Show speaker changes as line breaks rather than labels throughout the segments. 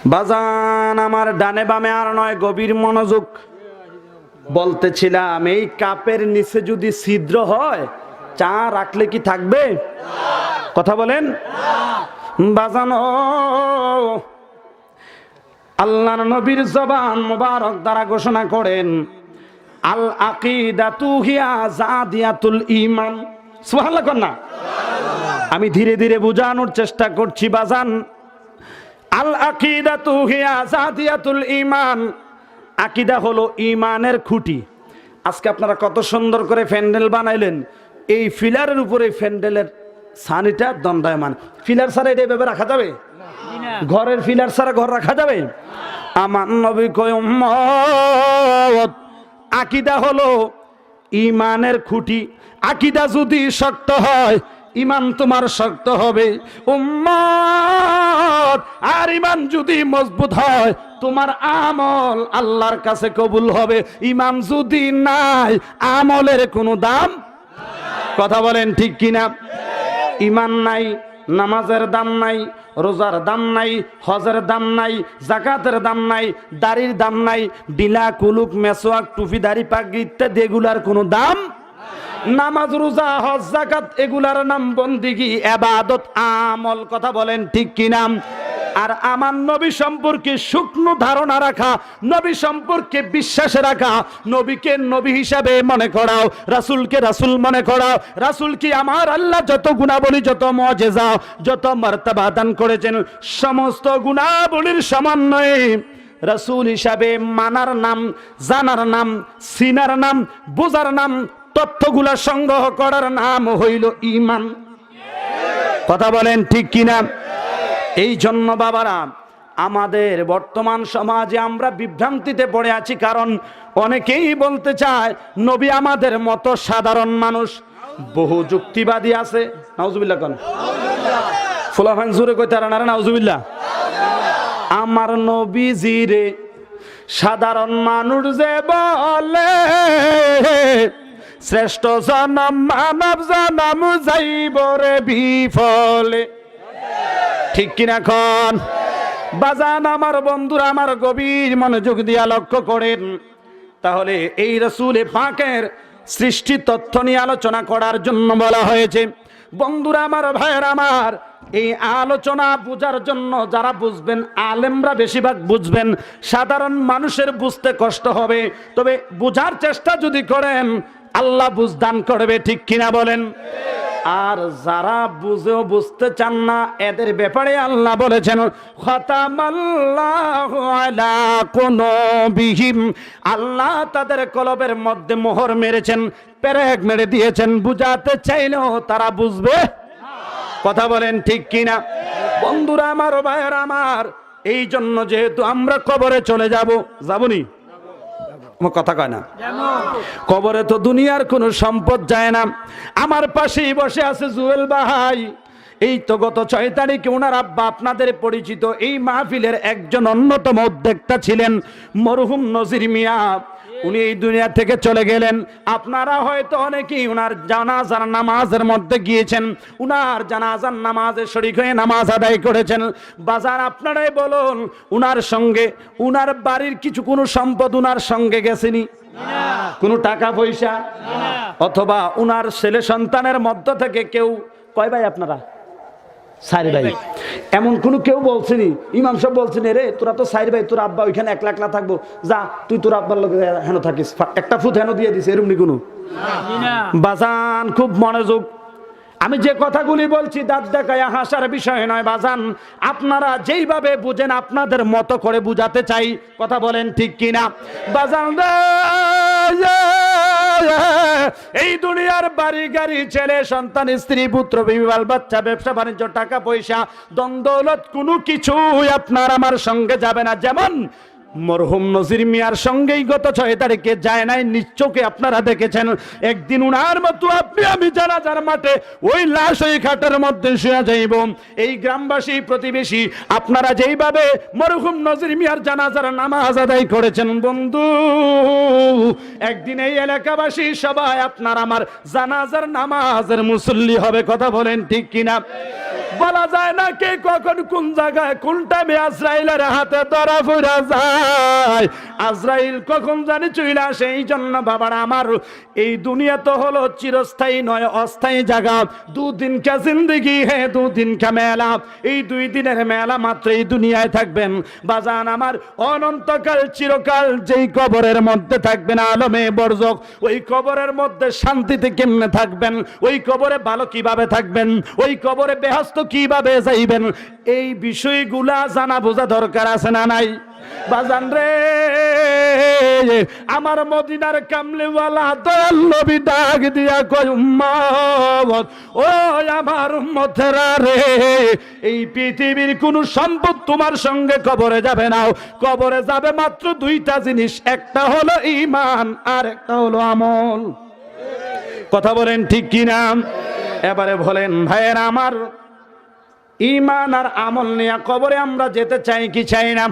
বাজান আমার ডানে বামে আর নয়, গভীর মনোযোগ। বলতেছিলাম এই কাপের নিচে যদি ছিদ্র হয় চা রাখলে কি থাকবে? কথা বলেন বাজান। আল্লাহর নবীর জবান মুবারক দ্বারা ঘোষণা করেন, আল আকিদাতু হিয়া জাদিয়াতুল ঈমান। সুবহানাল্লাহ কন্না। আমি ধীরে ধীরে বোঝানোর চেষ্টা করছি বাজান। আল আকিদাতু হিয়া জাদিয়াতুল ঈমান, আকীদা হলো ঈমানের খুঁটি। আজকে আপনারা কত সুন্দর করে প্যান্ডেল বানাইলেন, এই ফিলারের উপরে প্যান্ডেলের ছানিটা দণ্ডায়মান। ফিলার ছাড়া এটা এভাবে রাখা যাবে? ঘরের ফিলার ছাড়া ঘর রাখা যাবে? আমার নবী কয় উম্মত, আকীদা হলো ঈমানের খুঁটি। আকীদা যদি শক্ত হয় ঈমান তোমার শক্ত হবে উম্মত, আর ঈমান যদি মজবুত হয় তোমার আমল আল্লাহর কাছে কবুল হবে। ঈমান যদি নাই আমলের কোনো দাম। কথা বলেন ঠিক কিনা? ঈমান নাই, নামাজের দাম নাই, রোজার দাম নাই, হজের দাম নাই, জাকাতের দাম নাই, দাড়ির দাম নাই, ডিলা কুলুক মেসোয়াক টুপি দাড়ি পাগড়ি ইত্যাদি এগুলার কোনো দাম। নামাজ রোজা হজ যাকাত এগুলার নাম বন্দিগি, ইবাদত, আমল। কথা বলেন ঠিক কিনা? আর আমার নবী সম্পর্কে শুকনো ধারণা রাখা, নবী সম্পর্কে বিশ্বাস রাখা, নবীকে নবী হিসাবে মনে করাও, রাসূলকে রাসূল মনে করাও। রাসূলকে আমার আল্লাহ যত গুণাবলী, যত মুজিজা, যত মার্তবা দান করেছেন, সমস্ত গুণাবলীর সমন্বয়ে রাসূল হিসাবে মানার নাম, জানার নাম, সিনার নাম, বোঝার নাম, তথ্যগুলা সংগ্রহ করার নাম হইল ঈমান। কথা বলেন ঠিক কিনা? এই জন্য বাবারা, আমাদের বর্তমান সমাজে আমরা বিভ্রান্তিতে পড়ে আছি, কারণ অনেকেই বলতে চায় নবী আমাদের মতো সাধারণ মানুষ। বহু যুক্তিবাদী আছে, নাউজুবিল্লাহ কোন ফুলাফান জুরে কইতে আর নাউজুবিল্লাহ। আমার নবীজিরে সাধারণ মানুষ যে বলে, শ্রেষ্ঠ জনম মানব জনম যাইব রে বিফলে। ঠিক কিনা খন বাজান? আমার বন্ধুরা আমার গভীর মনোযোগ দিয়া লক্ষ্য করেন, তাহলে এই রাসূল পাকের সৃষ্টি তথ্য নিয়ে আলোচনা করার জন্য বলা হয়েছে। বন্ধুরা আমার, ভাইয়ের আমার, এই আলোচনা বুঝার জন্য যারা বুঝবেন, আলেমরা বেশিরভাগ বুঝবেন, সাধারণ মানুষের বুঝতে কষ্ট হবে, তবে বুঝার চেষ্টা যদি করেন আল্লাহ বুঝদান করবে। ঠিক কিনা বলেন? আর যারা বুঝেও বুঝতে চান না, এদের ব্যাপারে আল্লাহ বলেছেন খাতামাল্লাহু আলা কুলুবিহিম, আল্লাহ তাদের কলবের মধ্যে মোহর মেরেছেন, পেরেক মেরে দিয়েছেন। বুঝাতে চাইলেও তারা বুঝবে। কথা বলেন ঠিক কিনা? বন্ধুরা আমার, ভাইয়ের আমার, এই জন্য যেহেতু আমরা কবরে চলে যাবনি, কথা কয় না, কবরে তো দুনিয়ার কোনো সম্পদ যায় না। আমার পাশেই বসে আছে জুয়েল ভাই, এই তো গত 6 তারিখে ওনার আব্বা আপনাদের পরিচিত এই মাহফিলের একজন অন্যতম উদ্যোক্তা ছিলেন মরহুম নজির মিয়া। উনি এই দুনিয়া থেকে চলে গেলেন। আপনারা হয়তো অনেকেই উনার জানাজার নামাজের মধ্যে গিয়েছেন, উনার জানাজার নামাজে শরীক হয়ে নামাজ আদায় করেছেন। বাজার আপনারাই বলুন, উনার সঙ্গে উনার বাড়ির কিছু কোনো সম্পদ উনার সঙ্গে গেছেনি? কোনো টাকা পয়সা? অথবা উনার ছেলে সন্তানের মধ্য থেকে কেউ, কয় ভাই আপনারা? 4 ভাই। এমন কোন কেউ বলছেনি? ইমাম সাহেব বলছেন, রে তোরা তো 4 ভাই, তোর আব্বা ওইখানে একলা একলা থাকবো, যা তুই তোর আব্বার লোক হেন থাকিস, একটা ফুট হেন দিয়ে দিস, এরকম কোনো? বাজান খুব মনোযোগ, আমি যে কথাগুলি বলছি দাঁত দেখায় হাসার বিষয় নয় বাজান। আপনারা যেইভাবে বুঝেন আপনাদের মতো করে বুঝাতে চাই। কথা বলেন ঠিক কিনা? বাজান এই দুনিয়ার বাড়ি গাড়ি, ছেলে সন্তান, স্ত্রী পুত্র, বিবাহ বাচ্চা, ব্যবসা বাণিজ্য, টাকা পয়সা, ধন দৌলত কোনো কিছুই আপনার আমার সঙ্গে যাবে না। যেমন মরহুম নজির মিয়ার সঙ্গেই গত 6 তারিখে যায় নাই, নিশ্চয়ই আপনারা দেখেছেন। একদিন উনার মতো আপনি আমি জানাজার মাঠে ওই লাশ ওই খাটের মধ্যে শুয়ে যাইব। এই গ্রামবাসী প্রতিবেশী আপনারা যেইভাবে মরহুম নজির মিয়ার জানাজার নামাজ আদায় করেছেন বন্ধু, একদিন এই এলাকাবাসী সবাই আপনার আমার জানাজার নামাজের মুসল্লি হবে। কথা বলেন ঠিক কিনা? বলা যায় না কে কখন কোন জায়গায় কোন টাইমে আজরাইলের হাতে ধরা পড়া যায়। আজরাইল কখন জানি চলে আসে। এই জন্য বাবারা আমার, এই দুনিয়া তো হলো চিরস্থায়ী নয়, অস্থায়ী জায়গা। দুদিন কা জিন্দগি হে দুদিন কা মেলা, এই 2 দিনের মেলা মাত্র এই দুনিয়ায় থাকবেন বাজান আমার। অনন্তকাল চিরকাল যেই কবরের মধ্যে থাকবেন আলমে বরজক, ওই কবরের মধ্যে শান্তিতে কেমনে থাকবেন, ওই কবরে ভালো কিভাবে থাকবেন, ওই কবরে বেহেশত কিভাবে যাইবেন, এই বিষয়গুলা জানা বোঝা দরকার আছে না নাই বাজান রে? আমার মদিনার কামলিওয়ালা দয়াল নবী ডাক দিয়া কয় উম্মত, ও আমার উম্মতেরা রে, এই পৃথিবীর কোন সম্পদ তোমার সঙ্গে কবরে যাবে না। কবরে যাবে মাত্র 2টা জিনিস, একটা হলো ঈমান আর একটা হলো আমল। কথা বলেন ঠিক কিনা? এবারে বলেন ভাইয়েরা আমার, ঈমান আর আমল নিয়ে কবরে আমরা যেতে চাই কি চাই না?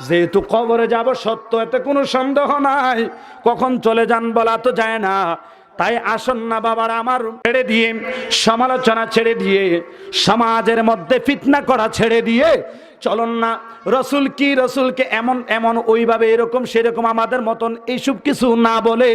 যেহেতু কবরে যাব সত্য, এতে কোনো সন্দেহ নাই। কখন চলে যান বলা তো যায় না। তাই আসন না বাবারা আমার, ছেড়ে দিয়ে সমালোচনা ছেড়ে দিয়ে সমাজের মধ্যে ফিতনা করা ছেড়ে দিয়ে চলুন না রসুল কি, রসুলকে এমন এমন ওইভাবে এরকম সেরকম আমাদের মতন এইসব কিছু না বলে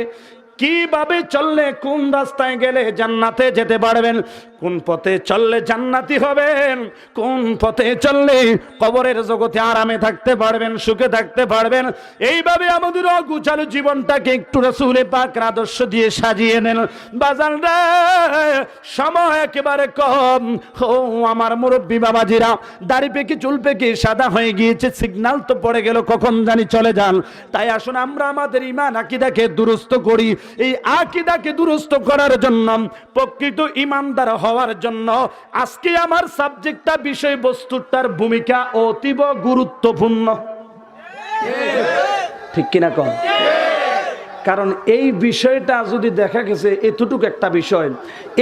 কিভাবে চললে কোন রাস্তায় গেলে জান্নাতে যেতে পারবেন, কোন পথে চললে জান্নাতি হবেন, কোন পথে চললে কবরের জগতে আরামে থাকতে পারবেন, সুখে থাকতে পারবেন, এইভাবে আমাদের অগুছালো জীবনটাকে একটু রাসূলের পাকের আদর্শ দিয়ে সাজিয়ে নেন বাজান রে। সময় একেবারে কম। ও আমার মুরব্বী বাবাজিরা, দাড়ি পেকে চুল পেকে সাদা হয়ে গিয়েছে, সিগন্যাল তো পড়ে গেল, কখন জানি চলে যান। তাই আসুন আমরা আমাদের ঈমান আকীদাকে দুরুস্ত করি। এই আকীদাকে দুরুস্ত করার জন্য, প্রকৃত ঈমানদার হওয়ার জন্য আজকে আমার সাবজেক্টটা, বিষয়বস্তুটার ভূমিকা অতীব গুরুত্বপূর্ণ। ঠিক কিনা কম? কারণ এই বিষয়টা যদি দেখা গেছে এতটুকু একটা বিষয়,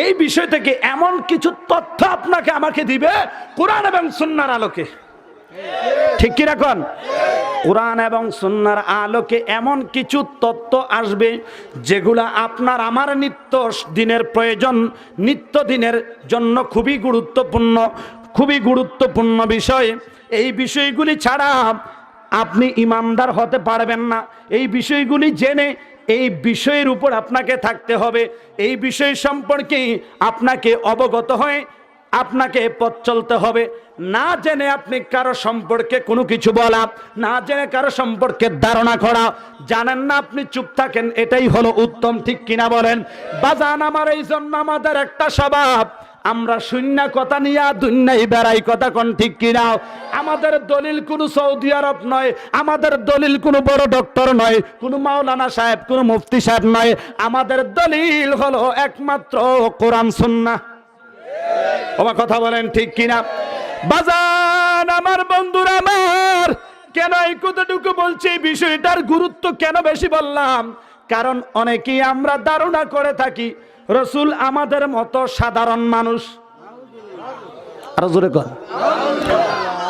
এই বিষয় থেকে এমন কিছু তথ্য আপনাকে আমাকে দিবে কোরআন এবং সুন্নাহর আলোকে। ঠিক কি রাখুন? কোরআন এবং সুন্নাহর আলোকে এমন কিছু তত্ত্ব আসবে যেগুলা আপনার আমার নিত্য দিনের প্রয়োজন, নিত্য দিনের জন্য খুবই গুরুত্বপূর্ণ, খুবই গুরুত্বপূর্ণ বিষয়। এই বিষয়গুলি ছাড়া আপনি ঈমানদার হতে পারবেন না। এই বিষয়গুলি জেনে এই বিষয়ের উপর আপনাকে থাকতে হবে। এই বিষয় সম্পর্কে আপনাকে অবগত হয়ে আপনাকে পথ চলতে হবে। না জেনে আপনি কারো সম্পর্কে কোনো কিছু বলা, না জেনে কারো সম্পর্কে ধারণা করা, জানেন না আপনি চুপ থাকেন, এটাই হলো উত্তম। ঠিক কিনা বলেন বাজান আমার? এই জন্য আমাদের একটা স্বভাব, আমরা শূন্য কথা নিয়ে দুনিয়ায় বেড়াই, কথা কোন ঠিক কিনা? আমাদের দলিল কোনো সৌদি আরব নয়, আমাদের দলিল কোনো বড় ডক্টর নয়, কোনো মাওলানা সাহেব, কোনো মুফতি সাহেব নয়। আমাদের দলিল হলো একমাত্র কোরআন সুন্নাহ। আমার কথা বলেন ঠিক কিনা বাজান? আমার বন্ধুরা আমার, কেন এই কতটুকু বলছি, বিষয়টার গুরুত্ব কেন বেশি বললাম? কারণ অনেকেই আমরা ধারণা করে থাকি রসুল আমাদের মতো সাধারণ মানুষ। আরো জোরে কর।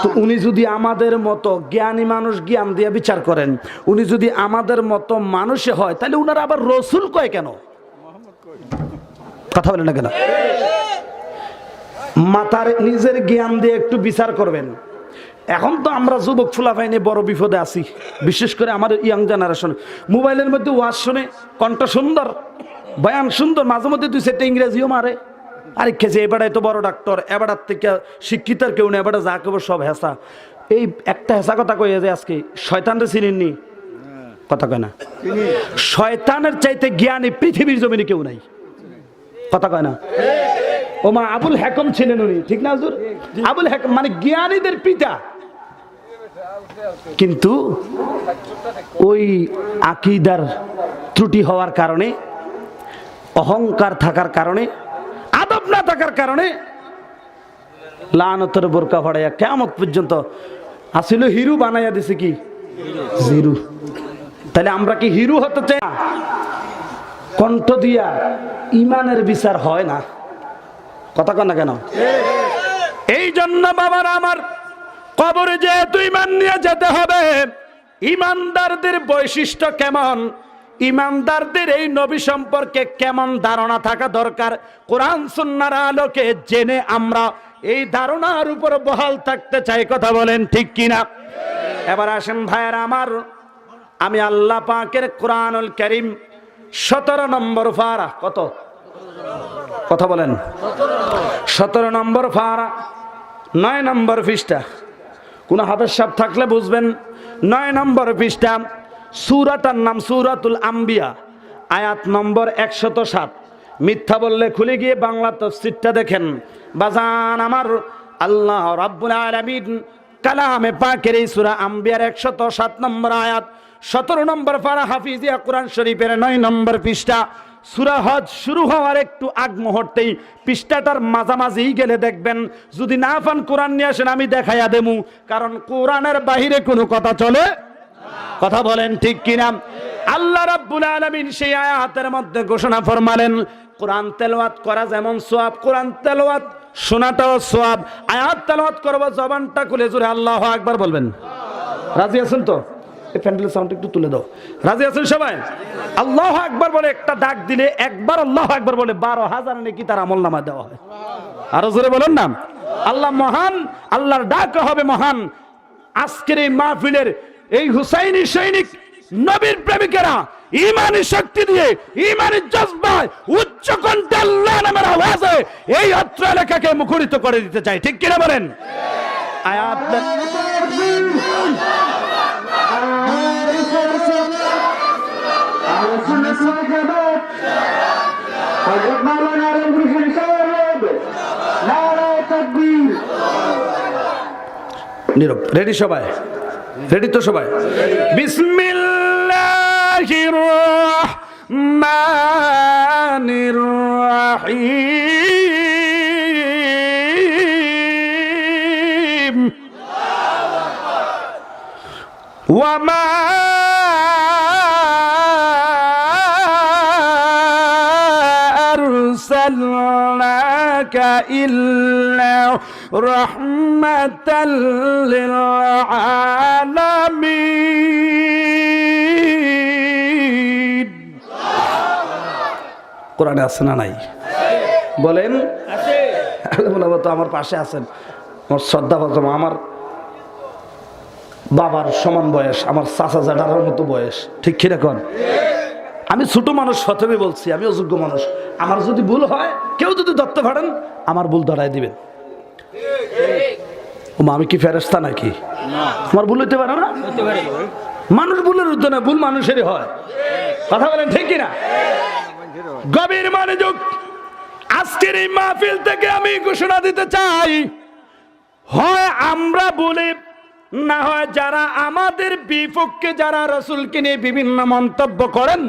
তো উনি যদি আমাদের মতো জ্ঞানী মানুষ, জ্ঞান দিয়ে বিচার করেন, উনি যদি আমাদের মতো মানুষে হয়, তাহলে উনারা আবার রসুল কয় কেন? কথা বলেন না কেন? মাথার নিজের জ্ঞান দিয়ে একটু বিচার করবেন। এখন তো আমরা যুবক ফুলাফাই নিয়ে বড় বিপদে আছি, বিশেষ করে আমাদের ইয়াং জেনারেশন। মোবাইলের মধ্যে ওয়াজ শুনে, কণ্ঠ সুন্দর, বয়ান সুন্দর, মাঝে মধ্যে 2-4টা ইংরেজিও মারে। আরে খেয়েছে এবারে তো বড় ডাক্তার, এবারের থেকে শিক্ষিত আর কেউ নেই, এবারে যা কেবল সব হেসা। এই একটা হেসা কথা কয়ে যে আজকে শয়তানরে চিনেননি? কথা কয় না? শয়তানের চাইতে জ্ঞানী পৃথিবীর জমিনে কেউ নাই। কথা কয় না? ওমা আবুল হাকাম ছিলেন উনি, ঠিক না হুজুর? আবুল হাকাম মানে জ্ঞানীদের পিতা। কিন্তু ওই আকীদার ত্রুটি হওয়ার কারণে, অহংকার থাকার কারণে, আদব না থাকার কারণে লানতের বোরকা ফাড়াইয়া কিয়ামত পর্যন্ত আসিল হিরু বানাইয়া দিছে কি জিরু। তাহলে আমরা কি হিরু হতে চাই? কণ্ঠ দিয়া ইমানের বিচার হয় না। কথা কন না কেন? এই জন্য বাবার আমার, কবরে যেহেতু ঈমান নিয়ে যেতে হবে, ঈমানদারদের বৈশিষ্ট্য কেমন, ঈমানদারদের এই নবী সম্পর্কে কেমন ধারণা থাকা দরকার, কোরআন সুন্নাহর আলোকে জেনে আমরা এই ধারণার উপর বহাল থাকতে চাই। কথা বলেন ঠিক কিনা? এবার আসেন ভাইয়েরা আমার, আমি আল্লাহ পাকের কোরআনুল কারীম 17 নম্বর পারা, কত কথা বলেন, 17 নম্বর পারা 9 নম্বর পৃষ্ঠা, কোন হাফেজ সাহেব থাকলে বুঝবেন, 9 নম্বর পৃষ্ঠা, সূরাটার নাম সূরাতুল আম্বিয়া, আয়াত নম্বর 107। মিথ্যা বললে খুলে গিয়ে বাংলা তাফসীরটা দেখেন বাজান আমার। আল্লাহ রাব্বুল আলামিন কালামে পাকের এই সূরা আম্বিয়ার 107 নম্বর আয়াত, 17 নম্বর পারা, হাফিজিয়া কোরআন শরীফের 9 নম্বর পৃষ্ঠা, সূরা হজ শুরু হওয়ার একটু আগ মুহূর্তেই পৃষ্ঠাটার মাঝামাঝি গেলে দেখবেন, যদি না পান কোরআন নিয়ে আসেন আমি দেখাইয়া দেবো, কারণ কোরআনের বাহিরে কোনো কথা চলে। কথা বলেন ঠিক কিনা? আল্লাহ রাব্বুল আলামিন সেই আয়াতের মধ্যে ঘোষণা ফরমালেন, কোরআন তেলাওয়াত করা যেমন সওয়াব, কোরআন তেলাওয়াত শোনাটাও সওয়াব। আয়াত তেলাওয়াত করব, জবানটা খুলে জোরে আল্লাহু আকবার বলবেন। রাজি আছেন তো? এই প্যান্ডেলের সাউন্ড একটু তুলে দাও। রাজি আছেন সবাই? আল্লাহু আকবার বলে একটা ডাক দিলে, একবার আল্লাহু আকবার বলে 12,000 নেকি তার আমলনামা দেওয়া হয়। আরো জোরে বলেন না। আল্লাহ মহান, আল্লাহর ডাক হবে মহান। আজকের এই মাহফিলের এই হুসাইনি সৈনিক নবীর প্রেমিকেরা ইমানি শক্তি দিয়ে, ইমানি জজবায় উচ্চ কণ্ঠে আল্লাহ নামের আওয়াজে এই অত্র এলাকাকে মুখরিত করে দিতে চাই। ঠিক কিনা বলেন? আয়াত নীরব। রেডি সবাই? রেডি তো সবাই? বিসমিল্লাহির রহমানির রহিম। ওয়া মা আরসালনাকা ইল্লা রাহমাতাল লিল আলামিন। কোরআনে আছে না নাই? বলেন আছে। তো আমার পাশে আছেন, আমার শ্রদ্ধা ভাজন, আমার বাবার সমান বয়স, আমার চাচা জাডার মতো বয়স। ঠিক কিরকম? আমি ছোট মানুষ, প্রথমে বলছি আমি অযোগ্য মানুষ। আমার যদি ভুল হয়, কেউ যদি ধরতে পারেন, আমার ভুল ধরাই দিবেন। আমি কি ফেরেশতা নাকি? আমার ভুল হইতে পারে না? মানুষ ভুলের উদ্যোগ না, ভুল মানুষেরই হয়। কথা বলেন ঠিক কিনা? গভীর মনোযোগ। আজকের এই মাহফিল থেকে আমি ঘোষণা দিতে চাই, হয় আমরা বলি, না হয় যারা আমাদের বিপক্ষে, যারা রাসূলকে নিয়ে বিভিন্ন মন্তব্য করেন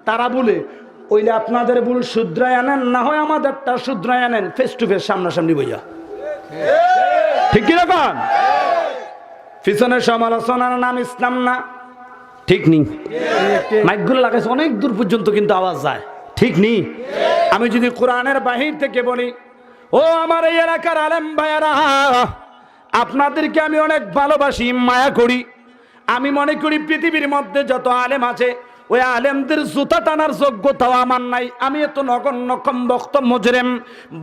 তারা বলে, ওইলে আপনাদের ভুল শুধরায় আনেন, না হয় আমাদেরটা শুধরায় আনেন, ফেস টু ফেস সামনাসামনি বইয়া। ঠিক কিরকম? পিছনের সমালোচনার নাম ইসলাম না? ঠিক নেই? মাইকগুলো লাগাইছে অনেক দূর পর্যন্ত, কিন্তু আওয়াজ যায়। ঠিক নেই? আমি যদি কোরআনের বাহির থেকে বলি, ও আমার এই এলাকার আলেম ভাইয়ারা, আপনাদেরকে আমি অনেক ভালোবাসি, মায়া করি। আমি মনে করি পৃথিবীর মধ্যে যত আলেম আছে, ওই আলেমদের জুতা টানার যোগ্যতাও আমার নাই। আমি এত নগণ্য কমবক্ত মুজরিম।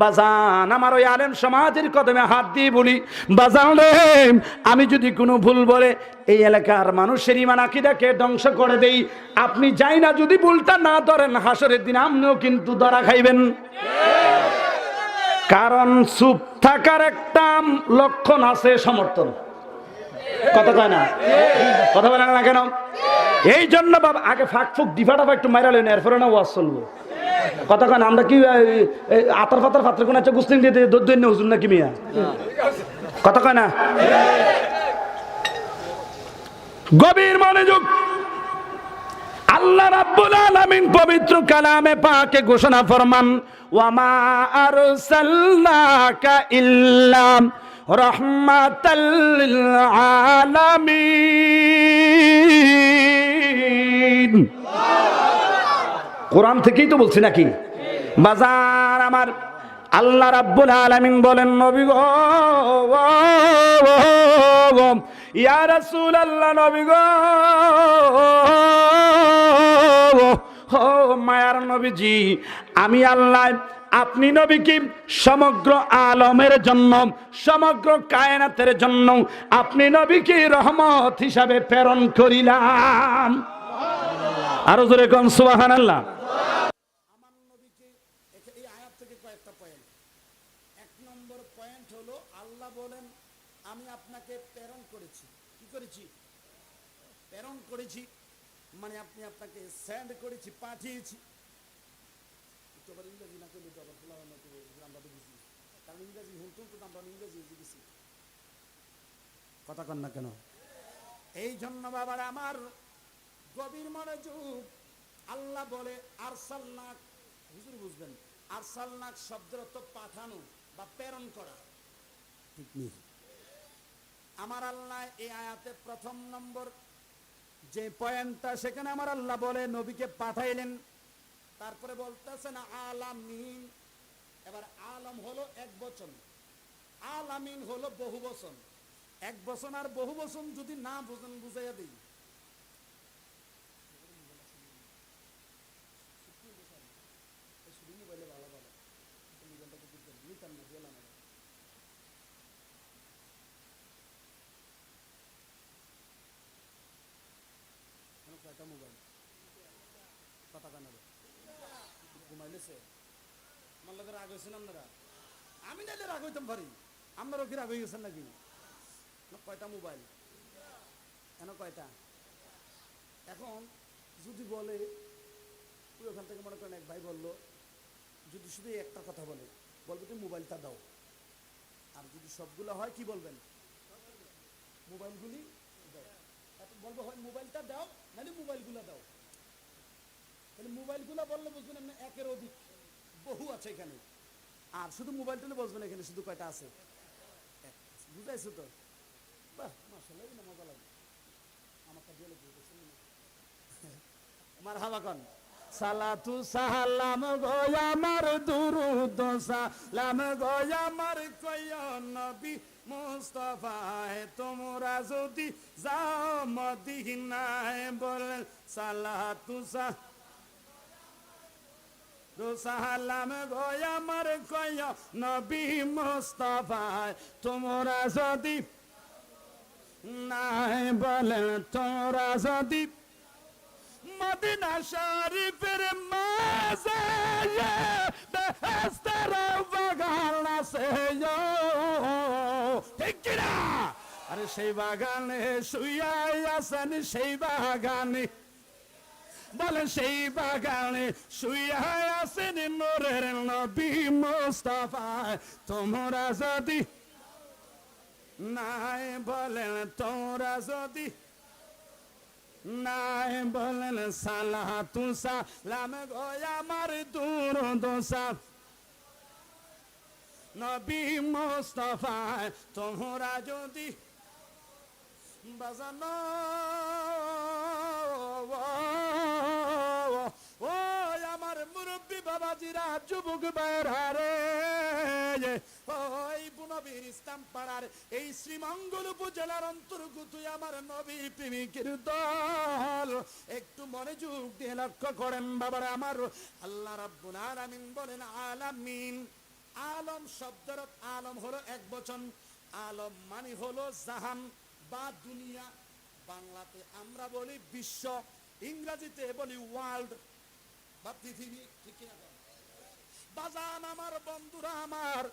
বাজান, আমার ওই আলেম সমাজের কদমে হাত দিয়ে বলি, বাজান রে, আমি যদি কোনো ভুল বলে এই এলাকার মানুষের ঈমান আকীদাকে ধ্বংস করে দেই, আপনি যাই না যদি ভুলটা না ধরেন, হাসরের দিন আপনিও কিন্তু ধরা খাইবেন। কারণ চুপ থাকার একটা লক্ষণ আছে, সমর্থন। কথা কয় না? কথা বলে না কেন? এই জন্য বাবা আগে ফাঁক ফুক ডিফাটা একটু মাইরালেন, এরপরে না ওয়াজ চলবো। কথা কয় না? আমরা কি আতার পাতার পাত্র কোন একটা গুস্তিং দিয়ে দৈন্য হুজুর নাকি মিয়া? কথা কয় না? গভীর মনোযোগ। আল্লাহ রাব্বুল আলামিন পবিত্র কালামে পাকে ঘোষণা ফরমান, ওয়া মা আরসালনাকা ইল্লা রাহমাতাল লিল আলামিন। কোরআন থেকেই তো বলছি নাকি? বাজার আমার, আল্লাহ রাব্বুল আলামিন বলেন, নবী গো, ইয়া রাসূলুল্লাহ, নবী গো, ও মায়ার নবীজি, আমি আল্লাহ আপনি নবী কি সমগ্র আলমের জন্য, সমগ্র কায়নাতের জন্য আপনি নবীকে রহমত হিসাবে প্রেরণ করিলাম। আরো জোরে কোন সুবহানাল্লাহ।
আমার নবীকে এই আয়াত থেকে কয়েকটা পয়েন্ট। এক নম্বর পয়েন্ট হলো আল্লাহ বলেন আমি আপনাকে প্রেরণ করেছি। কি করেছি? প্রেরণ করেছি মানে আপনাকে সেন্ড করেছি, পাঠিয়েছি। ইংরেজি না করলে আমরা বুঝি, কারণ ইংরেজি হুনতুন তো আমরা ইংরেজি বুঝেছি। কথা কন না কেন? এই জন্য বাবার আমার গভীর মনোযোগ। আল্লাহ বলে আরসালনাক, হুজুর বুঝবেন, আরসালনাক শব্দের অর্থ পাঠানো বা প্রেরণ করা, ঠিক নেই? আমার আল্লাহ এই আয়াতে প্রথম নম্বর যে পয়েন্টটা, সেখানে আমার আল্লাহ বলে নবীকে পাঠাইলেন। তারপরে বলতেছেন আলামিন। এবার আলম হলো এক বচন, আলামিন হলো বহু বচন। এক বচন আর বহু বচন যদি না বুঝেন বুঝাইয়া দিই। মোবাইল কথা কানাবে ঘুমাইলেছে আমার লোকের রাগ হয়েছেন আপনারা? আমি নাইলে রাগ হইতাম পারি, আপনারও কি রাগ হয়ে গেছেন নাকি? কয়টা মোবাইল কেন? কয়টা? এখন যদি বলে ওখান থেকে মনে করেন এক ভাই বললো, যদি শুধু একটা কথা বলে, বলবে তুমি মোবাইলটা দাও। আর যদি সবগুলো হয় কি বলবেন? মোবাইলগুলি দাও। বলবো হয় মোবাইলটা দাও, নাহলে মোবাইলগুলো দাও। তাহলে মোবাইলগুলো বললে বুঝবেন এমনি একের অধিক বহু আছে এখানে। আর শুধু মোবাইলটা বসবেন এখানে শুধু কয়টা আছে? বুঝাইছো তো? বাহ মাশাআল্লাহ, না মজা লাগে। আমারটা দিয়ে মারহাবা কোন সালাতু সালাম গো আমার দুরুদ সালাম গো আমার কয় নবী মুস্তাফা তোমরা যদি যাও মদিনায় বলেন সালাতু সালাম গো আমার কয় নবী মুস্তাফা তোমরা যদি নাই বলেন তোমরা যদি মদিনা শরীফের মাঝে বেহেশতের বাগান আছে, ঠিক কি না? আরে সেই বাগানে শুইয়া আছেন, সেই বাগানে বলেন সেই বাগানে শুইয়া আছেন নূরের নবী মুস্তাফা তোমরা যদি নাই বলেন তোমরা যদি নাই বলেন সালাতু সালাম গো আমার দুরুদ নবী মুস্তাফা তোমরা যদি বাজানো ও আমার মুরব্বী বাবাজিরা, যুবক ভাইরা রে, ওই নবীর ইসলাম পাড়ার এই শ্রীমঙ্গল উপজেলার অন্তর্গত আমার নবী প্রেমিকের দল, একটু মনোযোগ দিয়ে লক্ষ্য করেন বাবারা আমার। আল্লাহ রাব্বুল আলামিন বলেন আলামিন। আলম শব্দের আলম হলো এক বচন। আলম মানে হলো জাহান বা দুনিয়া। বাংলাতে আমরা বলি বিশ্ব, ইংরেজিতে বলি ওয়ার্ল্ড বা পৃথিবী, ঠিক কিনা? বাজান আমার বন্ধুরা আমার,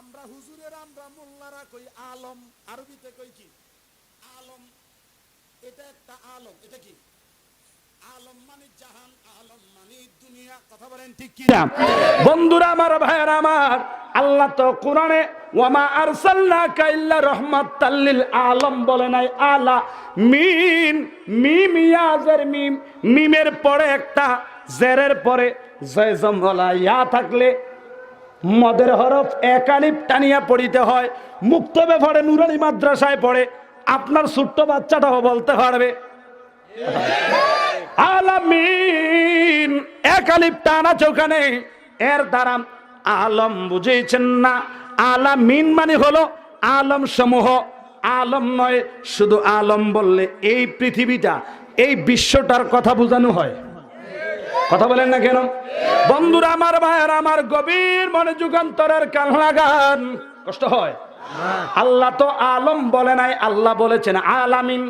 আমরা হুজুরের আমরা মোল্লারা কই আলম, আরবিতে কই কি আলম। এটা একটা আলম। এটা কি আলম? মানে জাহান, আলম মানে দুনিয়া। কথা বলেন ঠিক কি না?
বন্ধুরা আমার, ভাইয়েরা আমার, আল্লাহ তো কোরআনে ওয়ামা আরসালনাকা ইল্লা রাহমাতাল লিল আলাম বলে নাই আলা মিন। মিম ইয়াজের মিম, মিমের পরে একটা জেরের পরে জয়জম বলা ইয়া থাকলে মদের হরফ একালিপ টানিয়া পড়িতে হয়। মুক্তবে পড়ে, নুরানি মাদ্রাসায় পড়ে, আপনার ছোট্ট বাচ্চাটাও বলতে পারবে আলামিন। একালিপ টানা চৌকানে, এর দ্বারা আলম বুঝেছেন না। আলামিন মানে হলো আলম সমূহ। আলম নয়, শুধু আলম বললে এই পৃথিবীটা, এই বিশ্বটার কথা বোঝানো হয়। কথা বলেন না কেন? বন্ধুরা আমার, ভাইয়ের আমার, গভীর মনে যুগান্তরের কান লাগান। কষ্ট হয়? আল্লাহ তো আলম বলে নাই, আল্লাহ বলেছেন আলামিন।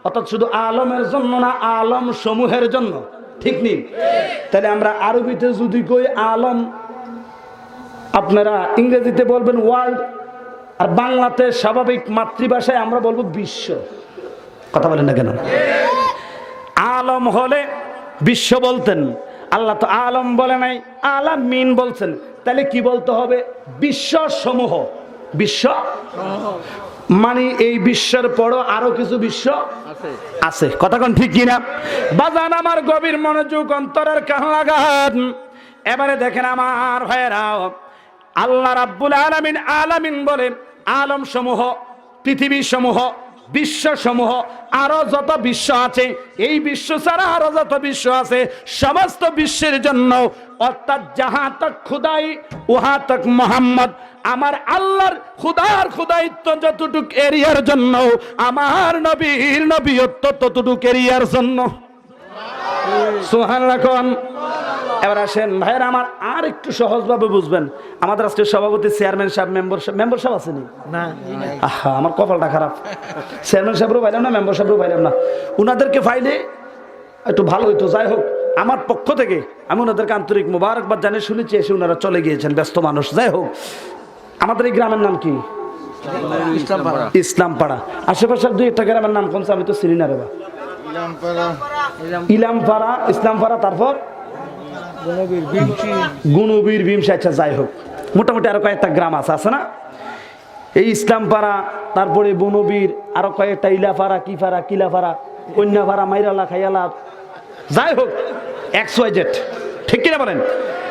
অর্থাৎ শুধু আলমের জন্য না, আলম সমূহের জন্য। ঠিক নেই? তাহলে আমরা আরবিতে যদি কই আলম, আপনারা ইংরেজিতে বলবেন ওয়ার্ল্ড, আর বাংলাতে স্বাভাবিক মাতৃভাষায় আমরা বলবো বিশ্ব। কথা বলেন না কেন? আলম হলে বিশ্ব বলতেন, আল্লাহ তো আলম বলে নাই, আলামিন বলছেন। তাহলে কি বলতে হবে? বিশ্ব সমূহ। বিশ্ব মানে এই বিশ্বের পরও আরো কিছু বিশ্ব আছে। কথা কোন ঠিক কিনা? বাজান আমার, গভীর মনোযোগ অন্তরের কান লাগান। এবারে দেখেন আমার ভাইয়েরা, আল্লাহ রাব্বুল আলামিন আলামিন বলে আলম সমূহ, পৃথিবী সমূহ, বিশ্ব সমূহ, আরো যত বিশ্ব আছে, এই বিশ্ব ছাড়া আরো যত বিশ্ব আছে, সমস্ত বিশ্বের জন্য, অর্থাৎ যাহা তক খুদাই উহা তক মোহাম্মদ, আমার আল্লাহর খুদার খুদাইত্ব যতটুক এরিয়ার জন্য, আমার নবীর নবীত্ব ততটুক এরিয়ার জন্য। সুবহানাল্লাহ কোন? এবার আসেন ভাইয়েরা আমার, আর একটু সহজভাবে বুঝবেন। আমাদের রাষ্ট্রীয় সভাপতি, চেয়ারম্যান সাহেব, মেম্বার সাহেব আসেনি? আহা, আমার কপালটা খারাপ। চেয়ারম্যান সাহেবও পাইলাম না, মেম্বার সাহেবও পাইলাম না। উনাদেরকে পাইলে একটু ভালো হইতো। যাই হোক, আমার পক্ষ থেকে আমি ওনাদেরকে আন্তরিক মোবারকবাদ জানিয়ে শুনেছি, এসে ওনারা চলে গিয়েছেন, ব্যস্ত মানুষ। যাই হোক, আমাদের এই গ্রামের নাম কি? ইসলামপাড়া। আশেপাশের দুই একটা গ্রামের নাম কোনছে আমি তো চিনি না রে বা। ইলামপাড়া, ইসলামপাড়া, তারপর গুণবীর, ভীমসি। আচ্ছা, যাই হোক, মোটামুটি আরো কয়েকটা গ্রাম আছে না? এই ইসলামপাড়া, তারপরে বনবীর, আরো কয়েকটা ইলাপাড়া, কিপাড়া, কিলাপাড়া, কন্যাপাড়া, মাইরালা, খাইয়ালা। যাই হোক, XYZ, ঠিক কিনা বলেন?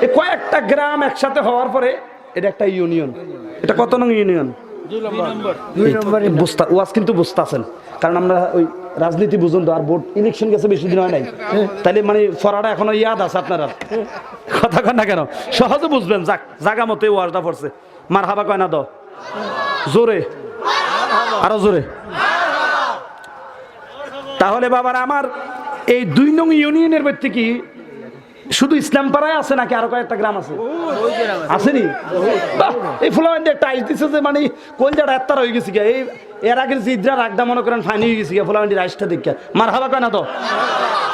এই কয়েকটা গ্রাম একসাথে হওয়ার পরে এটা একটা ইউনিয়ন। এটা কত নং ইউনিয়ন? 2 নম্বর। ওয়াজ কিন্তু বুঝতেছেন, কারণ আমরা ওই রাজনীতি বুঝুন তো, আর ভোট ইলেকশন গেছে বেশি দিন হয় নাই, তাইলে মানে পড়াটা এখনো ইয়াদ আছে আপনারা। কথা কন না কেন? সহজে বুঝবেন। যাক, জাগা মতে ওয়াজটা পড়ছে। মার হাবা কয় না দ, জোরে, আরো জোরে। তাহলে বাবার আমার, এই 2 নং ইউনিয়নের মধ্যে কি শুধু ইসলামপাড়ায় আছে নাকি আরো কয়েকটা গ্রাম আছে? আসেনি? এই ফুলাবান্ডি একটা আইস দিচ্ছে যে মানে কোন জায়গাটা এত্তার হয়ে গেছে গিয়া। এই এর আগে জিদ্রা রাগদা মনে করেন ফাইনি হয়ে গেছে গিয়া ফুলাবান্ডির আইসটা দেখে। মার হাবা কয় না তো?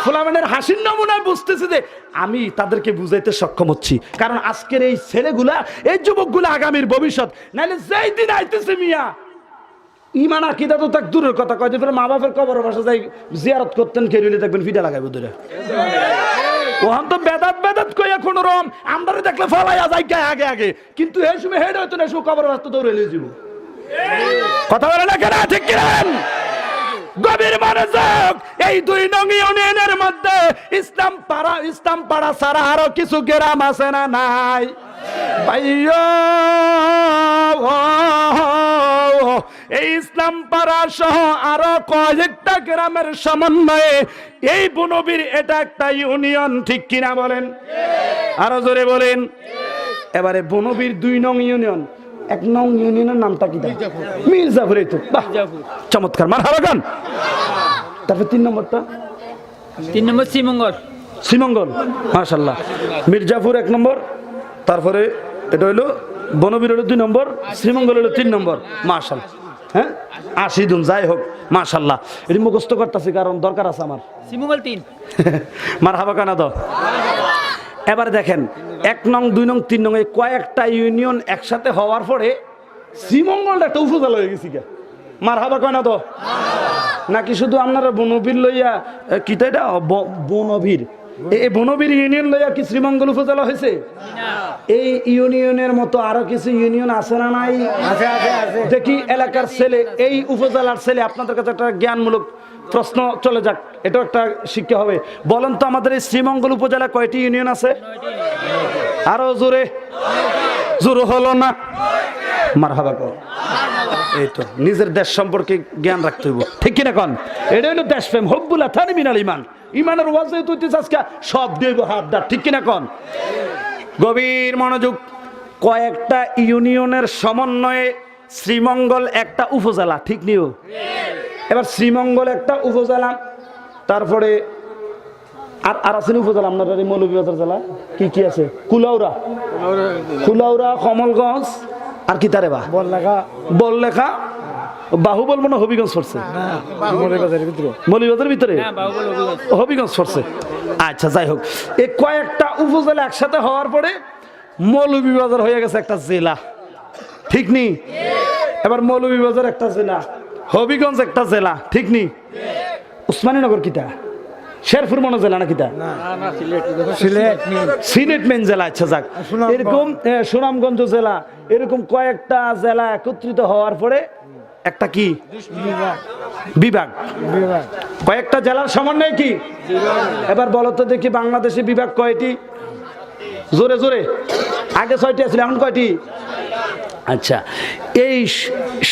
ফুলাবান্ডির হাসির নমুনায় বুঝতেছে যে আমি তাদেরকে বুঝাইতে সক্ষম হচ্ছি, কারণ আজকের এই ছেলেগুলা, এই যুবকগুলা আগামীর ভবিষ্যৎ। নাইলে যেই দিন আইতেছে মিয়া, ইমান আকিদা তো তাক দূরের কথা, কয়দিন পরে মা বাপের কবরের পাশে যাই জিয়ারত করতেন, খেলিলে দেখবেন ফিডা লাগাইবো দূরে। ওহান তো বেদাত কইয়া কোন রকম আমদারে দেখলে ফলাইয়া যায় আগে আগে, কিন্তু এই সময় হেড হইতো না, সব কবরের রাস্তা দৌড়ে লিয়ে যাব। কথা বলে না কেন? ঠিক কিনেন? গভীর মনোযোগ। এই 2 নং ইউনিয়নের মধ্যে ইসলামপাড়া ছাড়া আরো কিছু গ্রাম আছে না নাই ভাইয়া? এই ইসলামপাড়া সহ আরো কয়েকটা গ্রামের সমন্বয়ে এই বনবীর এটা একটা ইউনিয়ন। ঠিক কিনা বলেন? আরো জোরে বলেন। এবারে বনবীর 2 নং ইউনিয়ন, 1 নং ইউনিয়নের নামটা কি? মির্জাপুর। এই তো বাহ, চমৎকার, মারহাবা গান। তারপর 3 নম্বরটা?
3 নম্বর
শ্রীমঙ্গল, মাশাআল্লাহ। মির্জাপুর 1 নম্বর, তারপরে এটা হইলো বনবীর হলো 2 নম্বর, শ্রীমঙ্গল হলো 3 নম্বর। মাশাআল্লাহ, হ্যাঁ, 80 দুন। যাই হোক, মাশাআল্লাহ, এটি মুখস্থ করতেছি কারণ দরকার আছে আমার।
শ্রীমঙ্গল 3।
মারহাবা কানা দাও। এবার দেখেন, 1 নং, 2 নং, 3 নং, এই কয়েকটা ইউনিয়ন একসাথে হওয়ার পরে শ্রীমঙ্গলটা একটা উপজেলা হয়ে গেছি। মারহাবা কয় না তো? নাকি শুধু আপনারা বনবীর লইয়া কিটা এটা বনবীর, এই বনবীর ইউনিয়ন লইয়া কি শ্রীমঙ্গল উপজেলা হয়েছে? এই ইউনিয়নের মতো আরো কিছু ইউনিয়ন আছে না নাই? দেখি এলাকার ছেলে, এই উপজেলার ছেলে, আপনাদের কাছে একটা জ্ঞানমূলক প্রশ্ন চলে যাক, এটা একটা শিক্ষা হবে। বলেন তো, আমাদের এই শ্রীমঙ্গল উপজেলা কয়টি ইউনিয়ন আছে? আরো জোরে, জোর হলো না? মারহাবা কর। এই তো, নিজের দেশ সম্পর্কে জ্ঞান রাখতে হইব, ঠিক কিনা কন? এটা হলো দেশপ্রেম, হব্বুল আথানি মিনাল ইমান। ইমানের ওয়াজে তুই আজকে সব দেব হাবদার, ঠিক কিনা কন? গভীর মনোযোগ। কয়েকটা ইউনিয়নের সমন্বয়ে শ্রীমঙ্গল একটা উপজেলা, ঠিক নিও? এবার শ্রীমঙ্গল একটা উপজেলা, তারপরে আর আছে উপজেলা আপনার এই মৌলভীবাজার জেলা কি কি আছে? কুলাউড়া, কমলগঞ্জ, আর কি তারে বা বললেখা, বাহুবল মনে হবিগঞ্জ পড়ছে, মৌলভীবাজারের ভিতরে হবিগঞ্জ পড়ছে। আচ্ছা যাই হোক, এই কয়েকটা উপজেলা একসাথে হওয়ার পরে মৌলভীবাজার হয়ে গেছে একটা জেলা, ঠিক নি? এবার মৌলভীবাজার একটা জেলা, হবিগঞ্জ একটা জেলা, ঠিক নি? উসমানীনগর কিতা? শেরপুর মনে জেলা না কিতা? সিলেট মেন জেলা। আচ্ছা যাক, এরকম সুনামগঞ্জ জেলা, এরকম কয়েকটা জেলা একত্রিত হওয়ার পরে একটা কি বিভাগ, কয়েকটা জেলার সমন্বয় কি? এবার বলো তো দেখি বাংলাদেশে বিভাগ কয়টি? জোরে জোরে, আগে 6টি আছিল, এখন কয়টি? আচ্ছা, এই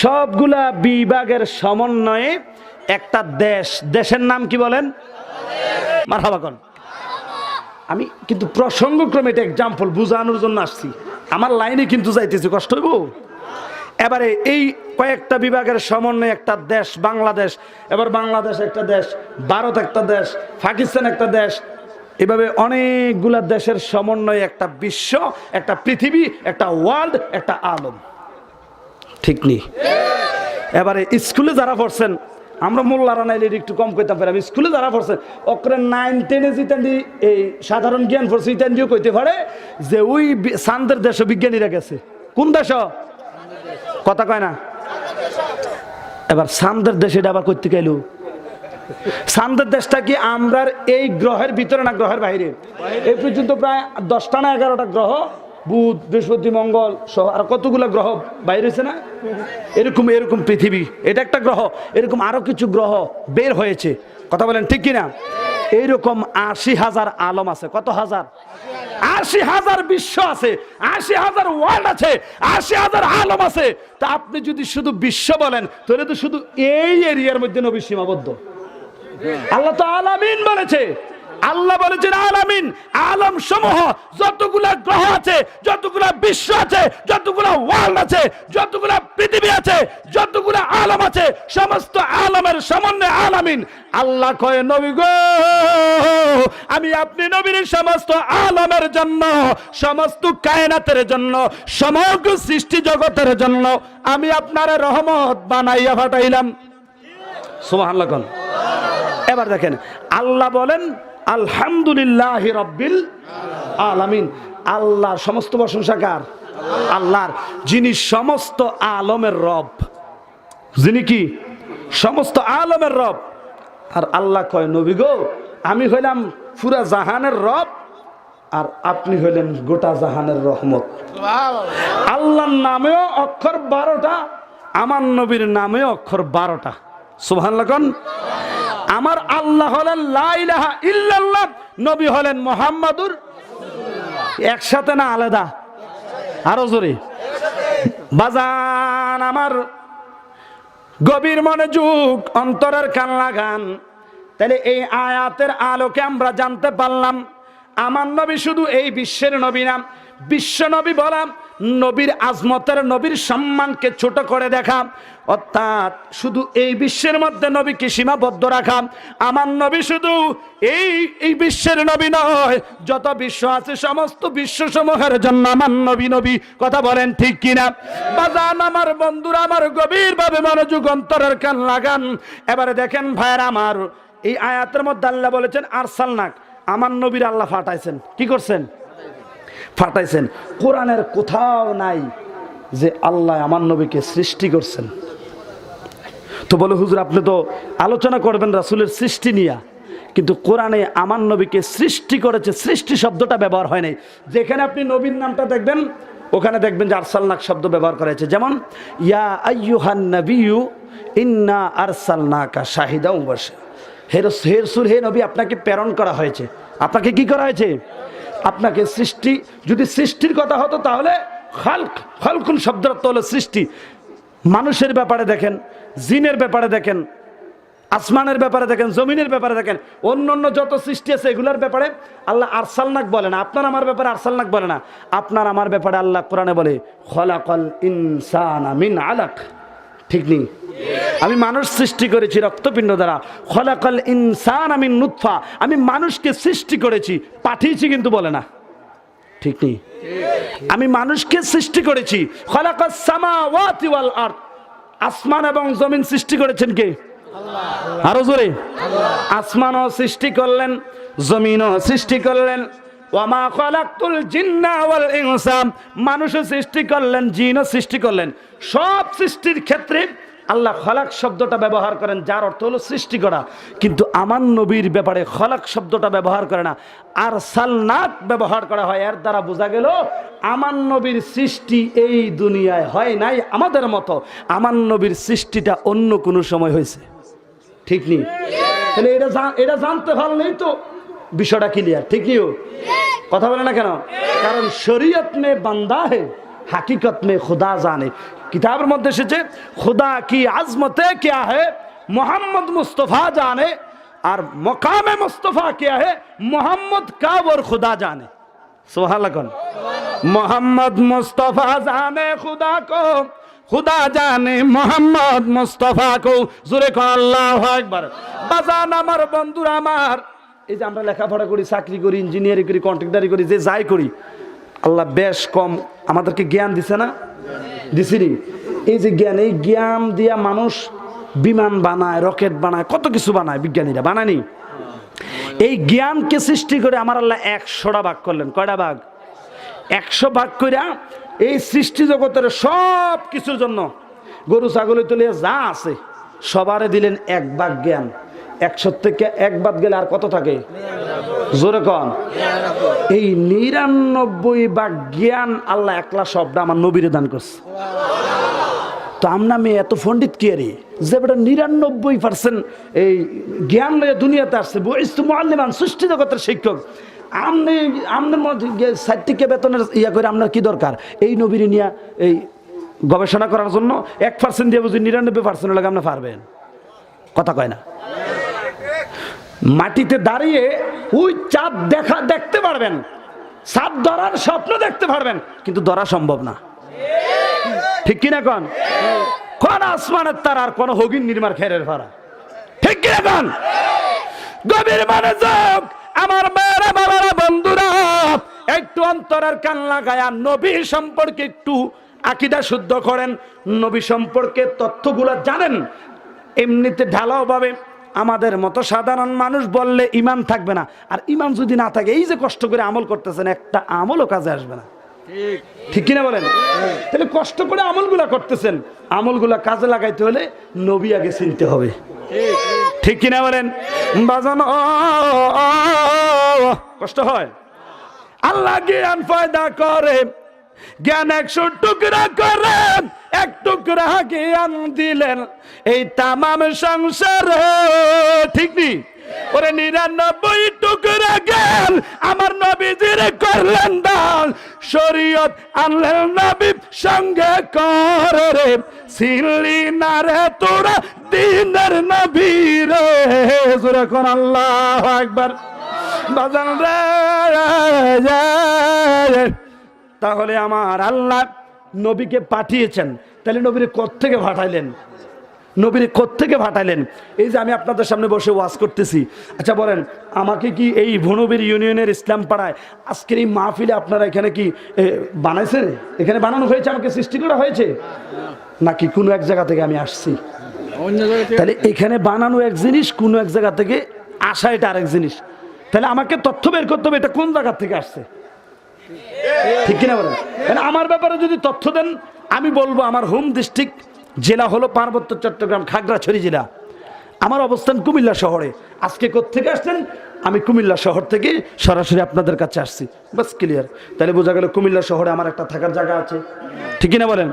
সবগুলা বিভাগের সমন্বয়ে একটা দেশ, দেশের নাম কি বলেন? মারহাবা কোন। আমি কিন্তু প্রসঙ্গক্রমে এটা এক্সাম্পল বুঝানোর জন্য আসছি, আমার লাইনে কিন্তু যাইতেছি, কষ্ট হইব। এবারে এই কয়েকটা বিভাগের সমন্বয়ে একটা দেশ বাংলাদেশ। এবার বাংলাদেশ একটা দেশ, ভারত একটা দেশ, পাকিস্তান একটা দেশ, এভাবে অনেকগুলা দেশের সমন্বয়ে একটা বিশ্ব, একটা পৃথিবী, একটা ওয়ার্ল্ড, একটা আলম, ঠিক নি? এবারে স্কুলে যারা পড়ছেন, আমরা মোল্লারা নাইলে একটু কম কইতাম পারি, স্কুলে যারা পড়ছেন ওকরে 9, 10 জিতান্দি এই সাধারণ জ্ঞান পড়ছে, ইতান্দিও কইতে পারে যে ওই চাঁদের দেশ বিজ্ঞানীরা গেছে। কোন দেশ? কথা কয় না। এবার চাঁদের দেশ এটা আবার করতে গেল, চাঁদের দেশটা কি আমরার এই গ্রহের ভিতরে না গ্রহের বাইরে? এই পর্যন্ত প্রায় 10টা না 11টা গ্রহ, বুধ, বৃহস্পতি, মঙ্গল সহ আর কতগুলো গ্রহ বাইরে হয়েছে না? এরকম এরকম পৃথিবী এটা একটা গ্রহ, এরকম আরো কিছু গ্রহ বের হয়েছে, কথা বলেন ঠিক কিনা? এইরকম 80,000 আলম আছে। কত হাজার? 80,000 বিশ্ব আছে, 80,000 ওয়ার্ল্ড আছে, 80,000 আলম আছে। তা আপনি যদি শুধু বিশ্ব বলেন তাহলে তো শুধু এই এরিয়ার মধ্যে নবী সীমাবদ্ধ। আল্লাহ তো আলামিন বলেছে, আল্লাহ বলেছেন আলামিন, আলম সমূহ যতগুলা গ্রহ আছে, যতগুলা বিশ্ব আছে, যতগুলা ওয়ার্ল্ড আছে, যতগুলা পৃথিবী আছে, যতগুলা আলম আছে, সমস্ত আলমের সমন্বয়ে আলামিন। আল্লাহ কয় নবী গো, আমি আপনি নবীর সমস্ত আলমের জন্য, সমস্ত কায়নাতের জন্য, সমগ্র সৃষ্টি জগতের জন্য আমি আপনার রহমত বানাইয়া পাঠাইলাম। সুবহানাল্লাহ। এবার দেখেন আল্লাহ বলেন আলহামদুলিল্লাহ রাব্বিল আলামিন। আল্লাহর সমস্ত প্রশংসা কার? আল্লাহর, যিনি সমস্ত আলমের রব, যিনি কি সমস্ত আলমের রব। আর আল্লাহ কয় নবী গো, আমি হইলাম পুরা জাহানের রব আর আপনি হইলেন গোটা জাহানের রহমত। আল্লাহর নামেও অক্ষর 12টা, আমার নবীর নামেও অক্ষর 12টা। সুবহানাল্লাহ। আমার আল্লাহ হলেন লা ইলাহা ইল্লাল্লাহ, নবী হলেন মুহাম্মাদুর। একসাথে না আলাদা? আরো জোরে বাজান আমার, গভীর মনোযোগ, অন্তরের কান লাগান। তাহলে এই আয়াতের আলোকে আমরা জানতে পারলাম আমার নবী শুধু এই বিশ্বের নবী না, বিশ্ব নবী বলা নবীর আজমতের, নবীর সম্মানকে ছোট করে দেখা, অর্থাৎ শুধু এই বিশ্বের মধ্যে নবীকে সীমাবদ্ধ রাখা। আমার নবী শুধু এই বিশ্বের নবী নয়, যত বিশ্ব আছে সমস্ত বিশ্ব সমূহের জন্য আমার নবী নবী। কথা বলেন ঠিক কিনা? বাজান আমার বন্ধুরা আমার, গভীরভাবে মনোযোগ, অন্তরের কান লাগান। এবারে দেখেন ভাইরা আমার, এই আয়াতের মধ্যে আল্লাহ বলেছেন আরসালনাক, আমার নবীর আল্লাহ ফাটাইছেন। কি করছেন? ফাটাইছেন। কোরআনের কোথাও নাই যে আল্লাহ আমার নবীকে সৃষ্টি করছেন। তো বলে হুজুর আপনি তো আলোচনা করবেন রাসূলের সৃষ্টি নিয়ে, কিন্তু কোরআনে আমার নবীকে সৃষ্টি করেছে, সৃষ্টি শব্দটা ব্যবহার হয় নাই। যেখানে আপনি নবীর নামটা দেখবেন ওখানে দেখবেন যে আরসালনাক শব্দ ব্যবহার করা হয়েছে। যেমন ইয়া আইয়ুহান নাবিয়্যু ইন্না আরসালনাকা শাহিদাও ওয়া মুবাশশিরা, হে রাসূল, হে নবী আপনাকে প্রেরণ করা হয়েছে। আপনাকে কি করা হয়েছে? আপনাকে সৃষ্টি। যদি সৃষ্টির কথা হতো তাহলে খালকুন শব্দের অর্থ হলো সৃষ্টি। মানুষের ব্যাপারে দেখেন, জিনের ব্যাপারে দেখেন, আসমানের ব্যাপারে দেখেন, জমিনের ব্যাপারে দেখেন, অন্য অন্য যত সৃষ্টি আছে এগুলোর ব্যাপারে আল্লাহ আরসালনাক বলে না। আপনার আমার ব্যাপারে আরসালনাক বলে না। আপনার আমার ব্যাপারে আল্লাহ কোরআনে বলে খলাকাল ইনসানা মিন আলাক। ঠিক নেই? আমি মানুষ সৃষ্টি করেছি রক্তপিণ্ড দ্বারা। খলাকাল ইনসান মিন নুতফা, আমি মানুষকে সৃষ্টি করেছি, পাঠিয়েছি কিন্তু বলে না, ঠিক নেই। আমি মানুষকে সৃষ্টি করেছি। খলাকাস সামাওয়াতি ওয়াল আরদ, আসমান এবং জমিন সৃষ্টি করেছেন কে? আল্লাহ। আরো জোরে, আসমানও সৃষ্টি করলেন, জমিনও সৃষ্টি করলেন। ওয়ামা খালাকতুল জিন্না ওয়াল ইনসা, মানুষও সৃষ্টি করলেন, জিনও সৃষ্টি করলেন। সব সৃষ্টির ক্ষেত্রে আল্লাহ খলাক শব্দটা ব্যবহার করেন, যার অর্থ হলো সৃষ্টি করা। কিন্তু আমার নবীর ব্যাপারে খলাক শব্দটা ব্যবহার করে না, আর সালনাত ব্যবহার করা হয়। এর দ্বারা বোঝা গেল আমার নবীর সৃষ্টি এই দুনিয়ায় হয় নাই আমাদের মতো, আমার নবীর সৃষ্টিটা অন্য কোনো সময় হয়েছে, ঠিক নেই? তাহলে এটা জানতে পারলেই তো বিষয়টা ক্লিয়ার, ঠিক নেই? কথা বলে না কেন? কারণ শরীয়ত মে বান্দা হে, হাকিকত মে খুদা জানে। কিতাবের মধ্যে এসেছে খুদা কি আজমতে क्या है मोहम्मद मुस्तफा जाने, और मकाम मुस्तफा क्या है मोहम्मद का और खुदा जाने। सुभान अल्लाह। मोहम्मद मुस्तफा जाने खुदा को, खुदा जाने मोहम्मद मुस्तफा को। জোরে কর আল্লাহু আকবার। বাজান আমার বন্ধুরা আমার, এই যে আমরা লেখাপড়া করি, চাকরি করি, ইঞ্জিনিয়ারিং করি, কন্ট্রাক্টরি করি, যে যাই করি, আল্লাহ বেশ কম আমাদেরকে জ্ঞান দিছে না? দিছিনি? এই যে জ্ঞান, এই জ্ঞান দিয়া মানুষ বিমান বানায়, রকেট বানায়, কত কিছু বানায়, বিজ্ঞানীরা বানায়নি? এই জ্ঞানকে সৃষ্টি করে আমার আল্লাহ 100টা ভাগ করলেন। কয়টা ভাগ? 100 ভাগ কইরা এই সৃষ্টি জগতের সব কিছুর জন্য গরু ছাগল তুলে যা আছে সবারে দিলেন 1 ভাগ জ্ঞান। 100 থেকে 1 বাদ গেলে আর কত থাকে? জোরে কন। এই 99 ভাগ জ্ঞান আল্লাহ একলা সবটা আমার নবীরে দান করছে। তো আমরা মেয়ে এত পণ্ডিত কে রে, যে বেটা 99% এই জ্ঞান লয়ে দুনিয়াতে আসছে, বইস্তু মুআল্লিমান, সৃষ্টি জগতের শিক্ষক। আমনের মধ্যে 60 টাকা বেতনের ইয়া করে আপনার কি দরকার? এই নবীরে নিয়ে এই গবেষণা করার জন্য 1% দিয়ে বুঝি 99% লাগে আপনি পারবেন? কথা কয় না? মাটিতে দাঁড়িয়ে ওই চাঁদ দেখতে পারবেন, চাঁদ ধরার স্বপ্ন দেখতে পারবেন, কিন্তু ধরা সম্ভব না, ঠিক কিনা কন? কোন আসমানের তারার কোন হগিন নির্মার খেরের ভাড়া, ঠিক কিনা কন? গভীর মনোযোগ আমার মেয়েরা, বাবারা, বন্ধুরা, একটু অন্তরের কান লাগায়া নবী সম্পর্কে একটু আকীদা শুদ্ধ করেন, নবী সম্পর্কে তথ্যগুলো জানেন। এমনিতে ঢালাও ভাবে আমাদের মতো সাধারণ মানুষ বললে ঈমান থাকবে না, আর ঈমান যদি না থাকে, এই যে কষ্ট করে আমল করতেছেন, একটা আমলও কাজে আসবে না, ঠিক কিনা বলেন? তাহলে কষ্ট করে আমলগুলা করতেছেন, আমলগুলা কাজে লাগাইতে হলে নবী আগে চিনতে হবে, ঠিক কিনা বলেন? বাজানো কষ্ট হয়। আল্লাহ জ্ঞান পয়দা করে, জ্ঞান 100 টুকরা করে, 1 টুকরা জ্ঞান দিলেন এই তামাম সংসারে, ঠিক নি? ওরে 99 টুকরা জ্ঞান আমার নবীজির করলেন দান, শরীয়ত আনলেন নবীর সঙ্গে করে রে, ছিলি না রে তোরা দিনের নবী রে। জোরে কোন আল্লাহু আকবার। বাজান রে, তাহলে আমার আল্লাহ নবীকে পাঠিয়েছেন, তাহলে নবীরে কোত্থেকে পাঠাইলেন? নবীরে কোত্থেকে পাঠাইলেন? এই যে আমি আপনাদের সামনে বসে ওয়াজ করতেছি, আচ্ছা বলেন, আমাকে কি এই ভনবীর ইউনিয়নের ইসলাম পাড়ায় আজকের এই মাহফিলে আপনারা এখানে কি বানাইছে? এখানে বানানো হয়েছে, আমাকে সৃষ্টি করা হয়েছে, নাকি কোনো এক জায়গা থেকে আমি আসছি? তাহলে এখানে বানানো এক জিনিস, কোনো এক জায়গা থেকে আসা এটা আরেক জিনিস। তাহলে আমাকে তথ্য বের করতে হবে এটা কোন জায়গা থেকে আসছে, ঠিক কিনা বলেন? আমার ব্যাপারে যদি তথ্য দেন, আমি বলবো আমার হোম ডিস্ট্রিক্ট জেলা হলো পার্বত্য চট্টগ্রাম খাগড়াছড়ি জেলা, আমার অবস্থান কুমিল্লা শহরে। আজকে কোত্থেকে আসছেন? আমি কুমিল্লা শহর থেকে সরাসরি আপনাদের কাছে আসছি, বাস ক্লিয়ার। তাহলে বোঝা গেল কুমিল্লা শহরে আমার একটা থাকার জায়গা আছে, ঠিক কিনা বলেন?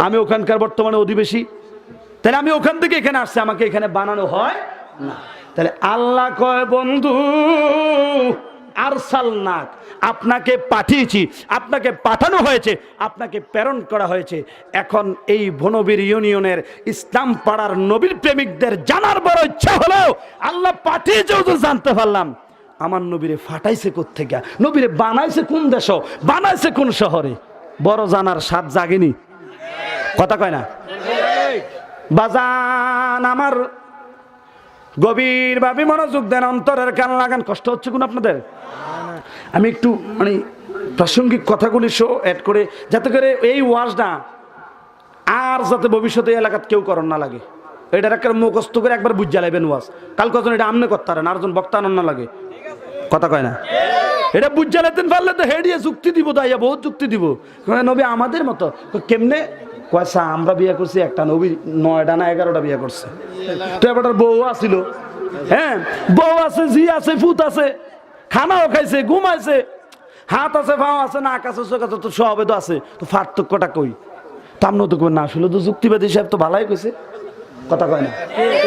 আমি ওখানকার বর্তমানে অধিবাসী, তাহলে আমি ওখান থেকে এখানে আসছি, আমাকে এখানে বানানো হয় না। তাহলে আল্লাহ কয়, বন্ধু আরসালনাক, আপনাকে পাঠিয়েছি, আপনাকে পাঠানো হয়েছে, আপনাকে প্রেরণ করা হয়েছে। এখন এই ভনবীর ইউনিয়নের ইসলাম পাড়ার নবীর প্রেমিকদের জানার বড় ইচ্ছা হলো, আল্লাহ পাঠিয়েছে ওদের জানতে পারলাম আমার নবীরে ফাটাইছে কোত্থেকে, নবীরে বানাইছে কোন দেশ, বানাইছে কোন শহরে, বড় জানার স্বাদ জাগেনি? কথা কয় না? বাজান আমার গভীরভাবে মনোযোগ দেন, অন্তরের কান লাগান। কষ্ট হচ্ছে কোন আপনাদের? আমি একটু মানে প্রাসঙ্গিক কথাগুলি অ্যাড করে, যাতে করে এই ওয়াজটা আর যাতে ভবিষ্যতে এলাকাত কেউ করণ না লাগে। এটা একটা মুখস্থ করে একবার বুঝ জ্বালাইবেন ওয়াজ। কাল কজন এটা আমনে করতে পারেন, আরজন বক্তা আনন্দ না লাগে, কথা কয় না। এটা বুঝ জ্বালাইতেন পারলে তো হেডিয়ে যুক্তি দিব, দাইয়া বহুত যুক্তি দিব। নবী আমাদের মতো কেমনে কয়সা? আমরা বিয়ে করছি একটা, নবী 9টা না 11টা বিয়ে করছে। তো এবার বউ আসিল, হ্যাঁ বউ আছে, জি আছে, ফুত আছে, খানাও খাইছে, ঘুমাইছে, হাত আছে, পাও আছে, নাক আছে, চোখ আছে, তো সবে তো আছে। তো পার্থক্যটা কই? তামন তো না আসলে তো যুক্তিবাদী সাহেব তো ভালাই কইছে, কথা কয় না।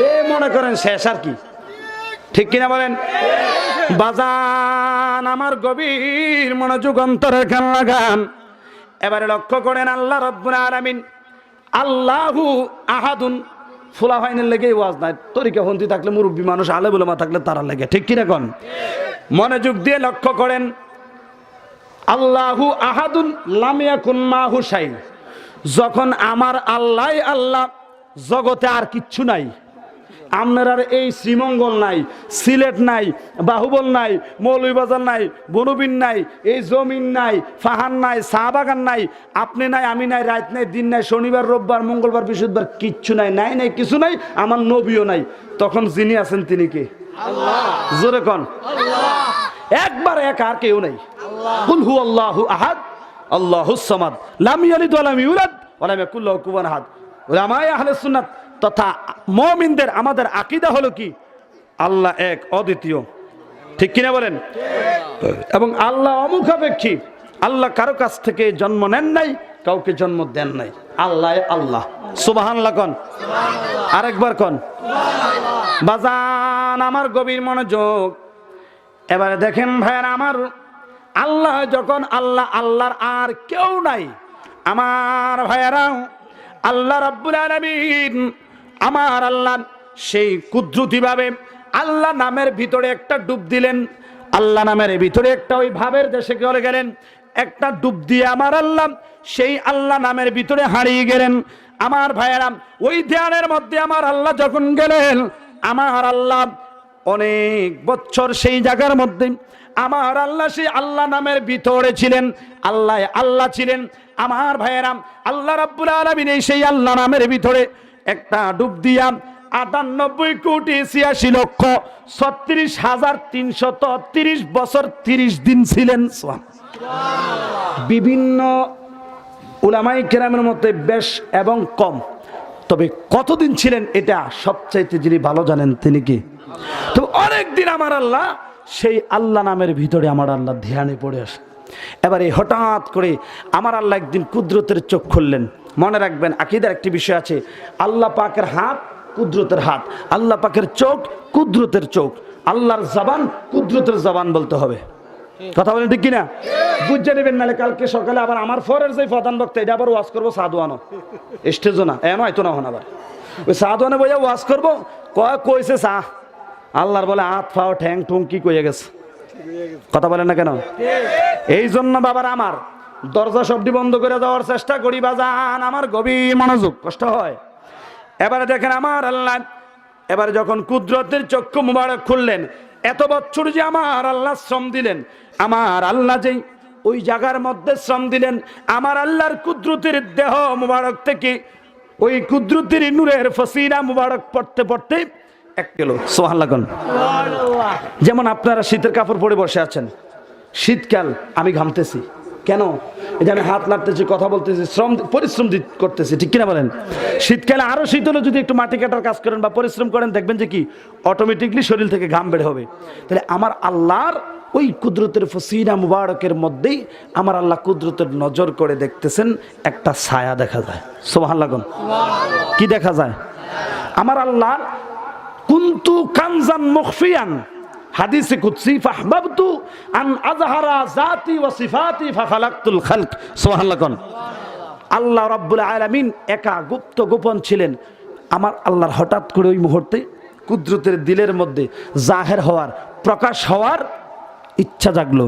এ মনে করেন শেষ আর কি, ঠিক কিনা বলেন? বাজান আমার গভীর মনোযোগ, অন্তরের কান লাগান। এবারে লক্ষ্য করেন, আল্লাহ রাব্বুল আলামিন আল্লাহু আহাদুন। ফুলা ফাইনের লেগে ওয়াজ নাই, তরিকা ফন্তি থাকলে, মুরব্বী মানুষ আলে বলে মা থাকলে তারা লেগে, ঠিক কিনা কোন? মনোযোগ দিয়ে লক্ষ্য করেন, আল্লাহু আহাদুন লাম ইয়াকুন মাহু শাই। যখন আমার আল্লাহ আল্লাহ, জগতে আর কিচ্ছু নাই, আপনার আর এই শ্রীমঙ্গল নাই, সিলেট নাই, বাহুবল নাই, মৌলভীবাজার নাই, বনবিন নাই, এই জমিন নাই, ফাহান নাই, চা বাগান নাই, আপনি নাই, আমি নাই, রাত নাই, দিন নাই, শনিবার রোববার মঙ্গলবার বৃহস্পতিবার কিচ্ছু নাই, নাই নাই কিছু নাই, আমার নবীও নাই। তখন যিনি আছেন তিনি কে? আল্লাহ। জোরে কোন আল্লাহ। একবার এক, আর কেউ নাই। কুল হু আল্লাহু আহাদ আল্লাহুস সামাদ লাম ইয়ালিদ ওয়া লাম ইউলাদ ওয়া লাম ইয়াকুল লাহু কুফুয়ান আহাদ। উলামায়ে আহলে সুন্নাত তথা মুমিনদের আমাদের আকীদা হলো কি? আল্লাহ এক, অদ্বিতীয়, ঠিক কিনা বলেন? এবং আল্লাহ অমুখাপেক্ষী। আল্লাহ কারো কাছ থেকে জন্ম নেন নাই, কাউকে জন্ম দেন নাই। আল্লাহ আল্লাহ, সুবহানাল্লাহ কোন, আরেকবার কোন বাজান আমার গভীর মনোযোগ। এবারে দেখেন ভাইয়ার আমার, আল্লাহ যখন আল্লাহ, আল্লাহর আর কেউ নাই। আমার ভাইয়ারা, আল্লাহ রাব্বুল আলামিন আমার আল্লাহ সেই কুদরতিভাবে আল্লাহ নামের ভিতরে একটা ডুব দিলেন। আল্লাহ নামের ভিতরে একটা ওই ভাবের দেশে চলে গেলেন, একটা ডুব দিয়ে আমার আল্লাহ সেই আল্লাহ নামের ভিতরে হারিয়ে গেলেন। আমার ভাইয়েরা, ওই ধ্যানের মধ্যে আমার আল্লাহ যখন গেলেন, আমার আল্লাহ অনেক বছর সেই জায়গার মধ্যে আমার আল্লাহ সেই আল্লাহ নামের ভিতরে ছিলেন, আল্লাহ আল্লাহ ছিলেন। আমার ভাইয়েরা, আল্লাহ রাব্বুল আলামিন সেই আল্লাহ নামের ভিতরে একটা ডুব দিয়া 98,86,36,330 বছর 30 দিন ছিলেন। বিভিন্ন উলামায়ে কেরামের মধ্যে বেশ এবং কম, তবে কতদিন ছিলেন এটা সবচাইতে যিনি ভালো জানেন তিনি কি? তো অনেক দিন আমার আল্লাহ সেই আল্লাহ নামের ভিতরে আমার আল্লাহ ধ্যানে পড়ে আসে। এবারে হঠাৎ করে আমার আল্লাহ একদিন কুদরতের চোখ খুললেন। মনে রাখবেন, আকীদার একটি বিষয় আছে, আল্লাহ পাকের হাত কুদরতের হাত, আল্লাহ পাকের চোখ কুদরতের চোখ, আল্লাহর জবান কুদরতের জবান বলতে হবে, কথা বলেন ঠিক কিনা? বুঝে নেবেন, নাহলে কালকে সকালে আবার আমার ফরের যে প্রধান বক্তা, এটা আবার ওয়াজ করবো সাদওয়ানো স্টেজও না, এমন হয়তো না হন, আবার ওই সাদওয়ানো বইয়া ওয়াজ করবো, কইছে চা আল্লাহর বলে হাত পাও ঠ্যাং ঠুং কি কইয়া গেছে, কথা বলেন না কেন? এই জন্য বাবার আমার দরজা সবটি বন্ধ করে দেওয়ার চেষ্টা করি বাজান, আমার গভীর মনোযোগ, কষ্ট হয়। এবারে দেখেন আমার আল্লাহ এবারে যখন কুদরতের চক্ষু মুবারক খুললেন, এত বছর যে আমার আল্লাহ শ্রম দিলেন, আমার আল্লাহ যেই ওই জায়গার মধ্যে শ্রম দিলেন, আমার আল্লাহর কুদরতের দেহ মুবারক থেকে ওই কুদরতের নূরের ফসিলা মুবারক পড়তে পড়তে এক গেল। সুবহানাল্লাহ। যেমন আপনারা শীতের কাপড় পরে বসে আছেন, শীতকাল, আমি ঘামতেছি কেন? এটা আমি হাত লাগতেছি, কথা বলতেছি, পরিশ্রম করতেছি, ঠিক কিনা বলেন? শীতকালে আরো শীত হলে যদি একটু মাটি কাটার কাজ করেন বা পরিশ্রম করেন, দেখবেন যে কি অটোমেটিকলি শরীর থেকে ঘাম বের হবে। তাহলে আমার আল্লাহর ওই কুদরতের ফসিলা মুবারকের মধ্যেই আমার আল্লাহ কুদরতের নজর করে দেখতেছেন, একটা ছায়া দেখা যায়। সুবহানাল্লাহ। কি দেখা যায়? আমার আল্লাহ কুনতু কানজান মুখফিয়ান, হাদিসে কুদসি, ফাহবাবতু আন আযহারা যাতি ওয়া সিফাতি ফাখালাকতুল খালক। সুবহানাল্লাহ। আল্লাহ রাব্বুল আলামিন একা গুপ্ত গোপন ছিলেন। আমার আল্লাহর হঠাৎ করে ওই মুহূর্তে কুদরতের দিলের মধ্যে জাহের হওয়ার, প্রকাশ হওয়ার ইচ্ছা জাগলো।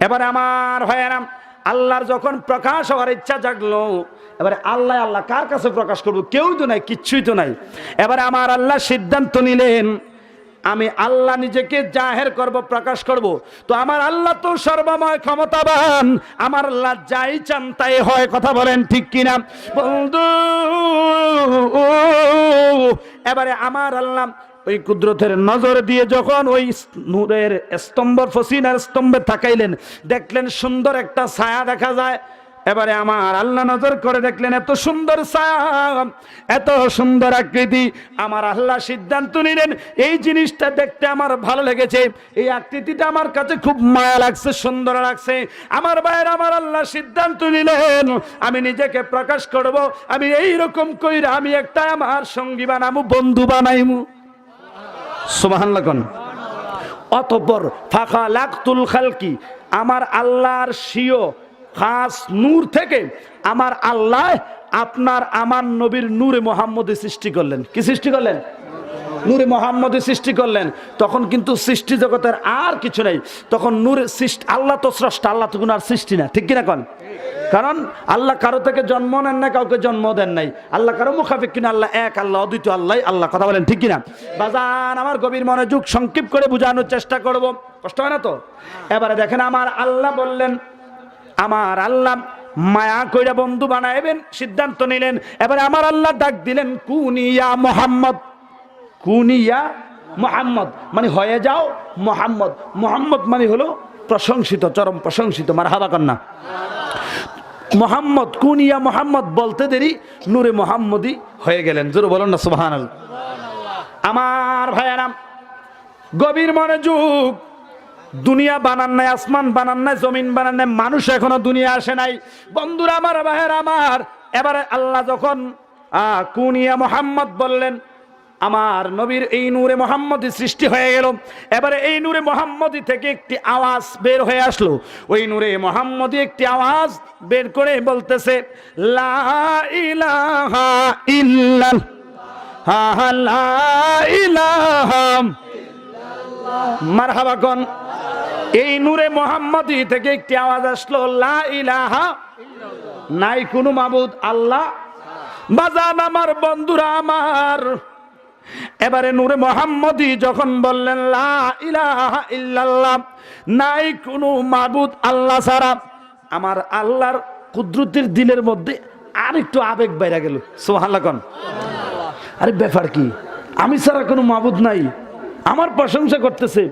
এবারে আমার ভাইয়েরা, আল্লাহর যখন প্রকাশ হওয়ার ইচ্ছা জাগলো, এবারে আল্লাহ আল্লাহ কার কাছে প্রকাশ করব? কেউ তো নাই, কিচ্ছুই তো নাই। এবারে আমার আল্লাহ সিদ্ধান্ত নিলেন আমি আল্লাহ নিজেকে জাহের করব, প্রকাশ করব। তো আমার আল্লাহ তো সর্বময় ক্ষমতাবান, আমার আল্লাহ যাই চান তাই হয়। কথা বলেন ঠিক কিনা বন্ধু? এবারে আমার আল্লাহ ওই কুদরতের নজর দিয়ে যখন ওই নূরের স্তম্ভ, ফসিনার স্তম্ভে তাকাইলেন, দেখলেন সুন্দর একটা ছায়া দেখা যায়। এবারে আমার আল্লাহ নজর করে দেখলেন এত সুন্দর ছায়া, এত সুন্দর আকৃতি। আমার আল্লাহ সিদ্ধান্ত নিলেন এই জিনিসটা দেখতে আমার ভালো লেগেছে, এই আকৃতিটা আমার কাছে খুব মায়া লাগছে, সুন্দর লাগছে। আমার ভাইয়ের, আমার আল্লাহ সিদ্ধান্ত নিলেন আমি নিজেকে প্রকাশ করব। আমি এইরকম কইরা আমি একটা আমার সঙ্গী বানাবো, বন্ধু বানাইমু। সুবহানাল্লাহ কোন। অতঃপর ফাঁকা লাকতুল খালকি, আমার আল্লাহর স্বীয় খাস নূর থেকে আমার আল্লাহ আপনার আমার নবীর নূরে মুহাম্মদী সৃষ্টি করলেন। কি সৃষ্টি করলেন? নূরে মুহাম্মদী সৃষ্টি করলেন। তখন কিন্তু সৃষ্টি জগতের আর কিছু নাই, তখন নূরে সৃষ্টি। আল্লাহ তো স্রষ্টা, আল্লাহ তো কোনো আর সৃষ্টি না, ঠিক কিনা কোন? কারণ আল্লাহ কারো থেকে জন্ম নেন না, কাউকে জন্ম দেন নাই। আল্লাহ কারো মুখাফিক কিনা, আল্লাহ এক, আল্লাহ অদ্বিতীয়, আল্লাহ আল্লাহ। কথা বলেন ঠিক কিনা? বাজান আমার গভীর মনোযোগ সংক্ষেপ করে বোঝানোর চেষ্টা করব, কষ্ট হয় না তো? এবারে দেখেন আমার আল্লাহ বললেন, আমার আল্লাহ মায়া কইরা বন্ধু বানাইবেন সিদ্ধান্ত নিলেন। এবারে আমার আল্লাহ ডাক দিলেন কুনিয়া মুহাম্মদ, কুনিয়া মুহাম্মদ মানে হয়ে যাও মুহাম্মদ। মুহাম্মদ মানে হলো প্রশংসিত, চরম প্রশংসিত। মারহাবা কন্যা মুহাম্মদ, কুনিয়া মুহাম্মদ বলতে দেরি নূরে মুহাম্মদী হয়ে গেলেন। জোরে বলেন না সুবহানাল্লাহ। আমার ভাইয়েরা গভীর মনোযোগ, দুনিয়া বানান নাই, আসমান বানান নাই, জমিন বানান নাই, মানুষ এখনো দুনিয়া আসে নাই। বন্ধুরা আমার, ভাইয়েরা আমার, এবারে আল্লাহ যখন কুনিয়া মুহাম্মদ বললেন, আমার নবীর এই নূরে মুহাম্মদী সৃষ্টি হয়ে গেল। এবারে এই নূরে মুহাম্মদী থেকে একটি আওয়াজ বের হয়ে আসলো। ওই নূরে মুহাম্মদী একটি আওয়াজ বের করে বলতেছে লা ইলাহা ইল্লাল্লাহ, লা ইলাহা মারহাবা কোন। এই নূরে মুহাম্মদী থেকে একটি আওয়াজ আসলো লা ইলাহা, নাই কোনো মাবুদ আল্লাহ। বাজান আমার বন্ধুরা আমার, এবারে নূরে মুহাম্মদী যখন বললেন লা ইলাহা ইল্লাল্লাহ, নাই কোনো মাবুদ আল্লাহ ছাড়া, আমার আল্লাহর কুদরতের দিলের মধ্যে আর একটু আবেগ বাইরে গেল। সুবহানাল্লাহ কোন। আরে ব্যাপার কি? আমি ছাড়া কোনো মাবুদ নাই, আমার প্রশংসা করতেছে,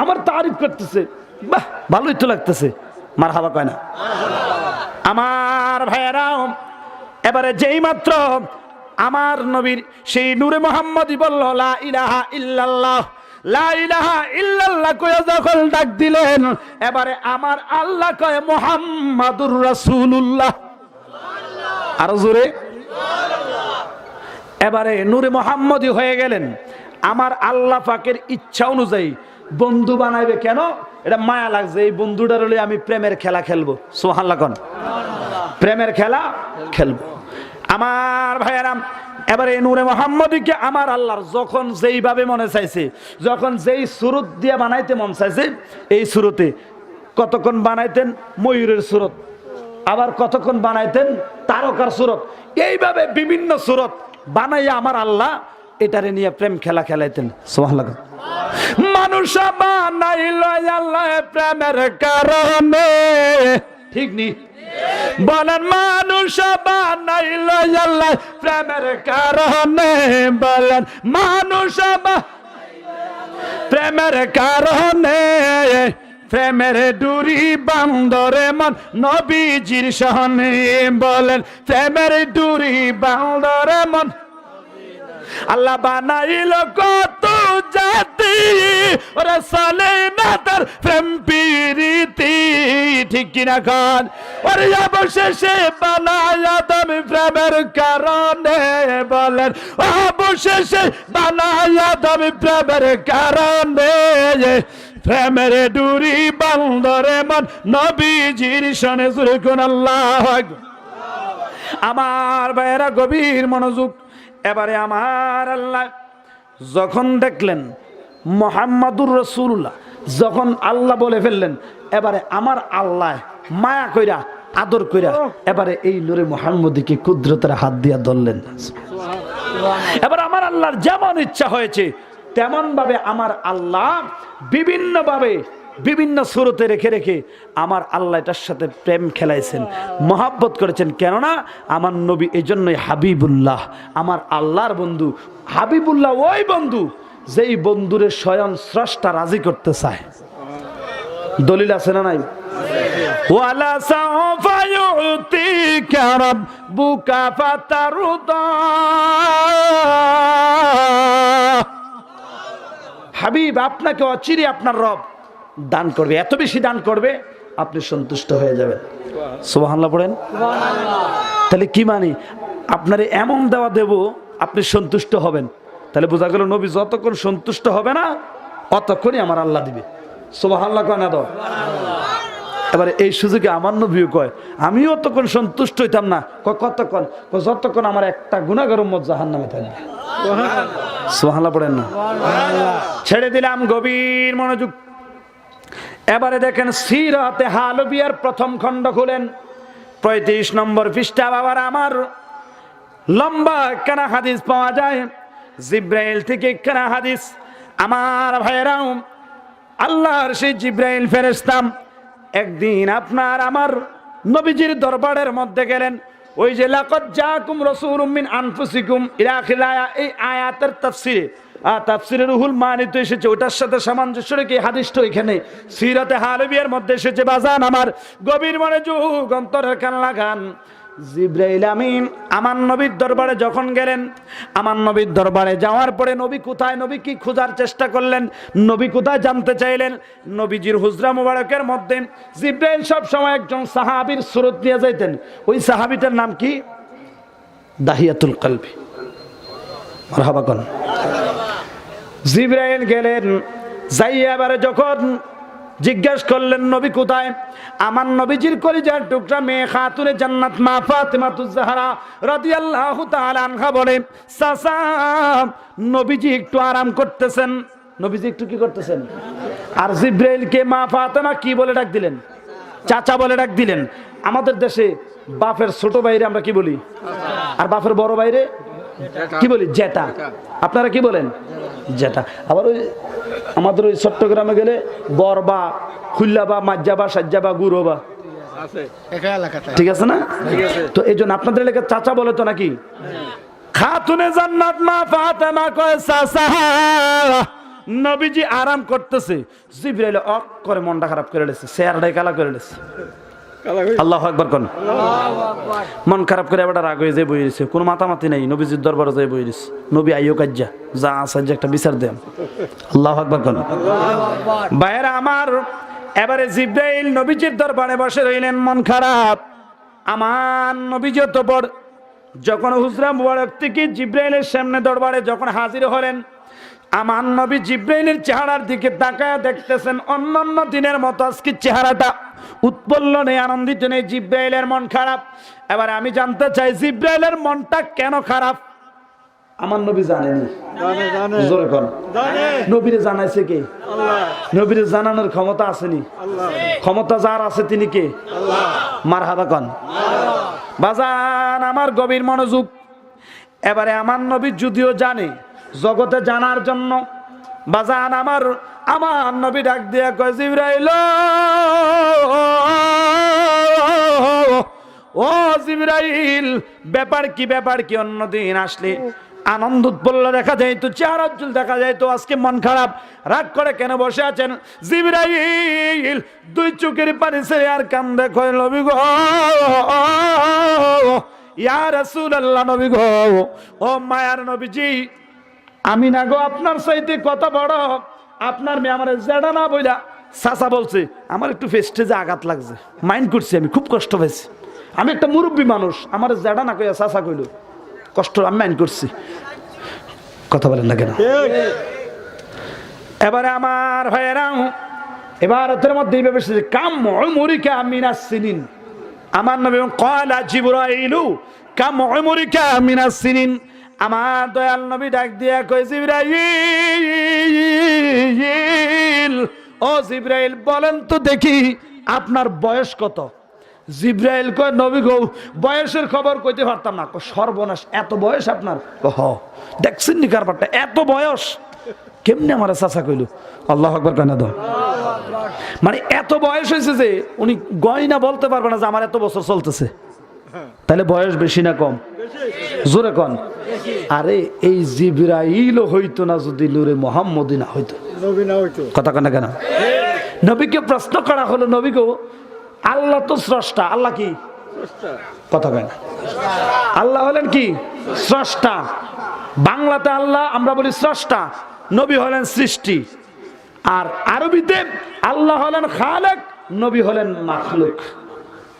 আমার তারিফ করতেছে, বাহ ভালোই তো লাগতেছে। মারহাবা কয় না? আমার ভাইয়েরা এবারে যেই মাত্র আমার নবীর সেই নূরে মুহাম্মদী বলল লা ইলাহা ইল্লাল্লাহ, লা ইলাহা ইল্লাল্লাহ কয়ে যখন ডাক দিলেন, এবারে আমার আল্লাহ কয় মুহাম্মাদুর রাসূলুল্লাহ। আরো জোরে। এবারে নূরে মুহাম্মদী হয়ে গেলেন। আমার আল্লাহ পাকের ইচ্ছা অনুযায়ী বন্ধু বানাইবে কেন? এটা মায়া লাগছে, এই বন্ধুটার হলে আমি প্রেমের খেলা খেলবো। সুবহানাল্লাহ কোন। প্রেমের খেলা খেলবো। আমার ভাইয়েরা এবারে নূরে মুহাম্মদীকে আমার আল্লাহর যখন যেইভাবে মনে চাইছে, যখন যেই সুরত দিয়ে বানাইতে মন চাইছে, এই সুরতে কতক্ষণ বানাইতেন ময়ূরের সুরত, আবার কতক্ষণ বানাইতেন তারকার সুরত, এইভাবে বিভিন্ন সুরত বানাইয়া আমার আল্লাহ এটারে নিয়ে প্রেম খেলা খেলাইতেন। সুবহানাল্লাহ। মানুষ বানাইল আল্লাহ প্রেমের কারণে, ঠিক নি বলেন? মানুষ বানাইল আল্লাহ প্রেমের কারণে, বলেন মানুষ প্রেমের কারণে। প্রেমের ডুরি বান্দরে মন নবীজির সহনে, বলেন প্রেমের ডুরি বান্দরে মন। আল্লাহ বানাইল কত জাতি, ওরে চলে না তার প্রেম প্রীতি, ঠিক কিনা খান? ওরে অবশেষে বানায় তুমি প্রেমের কারণে, বলেন অবশেষে বানায় তুমি প্রেমের কারণে। প্রেমের ডুরি বান্দরে মন নবীজির সনে, সুরে কোন আল্লাহু আকবার। আমার ভাইয়েরা গভীর মনোযোগ। এবারে আমার আল্লাহ যখন দেখলেন মুহাম্মাদুর রাসূলুল্লাহ, যখন আল্লাহ বলে ফেললেন, এবারে আমার আল্লাহ মায়া কইরা আদর কইরা এবারে এই নূরে মুহাম্মদীকে কুদরতের হাত দিয়া ধরলেন। এবার আমার আল্লাহর যেমন ইচ্ছা হয়েছে তেমন ভাবে আমার আল্লাহ বিভিন্ন ভাবে বিভিন্ন সুরতে রেখে রেখে আমার আল্লাহ এটার সাথে প্রেম খেলাইছেন, মহাব্বত করেছেন। কেননা আমার নবী এই জন্যই হাবিবুল্লাহ, আমার আল্লাহর বন্ধু। হাবিবুল্লাহ ওই বন্ধু যেই বন্ধুরে স্বয়ং স্রষ্টা রাজি করতে চায়। দলিল আছে না নাই? ওয়ালা সাওফা ইউতিকা রাব্বুকা ফাতারদা। হাবিব আপনাকে অচিরে আপনার রব দান করবে, এত বেশি দান করবে আপনি সন্তুষ্ট হয়ে যাবেন। সুবহানাল্লাহ পড়েন। তাহলে কি মানে? আপনারে এমন দেওয়া দেব আপনি সন্তুষ্ট হবেন। তাহলে বোঝা গেল নবী যতক্ষণ সন্তুষ্ট হবে না অতক্ষণই আমার আল্লাহ দিবে। সুবহানাল্লাহ কয় না তো? এবারে এই সুযোগে আমার নবীও কয় আমিও তখন সন্তুষ্ট হইতাম না। কতক্ষণ? যতক্ষণ আমার একটা গুনাহগার উম্মত জাহান্নামে থাকবে। সুবহানাল্লাহ পড়েন না? ছেড়ে দিলাম গভীর মনোযোগ। এবারে দেখেন সিরাতে হালবিয়ার প্রথম খণ্ড খুলেন, 35 নম্বর পৃষ্ঠা। বাবার আমার লম্বা একখানা হাদিস পাওয়া যায়, জিব্রাইল থেকে একখানা হাদিস। আমার ভাইয়েরাও, আল্লাহর সেই জিব্রাইল ফেরেশতা একদিন আপনার আমার নবীজির দরবারের মধ্যে গেলেন। ওই যে লাকাদ জাআকুম রাসূলুম মিন আনফুসিকুম ইলা আখির আয়া, এই আয়াতের তাফসীরে তাফসীরে রুহুল মানিতে এসেছে, ওটার সাথে সামঞ্জস্য রেখে হাদিসটা এখানে সিরাতে হালবিয়ার মধ্যে এসেছে। বাজান আমার গভীর মনোযোগ, অন্তরের কান লাগান। জিব্রাইল আমিন আমার নবীর দরবারে যখন গেলেন, আমার নবীর দরবারে যাওয়ার পরে নবী কোথায়, নবী কি খোঁজার চেষ্টা করলেন, নবী কোথায় জানতে চাইলেন। নবীজির হুজরা মুবারকের মধ্যে জিব্রাইল সব সময় একজন সাহাবীর সুরত নিয়ে যাইতেন। ওই সাহাবীটার নাম কি? দাহিয়াতুল কলবি। মারহাবা কোন? জিব্রাইল গেলেন, যাইয়া এবারে যখন জিজ্ঞেস করলেন নবী কোথায়, আমার নবীজির কলিজার টুকরা মেয়ে খাতুনে জান্নাত মা ফাতেমাতুজ জাহরা রাদিয়াল্লাহু তাআলা আনহা বলে, চাচা নবীজি একটু আরাম করতেছেন। নবীজি একটু কি করতেছেন? আর জিব্রাইলকে মা ফাতেমা কি বলে ডাক দিলেন? চাচা বলে ডাক দিলেন। আমাদের দেশে বাপের ছোট ভাইরে আমরা কি বলি, আর বাপের বড় ভাইরে কি বলি? জেঠা। আপনারা কি বলেন? জেঠা। আবার ওই আমাদের ওই চট্টগ্রামে গেলে বরবা, খুল্লাবা, মাজ্জাবা, সাজ্জাবা, গুরোবা, ঠিক আছে না? তো এই জন্য আপনাদের এলাকায় চাচা বলে তো নাকি? খাতুনে জান্নাত মা ফাতেমা কয় চাচা নবীজি আরাম করতেছে। জিবরাইল অক করে মনটা খারাপ করে দিয়েছে, চেহারাটাই কালা করে দিয়েছে। আল্লাহু আকবার কোন? মন খারাপ করে এবার রাগ হয়ে যায় বই দিছে, কোনো মাতামাতি নাই। নবীজির দরবারে যায় বই দিছে, নবী আইও কাজ্জা যা আছে একটা বিচার দেন। আল্লাহু আকবার কোন? ভাইয়েরা আমার, এবারে জিব্রাইল নবীজির দরবারে বসে রইলেন, মন খারাপ। আমার নবীজি তো বড় যখন হুজরা মুবারক থেকে জিব্রাইলের সামনে দরবারে যখন হাজির হলেন, আমার নবী জিব্রাইলের চেহারার দিকে তাকায় দেখতেছেন অন্যান্য দিনের মতো আজকে চেহারাটা উৎপন্ন নেই, আনন্দিত নেই। জিব্রাইলের মন খারাপ। এবার আমি জানতে চাই জিব্রাইলের মনটা কেন খারাপ? আমার নবী জানেনি? জোরে কোন? নবীরে জানাইছে কে? নবীরে জানানোর ক্ষমতা আসেনি? ক্ষমতা যার আছে তিনি কে? মারহাবা কোন? বাজান আমার গভীর মনোযোগ। এবারে আমার নবী যদিও জানে, জগতে জানার জন্য বাজান আমার নবী ডাক দিয়া কয়, জিবরাইল ও জিবরাইল, ব্যাপার কি? ব্যাপার কি? অন্যদিন আসলে আনন্দ উৎপল্ল দেখা যায় তো, চেহারা উজ্জ্বল দেখা যায় তো, আজকে মন খারাপ, রাগ করে কেন বসে আছেন? জিবরাইল দুই চোখের পানি ছেড়ে আর কান্দে কয়, নবী গো, ইয়া রাসূলুল্লাহ, নবী গো, ও মায়ার নবীজি, আমি না গো আপনার চাইতে কত বড়, আপনার মেয়ে আমার জেডা না বইলা চাচা বলছে। আমার একটু ফেস্টেজে আঘাত লাগছে, মাইন্ড করছি, আমি খুব কষ্ট পেয়েছি। আমি একটা মুরব্বী মানুষ, আমার জেডা না কইয়া চাচা কইল, কষ্ট আমি মাইন্ড করছি। কথা বলেন না কেন? এবারে আমার ভাইয়েরা, এবার ওদের মধ্যে এইভাবে কাম মুরিকা মিনাস সিনিন। আমার নবী ক্বালা জিবরাইলু কাম মুরিকা মিনাস সিনিন। আমার দয়াল নবী ডাক দিয়া কয়, জিবরাইল, ও জিবরাইল বলেন তো দেখি আপনার বয়স কত? জিব্রাইল কয় নবী গো বয়সের খবর কইতে পারতাম না। সর্বনাশ, এত বয়স আপনার? হ, দেখছেন নি কারবারটা, এত বয়স কেমনে আমার চাচা কইল? আল্লাহ আকবার কেন দাও, মানে এত বয়স হয়েছে যে উনি গয়না বলতে পারবে না যে আমার এত বছর চলতেছে। তাহলে বয়স বেশি না কম? জোরে কন। আরে এই জিবরাইল হইতো না যদি নূরে মুহাম্মদী না হইতো, কথা কন না কেন? নবীকে প্রশ্ন করা হলো, নবী গো আল্লাহ তো স্রষ্টা, আল্লাহ কি? কথা কয় না। আল্লাহ হলেন কি? স্রষ্টা। বাংলাতে আল্লাহ আমরা বলি স্রষ্টা, নবী হলেন সৃষ্টি। আর আরবিতে আল্লাহ হলেন খালেক, নবী হলেন মাখলুক।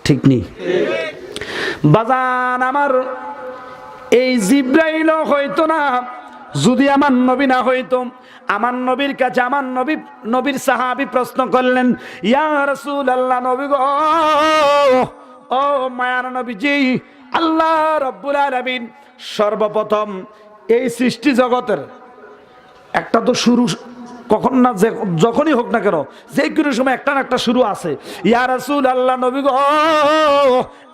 ঠিক নি বাজান আমার? এই জিব্রাইল হইতো না যদি আমার নবী না হইতো। আমার নবীর কাছে আমার নবীর সাহাবী প্রশ্ন করলেন, ইয়া রাসূলুল্লাহ, নবী গো, ও মায়ার নবীজি, আল্লাহ রাব্বুল আলামিন সর্বপ্রথম এই সৃষ্টি জগতের একটা তো শুরু কখন না, যখনই হোক না কেন, যে কোনো সময় একটা না একটা শুরু আছে। ইয়া রাসূলুল্লাহ, নবী গো,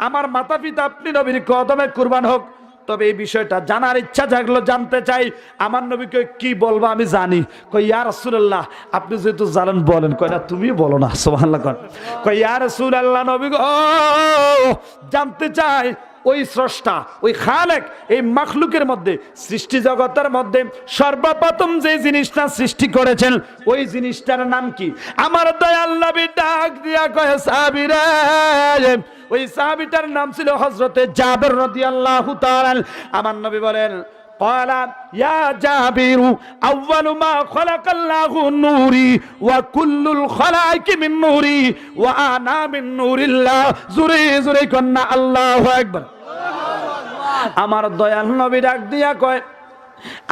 আমার মাতা পিতা আপনি নবীর কদমে কুরবান হোক। তবে এই বিষয়টা জানার ইচ্ছা জাগলো, জানতে চাই আমার নবীকে কি বলবো আমি জানি। কই ইয়া রাসূলুল্লাহ, আপনি যেহেতু জানেন বলেন। কয় না তুমি বলো না, সুবহানাল্লাহ। কয় ইয়া রাসূলুল্লাহ, নবী গো, জানতে চাই ওই স্রষ্টা, ওই খালেক, এই মাখলুকের মধ্যে, সৃষ্টি জগতের মধ্যে সর্বপ্রথম যে জিনিসটা সৃষ্টি করেছেন ওই জিনিসটার নাম কি? আমার দয়াল নবী ডাক দিয়া কয়, সাহাবীরা, ওই সাহাবীটার নাম ছিল হযরতে জাবের রাদিয়াল্লাহু তাআলা। আমার নবী বলেন, ক্বালা ইয়া জাবিরু আউয়ালু মা খালাকাল্লাহু নূরি ওয়া কুল্লুল খালাইকি মিন নূরি ওয়া আনা মিন নূরিল্লাহ। জোরে জোরে কন্না আল্লাহু আকবার। আমার দয়াল নবী ডাক দিয়া কয়,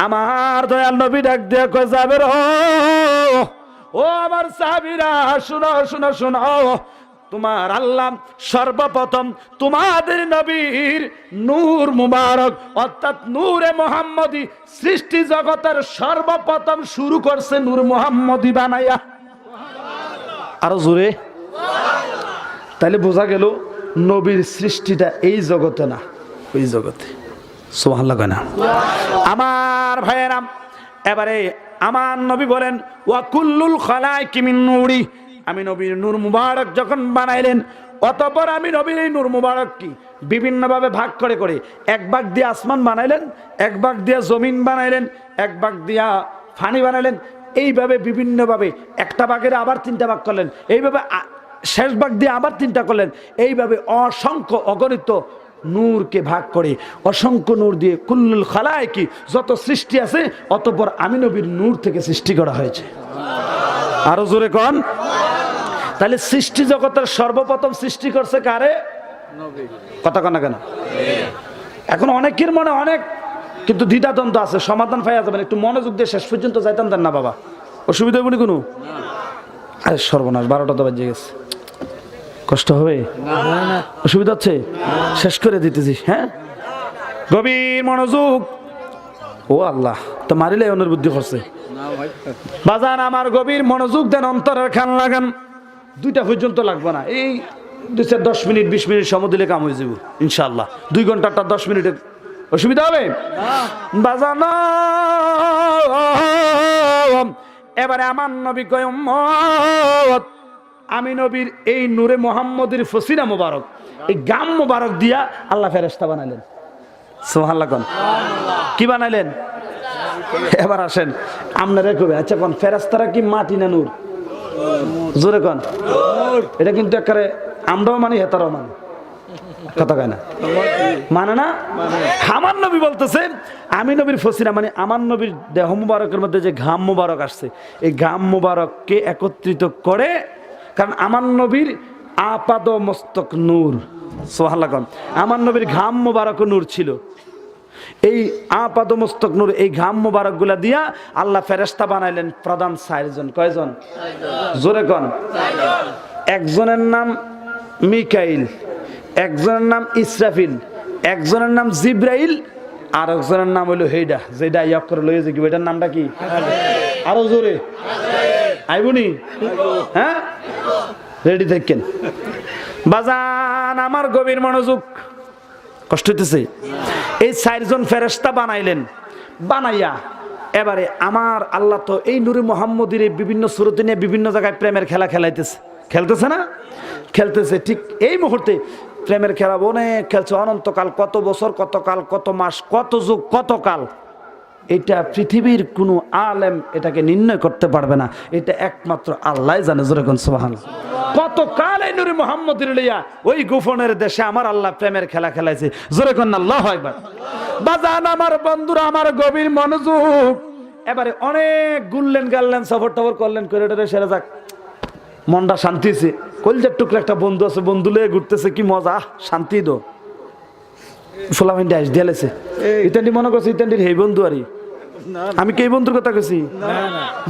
আমার দয়াল নবী ডাক দিয়া কয়, জাবের ও আমার সাহাবীরা, শুনো শুনো শুনো, তোমার আল্লাহ সর্বপ্রথম তোমাদের নবীর নূর মুবারক অর্থাৎ নূরে মুহাম্মদী সৃষ্টি জগতের সর্বপ্রথম শুরু করছে নূর মুহাম্মদী বানাইয়া। আরো জোরে। তাহলে বোঝা গেল নবীর সৃষ্টিটা এই জগতে না, ওই জগতে। সুবহানাল্লাহ না? আমার ভাইয়েরা, এবারে আমার নবী বলেন, ওয়া কুল্লুল খালাইকি মিন নূরি, আমি নবীর নূর মুবারক যখন বানাইলেন, অতঃপর আমি নবীর এই নূর মুবারক কি বিভিন্নভাবে ভাগ করে করে, এক ভাগ দিয়ে আসমান বানাইলেন, এক ভাগ দিয়ে জমিন বানাইলেন, এক ভাগ দিয়া পানি বানাইলেন, এইভাবে বিভিন্নভাবে একটা ভাগের আবার তিনটা ভাগ করলেন, এইভাবে শেষ ভাগ দিয়ে আবার তিনটা করলেন, এইভাবে অসংখ্য অগণিত নূরকে ভাগ করে, অসংখ্য নূর দিয়ে কুল্লুল খালাইকি যত সৃষ্টি আছে, অতঃপর আমি নবীর নূর থেকে সৃষ্টি করা হয়েছে। আরো জোরে কন। তাহলে সৃষ্টি জগতের সর্বপ্রথম সৃষ্টি করছে কারে? কথা কন না কেন? এখন অনেকের মনে অনেক কিন্তু দ্বিধাদ্বন্দ্ব আছে, সমাধান পাওয়া যাবে না। একটু মনোযোগ দিয়ে শেষ পর্যন্ত যাইতাম দেন না বাবা, অসুবিধা হবে না কোনো? আরে সর্বনাশ, 12টা তো বাজে গেছে, কষ্ট হবে? অসুবিধা হচ্ছে? শেষ করে দিতেছি। হ্যাঁ, গভীর মনোযোগ। ও আল্লাহ, তো মারিলে অনের বুদ্ধি করছে বাজান। আমার গভীর মনোযোগ দেন, অন্তরের খান লাগান। 2টা পর্যন্ত লাগবে না, এই 10 মিনিট 20 মিনিট সময় দিলে কাম হয়ে যাব ইনশাআল্লাহ। 2 ঘন্টাটা 10 মিনিটে অসুবিধা হবে বাজান। এবারে আমার নবী কয়, উম্মত, আমি নবীর এই নূরে মুহাম্মদীর ফসিলা মুবারক, এই গাম মুবারক দিয়া আল্লাহ ফেরেশতা বানাইলেন। সুবহানাল্লাহ কোন? কি বানাইলেন? এবার আসেন আপনারা কবে, আচ্ছা কোন ফেরেশতারা কি মাটি না নূর? জোরে কোন। এটা কিন্তু একেবারে আমরাও মানি, হেতারাও মানি, কথা কয় না, মানে না? আমার নবী বলতেছে আমি নবীর ফসিলা, মানে আমার নবীর দেহ মুবারকের মধ্যে যে ঘাম মুবারক আসছে, এই ঘাম মুবারককে একত্রিত করে, কারণ আমার নবীর আপাদ মস্তক নূর। সুবহানাল্লাহ কোন। আমার নবীর ঘাম মুবারক নূর ছিল, এই আপাদ মস্তক নূর, এই ঘাম মুবারক গুলা দিয়া আল্লাহ ফেরেশতা বানাইলেন প্রধান 4 জন। কয়জন? জোরে কোন। একজনের নাম মিকাইল, একজনের নাম ইসরাফিল, একজনের নাম জিব্রাইল, আর একজনের নাম হইল হেইডা, যেটা ইয়া করে লইয়ে যে কি, এটার নামটা কি? আরো জোরে আইবুনি? হ্যাঁ, রেডি থাকেন। বাজান আমার গভীর মনোযোগ, কষ্ট হইতেছে। এই 4 জন ফেরেশতা বানাইলেন, বানাইয়া এবারে আমার আল্লাহ তো এই নূরে মুহাম্মদীর বিভিন্ন সূরতে নিয়ে বিভিন্ন জায়গায় প্রেমের খেলা খেলতেছে না, খেলতেছে। ঠিক এই মুহূর্তে প্রেমের খেলা অনেক খেলছে, অনন্তকাল, কত বছর, কত কাল, কত মাস, কত যুগ, কত কাল। এটা পৃথিবীর কোনো আলেম এটাকে নির্ণয় করতে পারবে না, এটা একমাত্র আল্লাহ জানে। জোরে কোন সুবহানাল্লাহ। কত কাল এই নূরে মুহাম্মদীর লইয়া ওই গোপনের দেশে আমার আল্লাহ প্রেমের খেলা খেলাইছে। জোরে কোন আল্লাহু আকবার। বাজান আমার বন্ধুরা, আমার গভীর মনোযোগ। এবারে অনেক গুললেন গাললেন, সফর টফর করলেন, করিডোরে সেরে যাক, মনটা শান্তি হয়েছে। কলজার টুকরা একটা বন্ধু আছে, বন্ধু লয়ে ঘুরতেছে, কি মজা, শান্তি দো ফোলামিন ডাইস দিয়েছে। ইতান্ডি মনে করছে ইতান্ডির হেই বন্ধু আরই। আমি কি এই বন্ধুর কথা কইছি?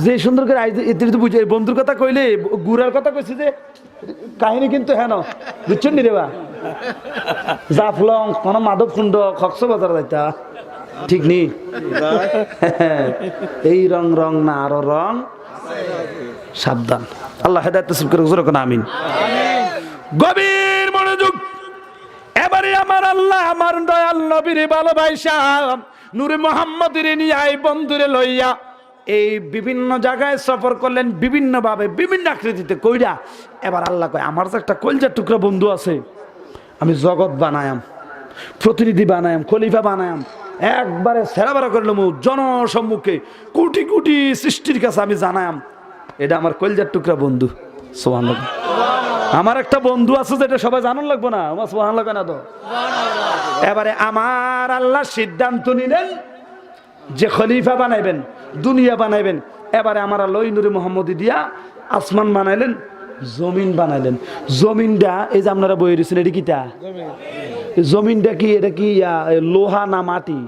যে সুন্দর করে এদের তো বুঝে বন্ধুর কথা কইলে গুড়ার কথা কইছি, যে কাহিনী কিন্তু হ্যাঁ বুঝছেন নি রে বা, জাফলং কোন মাধব কুণ্ড কক্সবাজার যাইতা, ঠিক নি? এই রং রং না আরো রং, সাবধান। আল্লাহ হেদায়েত নসিব করে, জোরে কোন আমিন। গভীর মনোযোগ। এবারে আমার আল্লাহ আমার দয়াল নবীর ভালোবাসা নূরে মুহাম্মদের নিয়ে আই বন্ধুরে লইয়া এই বিভিন্ন জায়গায় সফর করলেন, বিভিন্ন ভাবে, বিভিন্ন আকৃতিতে কইরা। এবার আল্লাহ কয়, আমার যে একটা কলজার টুকরা বন্ধু আছে, আমি জগৎ বানায়াম, প্রতিনিধি বানায়াম, খলিফা বানায়াম, একবারে সেরাবেরা করলাম জনসম্মুখে, কোটি কোটি সৃষ্টির কাছে আমি জানায়াম, এটা আমার কলজার টুকরা বন্ধু। সুবহানাল্লাহ। আমার একটা বন্ধু আছে যেটা সবাই জানান লাগবো না, আমার সুবহানাল্লাহ কেন তো। এবারে আমার আল্লাহ সিদ্ধান্ত নিলেন যে খলিফা বানাইবেন, দুনিয়া বানাইবেন। এবারে আমার আল্লাহ ওই নূরে মুহাম্মদী দিয়া আসমান বানাইলেন, জমিন বানাইলেন। জমিনটা এই যে আপনারা বই দিয়েছেন, এটা কিটা? জমিনটা কি, এটা কি লোহা না মাটি?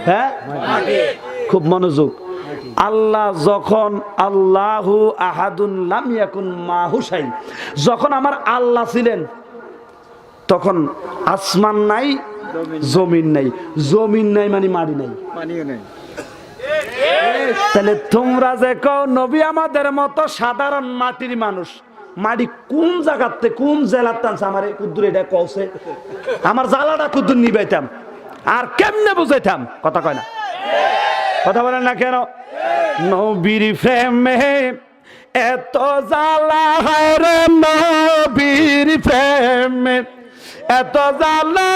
হ্যাঁ, খুব মনোযোগ। আল্লাহ যখন আল্লাহু আহাদুন লাম ইয়াকুন মাহু শাই, যখন আমার আল্লাহ ছিলেন তখন আসমান নাই, জমিন নাই। জমিন নাই মানে মাটি নাই, তাহলে তোমরা যে কও নবী আমাদের মতো সাধারণ মাটির মানুষ, মাটি কোন জায়গাতে কোন জেলার টানছে আমার কুদ্দুর, এটা কওছে আমার জ্বালাটা কুদ্দুর নিবাইতাম আর কেমনে বুঝাইতাম, কথা কয় না, কথা বলেন না কেন? নবীর প্রেমে এত জ্বালা হয় রে, নবীর প্রেমে এত জ্বালা,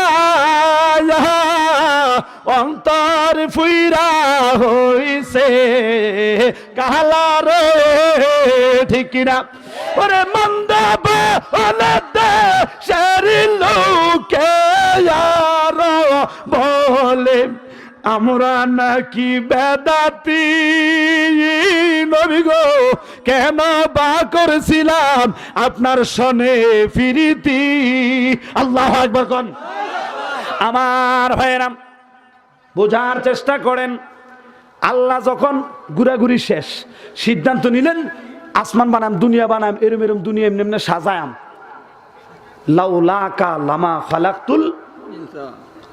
অন্তর ফুইরা হইছে কালা রে, ঠিক না? ওরে মন্দব হলতে শরী লোকে আর বলে আমরা নাকি বেদাতি, নবী গো কেন বা করেছিলাম আপনার সনে ফিরিতি। আল্লাহু আকবার কোন। আমার ভাইয়েরা বোঝার চেষ্টা করেন, আল্লাহ যখন ঘুরাঘুরি শেষ, সিদ্ধান্ত নিলেন আসমান বানাম, দুনিয়া বানাম, এরম এরম দুনিয়া এমনি এমনি সাজায়াম। লাউলাকা লামা খালাকতুল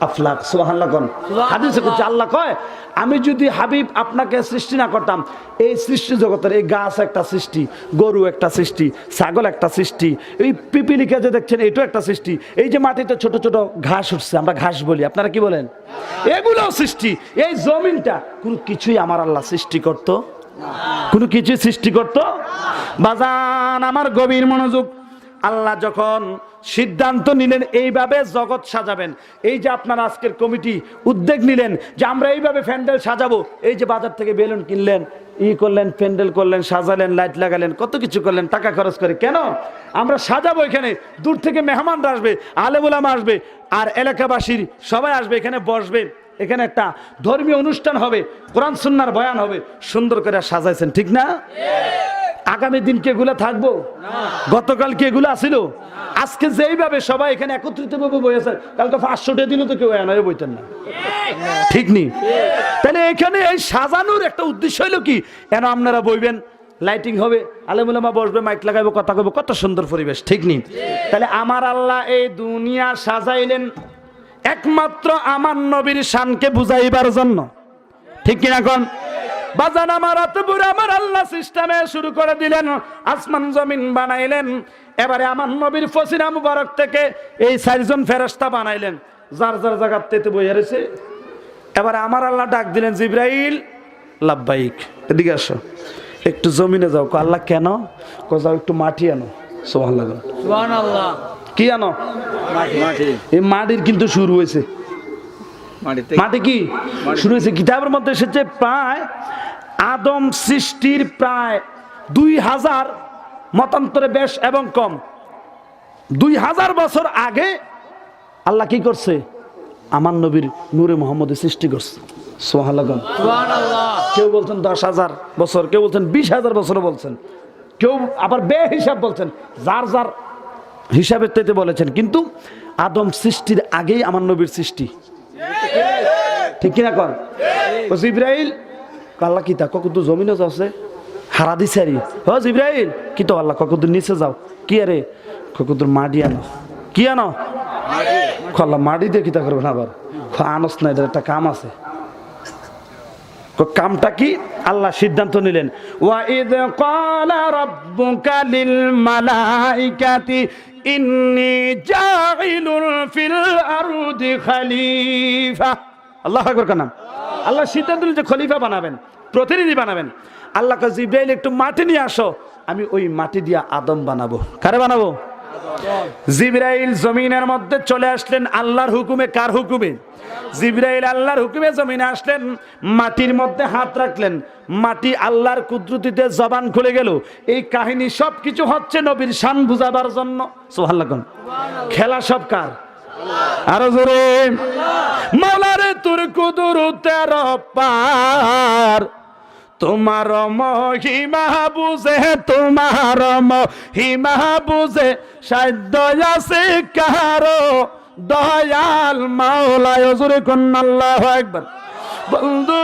আফলাক। সুবহানাল্লাহ কোন। হাদিসে কুদসি আল্লাহ কয়, আমি যদি হাবিব আপনাকে সৃষ্টি না করতাম, এই সৃষ্টি জগতের এই গাছ একটা সৃষ্টি, গরু একটা সৃষ্টি, ছাগল একটা সৃষ্টি, এই পিপিলিকা যে দেখছেন এটাও একটা সৃষ্টি, এই যে মাটিতে ছোট ছোট ঘাস উঠছে, আমরা ঘাস বলি, আপনারা কি বলেন? এগুলো সৃষ্টি। এই জমিনটা কোনো কিছুই আমার আল্লাহ সৃষ্টি করতো, কোনো কিছু সৃষ্টি করতো? বাজান আমার গভীর মনোযোগ। আল্লাহ যখন সিদ্ধান্ত নিলেন এইভাবে জগৎ সাজাবেন, এই যে আপনারা আজকের কমিটি উদ্যোগ নিলেন যে আমরা এইভাবে প্যান্ডেল সাজাবো, এই যে বাজার থেকে বেলুন কিনলেন, করলেন, প্যান্ডেল করলেন, সাজালেন, লাইট লাগালেন, কত কিছু করলেন টাকা খরচ করে, কেন? আমরা সাজাবো, এখানে দূর থেকে মেহমানরা আসবে, আলেম ওলামা আসবে, আর এলাকাবাসীর সবাই আসবে, এখানে বসবে, এখানে একটা ধর্মীয় অনুষ্ঠান হবে, কোরআন সুন্নাহর বয়ান হবে, সুন্দর করে সাজাইছেন, ঠিক না? আগামী দিন কি এগুলা থাকবো? গতকাল কি এগুলো আসিল? আজকে যেইভাবে সবাই এখানে একত্রিত ভাবে বইয়েছে, কালকে 500 দিনও তো কেউ এনে বইতেন না, ঠিক নি? তাহলে এখানে এই সাজানোর একটা উদ্দেশ্য হইলো কি, এন আপনারা বইবেন, লাইটিং হবে, আলেম ওলামা বসবে, মাইক লাগাইবো, কথা কইবো, কত সুন্দর পরিবেশ, ঠিক নি? তাহলে আমার আল্লাহ এই দুনিয়া সাজাইলেন একমাত্র আমার নবীর শানকে বুঝাইবার জন্য, ঠিক কিনা কোন? বাজান আমার অতপুর আমার আল্লাহ সিস্টেমে শুরু করে দিলেন, আসমান জমিন বানাইলেন। এবারে আমার নবীর ফসিনা মুবারক থেকে এই 4 জন ফেরেশতা বানাইলেন, যার যার জায়গার তেতে বইয়া রয়েছে। এবারে আমার আল্লাহ ডাক দিলেন, জিব্রাইল লাব্বাইক, এদিকে আসো, একটু জমিনে যাও। আল্লাহ কেন? যাও একটু মাটি আনো। সুবহানাল্লাহ।
সুবহানাল্লাহ।
কি আনো? এই মাটির কিন্তু শুরু হয়েছে। মাটি কি শুরু হয়েছে? কিতাবের মধ্যে এসেছে প্রায় আদম সৃষ্টির প্রায় 2000 মতান্তরে বেশ এবং কম 2000 বছর আগে আল্লাহ কি করছে? আমার নবীর নূরে মুহাম্মদের সৃষ্টি করছে। সুবহানাল্লাহ। কেউ বলছেন 10,000 বছর, কেউ বলছেন 20,000 বছর বলছেন, কেউ আবার বেহিসাব বলছেন, যার যার হিসাবের চাইতে বলেছেন। কিন্তু আদম সৃষ্টির আগেই আমার নবীর সৃষ্টি, ঠিক কিনা কন? জিব্রাইল আল্লাহ কি তা কত জমিনে যাচ্ছে হারা দিছে আরি। হ জিব্রাইল কি তো আল্লাহ কত নিচে যাও। কি আরে কত মাটি আনো। কি আনো? আল্লাহ মাটি দিয়ে কি তা করবেন আবার? আনস না, এটা একটা কাম আছে। কামটা কি? আল্লাহ সিদ্ধান্ত নিলেন, ওয়াইদ ক্বালা রাব্বুকা লিল মালাইকাতি ইন্নী জাইলুন ফিল আরদি খলিফা। আল্লাহু আকবার কানাম। আল্লাহ সিদ্ধান্ত নিলেন যে খলিফা বানাবেন, প্রতিনিধি বানাবেন। আল্লাহ কে জিব্রাইল একটু মাটি নিয়ে আসো, আমি ওই মাটি দিয়ে আদম বানাবো। কারে বানাবো? জিব্রাইল জমিনের মধ্যে চলে আসলেন আল্লাহর হুকুমে। কার হুকুমে? জিব্রাইল আল্লাহর হুকুমে জমিনে আসলেন, মাটির মধ্যে হাত রাখলেন, মাটি আল্লাহর কুদরতিতে জবান খুলে গেল। এই কাহিনী সবকিছু হচ্ছে নবীর শান বুঝাবার জন্য। সুবহানাল্লাহ। খেলা সব কার? আরো জোরে। মাওলারে তোর কুদরতের পার, তোমার মহিমা বুঝে, তোমার মহিমা বুঝে সাধ্য আছে কারো, দয়াল মাওলায় জোরে কোন আল্লাহু আকবার। বন্ধু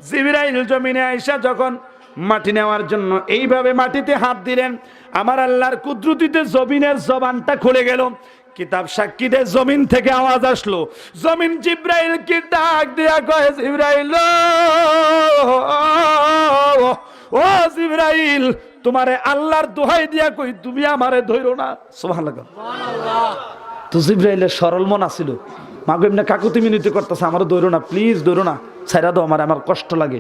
জিবরাইল জমিনে আয়েশা যখন মাটি নেওয়ার জন্য এইভাবে মাটিতে হাত দিলেন, আমার আল্লাহর কুদরতিতে জমিনের জবানটা খুলে গেল। কিতাব সাক্ষী দেয় জমিন থেকে আওয়াজ আসলো। জমিন জিব্রাইলকে ডাক দিয়া কয়, জিব্রাইল ও জিব্রাইল, তোমারে আল্লাহর দোহাই দিয়া কই তুমি আমারে ধইরো না। সুবহানাল্লাহ। তো জিব্রাইলের সরল মন আছিল, মাগো এমনি কাকুতি মিনতি করতেছে, আমারও ধইরো না, প্লিজ ধইরো না, ছাইরা দাও, আমার কষ্ট লাগে।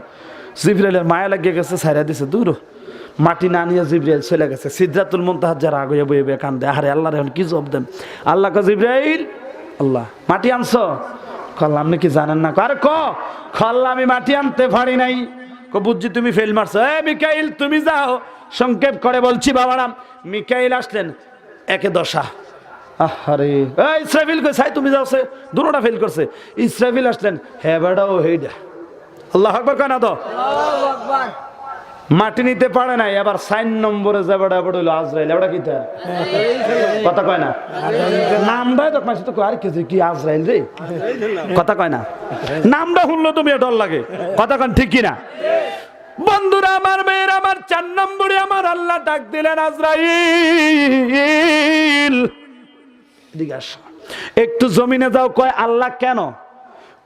জিব্রাইলের মায়া লাগিয়ে গেছে, ছাইরা দিছে, দূর। মাটি না নিয়ে জিব্রাইল চলে গেছে। সিদরাতুল মুনতাহা যারা আগে বয়ে বয়ে কান্দে, আরে আল্লাহর এখন কি জবাব দেন? আল্লাহ ক জিব্রাইল, আল্লাহ মাটি আনছো? কল্লা আপনি কি জানেন না? আরে কল্লা আমি মাটি আনতে পারি নাই। বুঝছি তুমি ফেল মারছো। মিকাইল তুমি যাও। সংক্ষেপ করে বলছি বাবারাম, মিকাইল আসলেন, একে দশা। আরে ইসরাফিল কই সাই তুমি যাও, সে দুটোটা ফেল করছে। ইসরাফিল আসলেন, হ্যাঁ বেটা ও হেইডা। আল্লাহু আকবার কয় না তো? আল্লাহু আকবার। মাটি নিতে পারে নাই, এবার 4 নম্বরে যে বেটা বড় হইলো আজরাইল। এবারে কি তা কথা কয় না? নামটা তো মাসে তো আর কি আজরাইল রে, কথা কয় না? নামটা শুনলো তুমি ডর লাগে, কথা কন ঠিক কি না? বন্ধুরা আমার, মেয়ের আমার, 4 নম্বরে আমার আল্লাহ ডাক দিলেন, আজরাইল এদিকে আসো, একটু জমিনে যাও। কয় আল্লাহ কেন?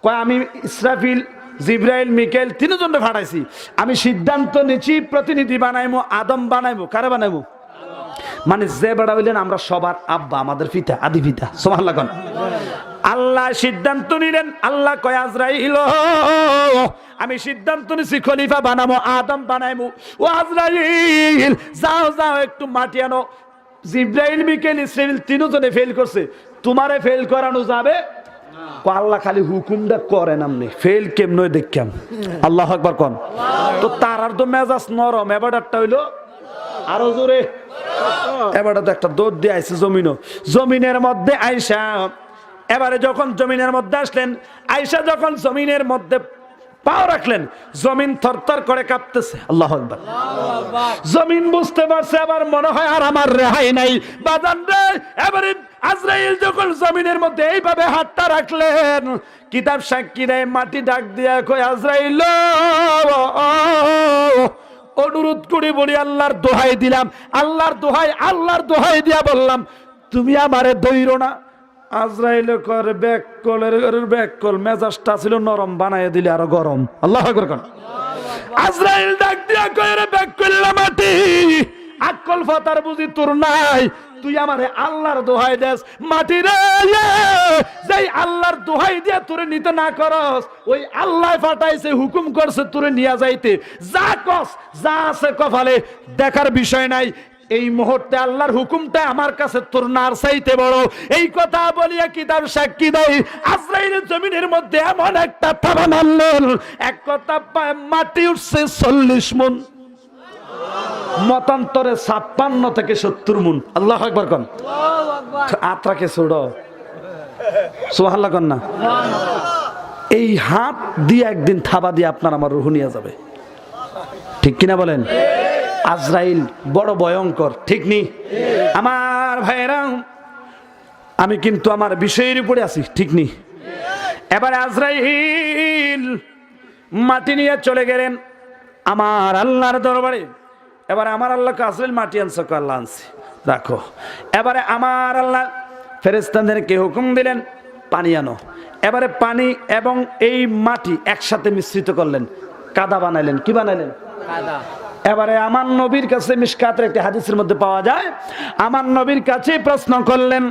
কয় আমি ইসরাফিল, জিব্রাইল, মিকাইল 3 জনকে ফাটাইছি। আমি সিদ্ধান্ত নিচ্ছি প্রতিনিধি বানাইমু, আদম বানাইমু। কারে বানাইমু? মানে যে বেড়া হইলেন আমরা সবার আব্বা, আমাদের পিতা, আদি পিতা। সুবহানাল্লাহ। আল্লাহ সিদ্ধান্ত নিলেন। আল্লাহ কয় আজরাইল আমি সিদ্ধান্ত নিছি খলিফা বানাবো, আদম বানাইমু। ও আজরাইল যাও যাও একটু মাটি আনো। জিব্রাইল, মিকাইল, ইসরাফিল 3 জনে ফেল করছে, তোমারে ফেল করানো যাবে? আল্লাহ খালি হুকুমটা করেন, আপনি ফেল কেমন দেখাম। আল্লাহু আকবার কোন। তো তারার তো মেজাজ নরম, এবারটা হইলো আরো জোরে। এবারটা তো একটা দৌড় দিয়ে আইসে জমিনের মধ্যে আইসা। এবারে যখন জমিনের মধ্যে আসলেন, আইসা যখন জমিনের মধ্যে পাও রাখলেন, জমিন থরথর করে কাঁপতেছে। আল্লাহু আকবার। জমিন বুঝতে পারছে, আবার মনে হয় আর আমার রেহাই নাই। বাজান রে, এবারে আজরাইল যখন জমিনের মধ্যে এইভাবে হাতটা রাখলেন, কিতাব সাক্ষী দেয় মাটি ডাক দিয়া কই আজরাইল অনুরোধ করে বলি, আল্লাহর দোহাই দিলাম, আল্লাহর দোহাই দিয়া বললাম, তুমি আমারে ধইরো না। আজরাইল কর ব্যাককল মেজাজটা ছিল নরম বানায় দিলে আরো গরম। আল্লাহু আকবার কোন। আজরাইল ডাক দিয়া কয় রে ব্যাককল মাটি আকল ফাতার বুঝি তোর নাই, তুই আমারে আল্লাহর দোহাই দেস মাটি রে, যেই আল্লাহর দোহাই দিয়া তোরে নিতে না করস ওই আল্লাহ ফাটাইছে হুকুম করছে তোরে নিয়া যাইতে, যা কস যা আছে কপালে দেখার বিষয় নাই, এই মুহূর্তে আল্লাহর হুকুমটা আমার কাছে তোর নার চাইতে বড়। এই কথা বলিয়া কিতাব সাক্ষী দেয় আজরাইল জমিনের মধ্যে এমন একটা থাবা মারলেন, এক কথা মাটি উঠছে 40 মণ, মতান্তরে 56 থেকে 70 মণ। আল্লাহু আকবার কোন। আত্রাকে ছোড় সুবহানাল্লাহ কোন না। এই হাত দিয়ে একদিন থাবা দিয়ে আপনার আমার রুহ নিয়ে যাবে, ঠিক কিনা বলেন? আজরাইল বড় ভয়ঙ্কর, ঠিক নেই আমার ভাইরা? আমি কিন্তু আমার বিষয়ের উপরে আছি, ঠিক নেই? এবারে আজরাইল মাটি নিয়ে চলে গেলেন আমার আল্লাহর দরবারে। এবারে আমার আল্লাহকে আজরাইল মাটি আনছে, আল্লাহ আনছে রাখো। এবারে আমার আল্লাহ ফেরেশতাদেরকে হুকুম দিলেন পানি আনো। এবারে পানি এবং এই মাটি একসাথে মিশ্রিত করলেন, কাদা বানাইলেন। কি বানাইলেন? কাদা। এবারে আমার নবীর কাছে মিশকাতের একটি হাদিসের মধ্যে পাওয়া যায়, আমার নবীর কাছে প্রশ্ন করলেন,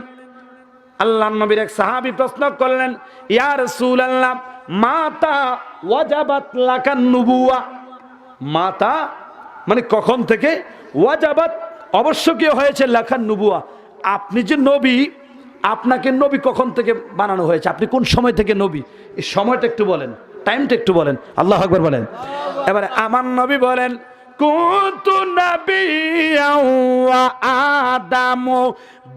আল্লাহর নবীর এক সাহাবী প্রশ্ন করলেন, ইয়া রাসূলুল্লাহ মাতা ওয়াজাবাত লাকান নুবুওয়া। মাতা মানে কখন থেকে, ওয়াজাবাত অবশ্যকীয় হয়েছে, লাকান নুবুওয়া আপনি যে নবী, আপনাকে নবী কখন থেকে বানানো হয়েছে, আপনি কোন সময় থেকে নবী, এই সময়টা একটু বলেন, টাইমটা একটু বলেন। আল্লাহু আকবার বলেন। এবারে আমার নবী বলেন, কুনতু নাবিয়্যাও ওয়া আদামু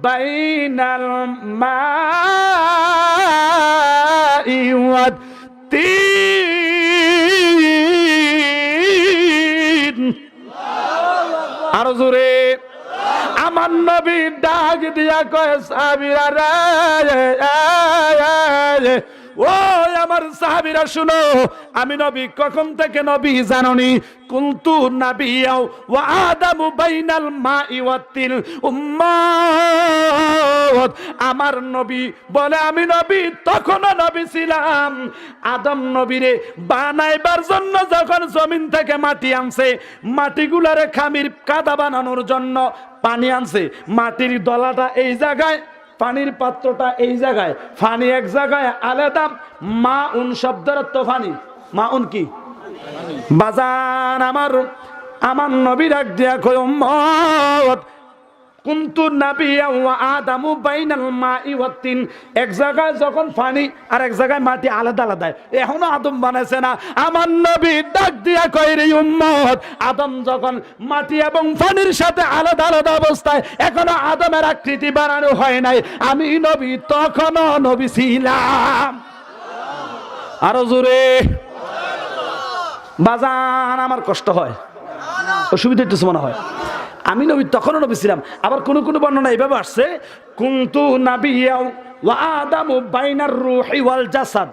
বাইনাল মাই ওয়াত তিন। আরো জোরে। আমার নবী ডাক দিয়া কয় সাহাবীরা রে, ও আমার সাহাবীরা শুনো, আমি নবী কখন থেকে নবী জানোনি? কুনতু নাবিয়্যাও ওয়া আদামু বাইনাল মাই ওয়াত তিন। উম্মত আমার নবী বলে আমি নবী তখনও নবী ছিলাম, আদম নবীরে বানাইবার জন্য যখন জমিন থেকে মাটি আনছে, মাটিগুলারে খামির কাদা বানানোর জন্য পানি আনছে, মাটির দলাটা এই জায়গায়, পানির পাত্রটা এই জায়গায়, পানি এক জায়গায় আলাদা। মা উন শব্দের অর্থ পানি, মা উন কি বাজান? আমার নবী ডাক দিয়া কয় উম্মত কুনতু নাবিয়্যা ওয়া আদামু বাইনাল মাই ওয়াত তিন। এক জায়গায় যখন পানি আর এক জায়গায় মাটি আলাদা আলাদা, এখনো আদম বানাইছে না। আমার নবী ডাক দিয়া কয় রে উম্মত, আদম যখন মাটি এবং পানির সাথে আলাদা আলাদা অবস্থায়, এখনো আদমের আকৃতি বানানো হয় নাই, আমি নবী তখনও নবী ছিলাম। আরো জোরে বাজান। আমার কষ্ট হয়, অসুবিধা একটু মনে হয়, আমি নবী তখনও নবী ছিলাম। আবার কোন কোন বর্ণনা এইভাবে আসছে, কুনতু নাবিয়্যাও ওয়া আদামু বাইনার রূহি ওয়াল জাসাদ।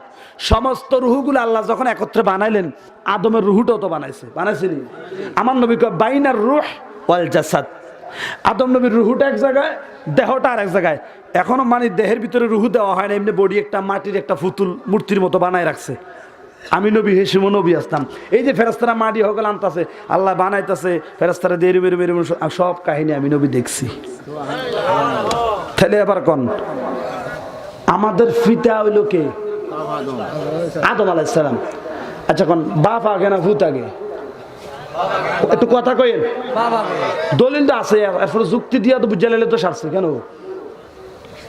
সমস্ত রুহগুলো আল্লাহ যখন একত্রে বানাইলেন, আদমের রুহটাও তো বানাইছিলেন। আমার নবী কয় বাইনার রূহ ওয়াল জাসাদ। আদম নবীর রুহুটা এক জায়গায়, দেহটা আর এক জায়গায়। এখনো মানে দেহের ভিতরে রুহু দেওয়া হয় না, এমনি বডি একটা মাটির একটা পুতুল মূর্তির মতো বানায় রাখছে। আমি নবী হেসিম নবী আসতাম। এই যে ফেরেশতারা মাটি হকল আনতাছে, আল্লাহ বানাইতেছে, ফেরেশতারা দেরি বেরু বেরু, সব কাহিনী আমি নবী দেখছি। তাহলে এবার কোন আমাদের ফিতা হইল কে? আদম আলাইহিস সালাম। আচ্ছা কোন বাপ আগে না ভূত আগে? একটু কথা কইেন। দলিলটা আছে, এরপরে যুক্তি দিয়া তো বুঝে লাইলে তো সারছে। কেন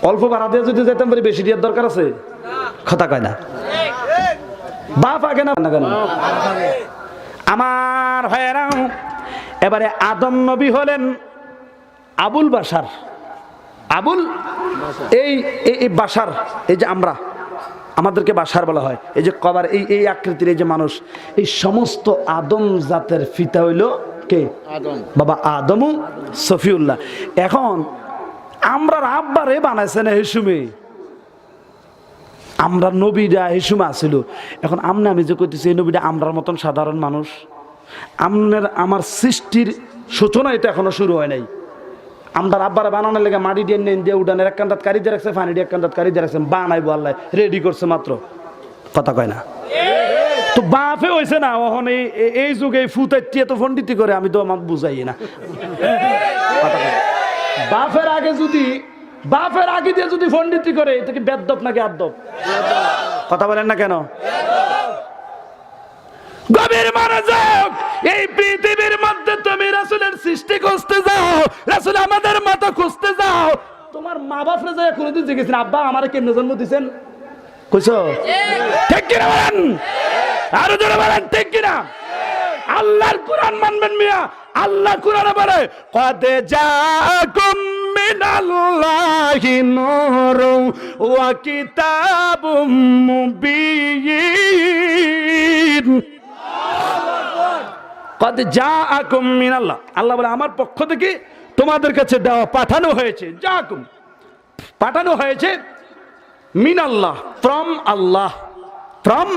অল্প ভাড়া দিয়ে যদি যেতাম পারি, বেশি দেওয়ার দরকার আছে? কথা কয় না, বাপ আগে না কেন? আমার ভাইয়েরা, এবারে আদম নবী হলেন আবুল বাশার। আবুল এই বাশার, এই যে আমরা, আমাদেরকে বাশার বলা হয়, এই যে কবার এই আকৃতির এই যে মানুষ, এই সমস্ত আদম জাতের ফিতা হইল কে? বাবা আদমু সফিউল্লাহ। এখন আমরা আব্বারে বানাইছে না হেসুমে, আমরা নবীরা হেসুমে আসিল। এখন আমি যে কইতেছি, এই নবীরা আমরার মতন সাধারণ মানুষ। আমার সৃষ্টির সূচনা এটা এখনো শুরু হয় নাই। আমরা আব্বারা বানানোর লেগে মাটি দিয়ে নেন দিয়ে উঠানের এক কান্দাত কারি দিয়ে রাখছে, পানি দিয়ে এক কান্দাত কারি দিয়ে রাখছে, বানাইবো আল্লাহ রেডি করছে মাত্র, কথা কয় না। তো বাপে হয়েছে না ওখান এই যুগে ফুতাইতে তো পণ্ডিতি করে, আমি তো আমার বুঝাই না। বাপের আগে দিয়ে যদি পণ্ডিতি করে এটা কি বেদ্যপ নাকি আদ্যপ? কথা বলেন না কেন? গভীর মনোযোগ। এই পৃথিবীর মধ্যে তুমি রাসূলের সৃষ্টি খুঁজতে যাও, রাসূল আমাদের মতো খুঁজতে যাও, তোমার মা বাপরে যায় কোনোদিন জিজ্ঞেস আব্বা আমারে কেমনে জন্ম দিছেন? কইছো ঠিক কিনা বলেন? আরো জোরে বলেন ঠিক কিনা? আল্লাহর কোরআন মানবেন মিয়া। আল্লাহ কোরআনে বলে কদ জাকুম মিনাল্লাহি নূরুন ওয়া কিতাবুম মুবিন। কদ জাআকুম মিনাল্লাহ, আল্লাহ বলে আমার পক্ষ থেকে তোমাদের কাছে দেওয়া পাঠানো হয়েছে, জাকুম পাঠানো হয়েছে, মিনাল্লাহ ফ্রম আল্লাহ, ফ্রম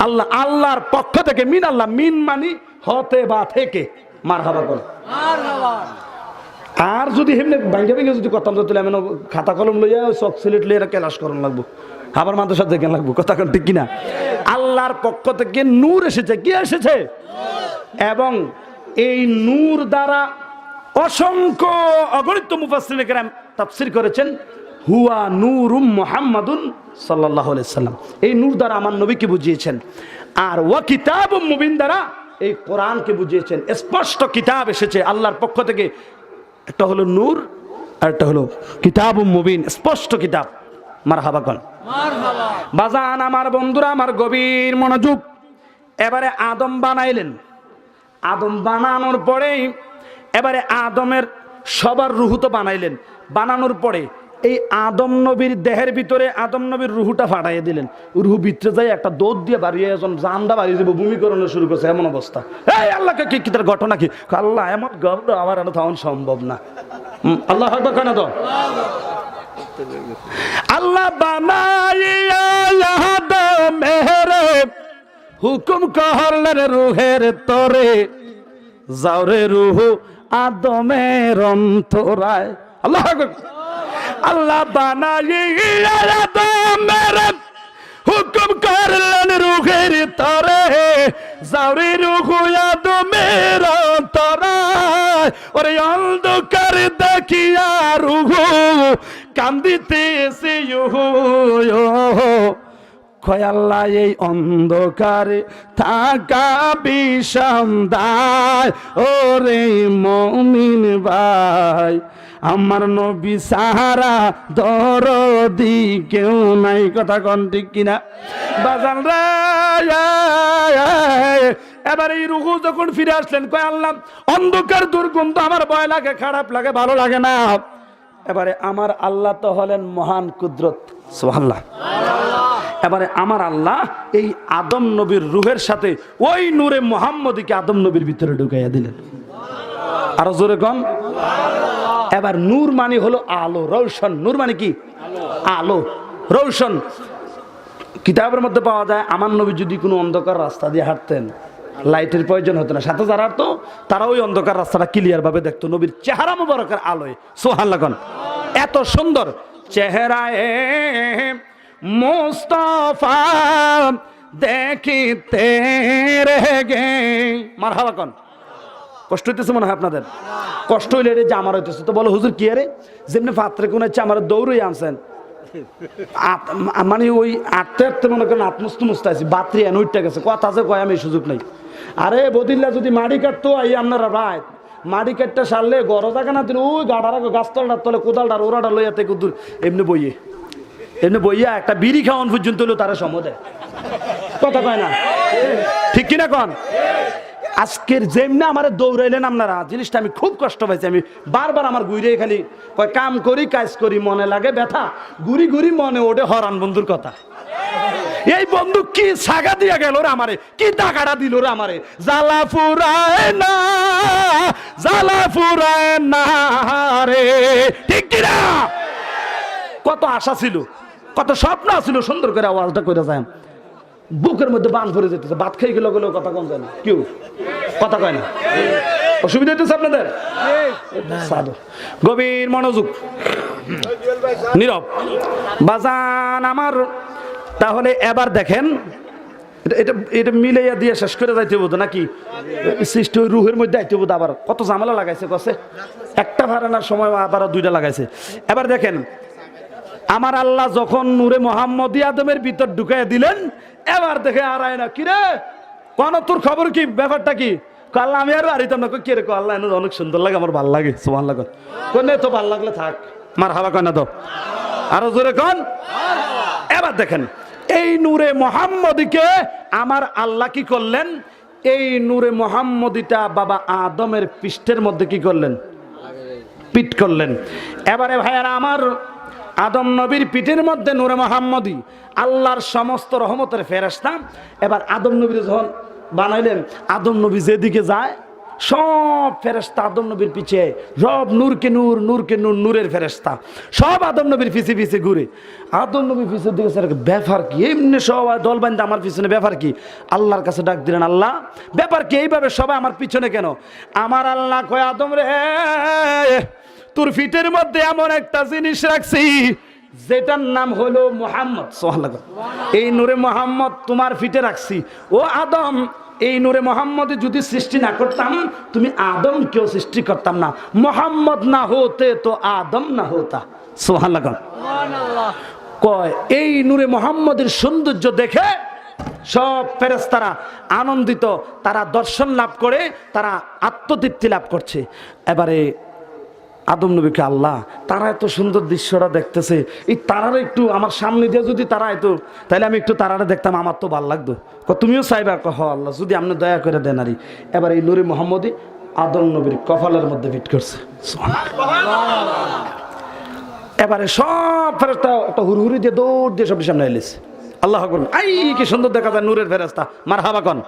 আল্লাহ, আল্লাহর পক্ষ থেকে, মিনাল্লাহ মিন মানি হতে বা থেকে, মারহাবা বল মারহাবা। আর যদি হেমনে ভাঙ্গে ভেঙে যদি কথা তুলে আমি খাতা কলম লইয়া চক সিলেট লইয়া ক্লাস করন লাগবো, আবার মাদ্রাসা দেখেন লাগবো, কথা কোন ঠিক কিনা? আল্লাহর পক্ষ থেকে নূর এসেছে, কি এসেছে? এবং এই নূর দ্বারা অসংখ্য অগণিত মুফাসসিরিন কেরাম তাফসীর করেছেন, হুয়া নূরুম মুহাম্মাদুন সাল্লাল্লাহু আলাইহি সাল্লাম, এই নূর দ্বারা আমার নবীকে বুঝিয়েছেন। আর ওয়া কিতাবুম মুবিন দ্বারা এই কোরআনকে বুঝিয়েছেন। স্পষ্ট কিতাব এসেছে আল্লাহর পক্ষ থেকে, একটা হলো নূর আর একটা হলো কিতাবুম মুবিন, স্পষ্ট কিতাব। মারহাবা কোন মারহাবা। বাজান আমার বন্ধুরা আমার, গভীর মনোযোগ। এবারে আদম বানাইলেন, আদম বানানোর পরে এবারে আদমের সবার রুহু তো বানাইলেন, বানানোর পরে এই আদম নবীর দেহের ভিতরে আদম নবীর রুহুটা ফাটাইয়া দিলেন, রুহু ভিতরে যাই একটা দৌড় দিয়ে বাড়িয়ে একজন জানদা বাড়িয়ে যাবো, ভূমিকরণে শুরু করছে, এমন অবস্থা। এই আল্লাহকে কি তার ঘটনা কি? আল্লাহ এমন গর্ব আমার এনে তখন সম্ভব না। আল্লাহ হয়তো কেন তো আল্লাহ বানাইয়া হুকুম করলেন রুহের তরে, যাওরে রুহু আদমের অন্তরায়। আল্লাহ আল্লাহ বানাইয়া আদমের হুকুম করলেন রুহের তরে, যাওরে রুহু আদমের অন্তরায়। ওরে অন্ধকার দেখিয়া রুহু কান্দিতেছে, কয় আল্লাহ এই অন্ধকারে থাকা বিষম দায়, ওরে মুমিন ভাই আমার নবী সাহারা দরদি কেউ নাই, কথা কোন ঠিক কিনা? বাজান রে এবার এই রুহু যখন ফিরে আসলেন, কয় আল্লাহ অন্ধকার দুর্গন্ধ আমার ভয় লাগে, খারাপ লাগে, ভালো লাগে না। এবারে আমার আল্লাহ তো হলেন মহান কুদরত, সুবহানাল্লাহ। এবারে আমার আল্লাহ এই আদম নবীর রুহের সাথে ওই নূরে মুহাম্মদীকে আদম নবীর ভিতরে ঢুকাইয়া দিলেন। আরো জোরে কোন। এবার নূর মানে হলো আলো, রৌশন। নূর মানে কি? আলো, রৌশন। কিতাবের মধ্যে পাওয়া যায় আমার নবী যদি কোনো অন্ধকার রাস্তা দিয়ে হাঁটতেন, লাইটের প্রয়োজন হতো না, সাথে যারা হাঁটতো তারা ওই অন্ধকার রাস্তাটা ক্লিয়ার ভাবে দেখতো নবীর চেহারা মুবারকের আলোয়। সুবহানাল্লাহ কোন। এত সুন্দর চেহারায় মুস্তাফা দেখিতে রেগে। মারহাবা কোন। কষ্ট হইতেছে মনে হয় আপনাদের? কষ্ট হইলে রে যে আমার হইতেছে, তো বলো হুজুর কি আরে যেমনি পাত্রে কোন হচ্ছে আমার দৌড়ই আনছেন, মানে ওই আটতে আটতে মনে করেন আত্মস্ত মুস্ত আছি, বাত্রি এন উঠতে গেছে, কথা আছে কয় আমি সুযোগ নাই। আরে বদিল্লা যদি মাড়ি কাটতো এই আপনারা ভাই মাড়ি কাটতে সারলে গড় থাকে না, তিনি ওই গাড়ার গাছতলার তলে কোদালটার ওরাটা লইয়া থেকে দূর এমনি বইয়া একটা বিড়ি খাওয়ান পর্যন্ত হলো তারা সময় দেয়, কথা কয় না ঠিক কিনা কন? আজকের যেমনি আমার দৌড়াইলেন আপনারা, জিনিসটা আমি খুব কষ্ট পাইছি। আমি বারবার আমার ঘুরে খালি কয় কাম করি কাজ করি মনে লাগে ব্যথা, ঘুরি ঘুরি মনে ওঠে হরান বন্ধুর কথা। এই বন্ধু কি সাগা দিয়া গেল রে আমারে, কি টাকাটা দিল রে আমারে, জ্বালা ফুরায় না, জ্বালা ফুরায় না রে, ঠিক কিনা? কত আশা ছিল, কত স্বপ্ন ছিল, সুন্দর করে আওয়াজটা করে যায়, বুকের মধ্যে বান ভরে যেতেছে, ভাত খেয়ে গেল কথা কম যায় না, কেউ কথা কয় না। অসুবিধা হইতেছে আপনাদের? সাধু গভীর মনোযোগ, নীরব বাজান আমার। তাহলে এবার দেখেন, এটা এটা মিলাইয়া দিয়ে শেষ করে যাইতে বোধ নাকি সৃষ্টি ওই রুহের মধ্যে আইতে বোধ। আবার কত ঝামেলা লাগাইছে কছে, একটা ভাড়ানোর সময় আবার দুইটা লাগাইছে। এবার দেখেন আমার আল্লাহ যখন নূরে মোহাম্মদী আদমের ভিতর ঢুকাইয়া দিলেন, এবার দেখে আর আয় না, কিরে কোন তোর খবর কি, ব্যাপারটা কি? আল্লাহ আমি আর আরিতাম না। কে রে? আল্লাহ অনেক সুন্দর লাগে, আমার ভাল লাগে। সুবহানাল্লাহ কোন তো ভাল লাগলে থাক, মার হাওয়া কয় না তো, আরো জোরে কোন। এবার দেখেন এই নূরে মোহাম্মদীকে আমার আল্লাহ কি করলেন? এই নূরে মোহাম্মদীটা বাবা আদমের পৃষ্ঠের মধ্যে কি করলেন? পিঠ করলেন। এবারে ভাইয়ারা আমার, আদম নবীর পিঠের মধ্যে নূরে মোহাম্মদী, আল্লাহর সমস্ত রহমতের ফেরেশতা। এবার আদম নবীর যখন বানাইলেন, আদম নবী যেদিকে যায় সব ফেরেশতা আদম নবীর পিছে, সব নূরকে নূর, নূরকে নূর, নূরের ফেরেশতা সব আদম নবীর পিছে পিছে ঘুরে। আদম নবীর পিছনে দিকে ব্যাপার কি? এমনি সবাই দল বান্ধে আমার পিছনে, ব্যাপার কি? আল্লাহর কাছে ডাক দিলেন, আল্লাহ ব্যাপার কি? এইভাবে সবাই আমার পিছনে কেন? আমার আল্লাহ কয়, আদম রে, তোর ফিটের মধ্যে এমন একটা জিনিস রাখছি যেটার নাম হলো মুহাম্মদ। সুবহানাল্লাহ। এই নূরে মুহাম্মদ তোমার ফিটে রাখছি। ও আদম, এই নূরে মোহাম্মদ যদি সৃষ্টি না করতাম, তুমি আদম কেউ সৃষ্টি করতাম না। মোহাম্মদ না হতে তো আদম না হতা। সুবহানাল্লাহ। কয় এই নূরে মোহাম্মদের সৌন্দর্য দেখে সব ফেরেশতারা আনন্দিত, তারা দর্শন লাভ করে, তারা আত্মতৃপ্তি লাভ করছে। এবারে আদম নবীকে আল্লাহ, তারা এত সুন্দর দৃশ্যটা দেখতেছে, এই তারারা একটু আমার সামনে দিয়ে যদি তারা এত, তাহলে আমি একটু তারারা দেখতাম, আমার তো ভালো লাগতো। তুমিও চাইবা? হ আল্লাহ, যদি আপনি দয়া করে দেন। আরই এবার এই নূরে মোহাম্মদী আদম নবীর কপালের মধ্যে ফিট করছে। এবারে সব ফেরেশতা একটা হুড়হুড়ি দিয়ে দৌড় দিয়ে সব সামনে এলেছে। আল্লাহ বলুন, আই কি সুন্দর দেখা যায় নূরের ফেরেশতা, মারহাবা কন।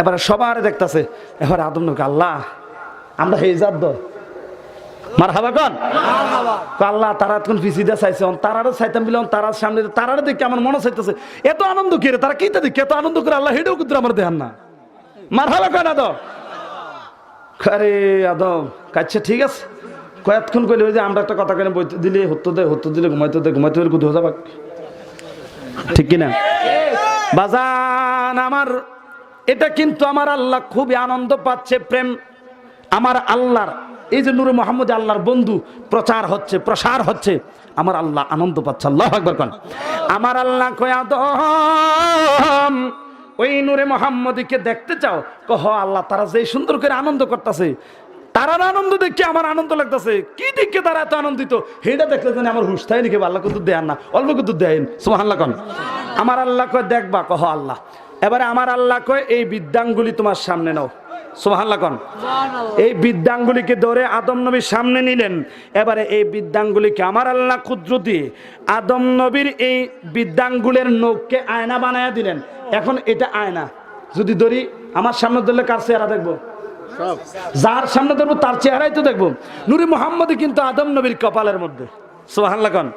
এবারে সবার দেখতেছে। এবারে আদম নবীকে আল্লাহ, আমরা হেজাত দল, মারহাবা কন। আল্লাহ তারা এখন পিছিয়ে চাইছে, তারারও চাইতাম বলে তারার সামনে, তারারে দেখে আমার মনে চাইতেছে এত আনন্দ কি রে, তারা কিটা দেখে এত আনন্দ করে, আল্লাহ হেঁটেও কিন্তু আমার দেখান না। মারহাবা কন আদম। আরে আদম কাছে ঠিক আছে, কয়েকক্ষণ কইলে ওই যে আমরা একটা কথা কেন বইতে দিলে হতো দে, হতো দিলে ঘুমাইতে দে, ঘুমাইতে হলে কোথাও যাবা, ঠিক কিনা বাজান আমার? এটা কিন্তু আমার আল্লাহ খুবই আনন্দ পাচ্ছে, প্রেম আমার আল্লাহর। এই যে নূরে মোহাম্মদ আল্লাহর বন্ধু প্রচার হচ্ছে, প্রসার হচ্ছে, আমার আল্লাহ আনন্দ পাচ্ছে। আল্লাহু আকবার কোন। আমার আল্লাহ কয়, আদম ওই নূরে মোহাম্মদীকে দেখতে চাও? কহ আল্লাহ, তারা যে সুন্দর করে আনন্দ করতেছে, তারার আনন্দ দেখে আমার আনন্দ লাগতেছে। কি দেখে তারা এত আনন্দিত, হেটা দেখলে জানি আমার হুশ থাকে নাকি? আল্লাহ কিন্তু দেন না, অল্প কিন্তু দেন। সুবহানাল্লাহ কোন। আমার আল্লাহ কয় দেখবা? কহ আল্লাহ। এবারে আমার আল্লাহ কয় এই বিদ্যাঙ্গুলি তোমার সামনে নাও। সুবহানাল্লাহ কোন। এই বিদ্যাঙ্গুলিকে ধরে আদম নবীর সামনে নিলেন। এবারে এই বিদ্যাঙ্গুলিকে আমার আল্লাহ কুদরতি আদম নবীর এই বিদ্যাঙ্গুলের নখকে আয়না বানায়া দিলেন। এখন এটা আয়না যদি ধরি, আমার সামনে ধরলে কার চেহারা দেখবো? যার সামনে ধরবো তার চেহারাই তো দেখবো। নূরে মুহাম্মদী কিন্তু আদম নবীর কপালের মধ্যে। সুবহানাল্লাহ কোন।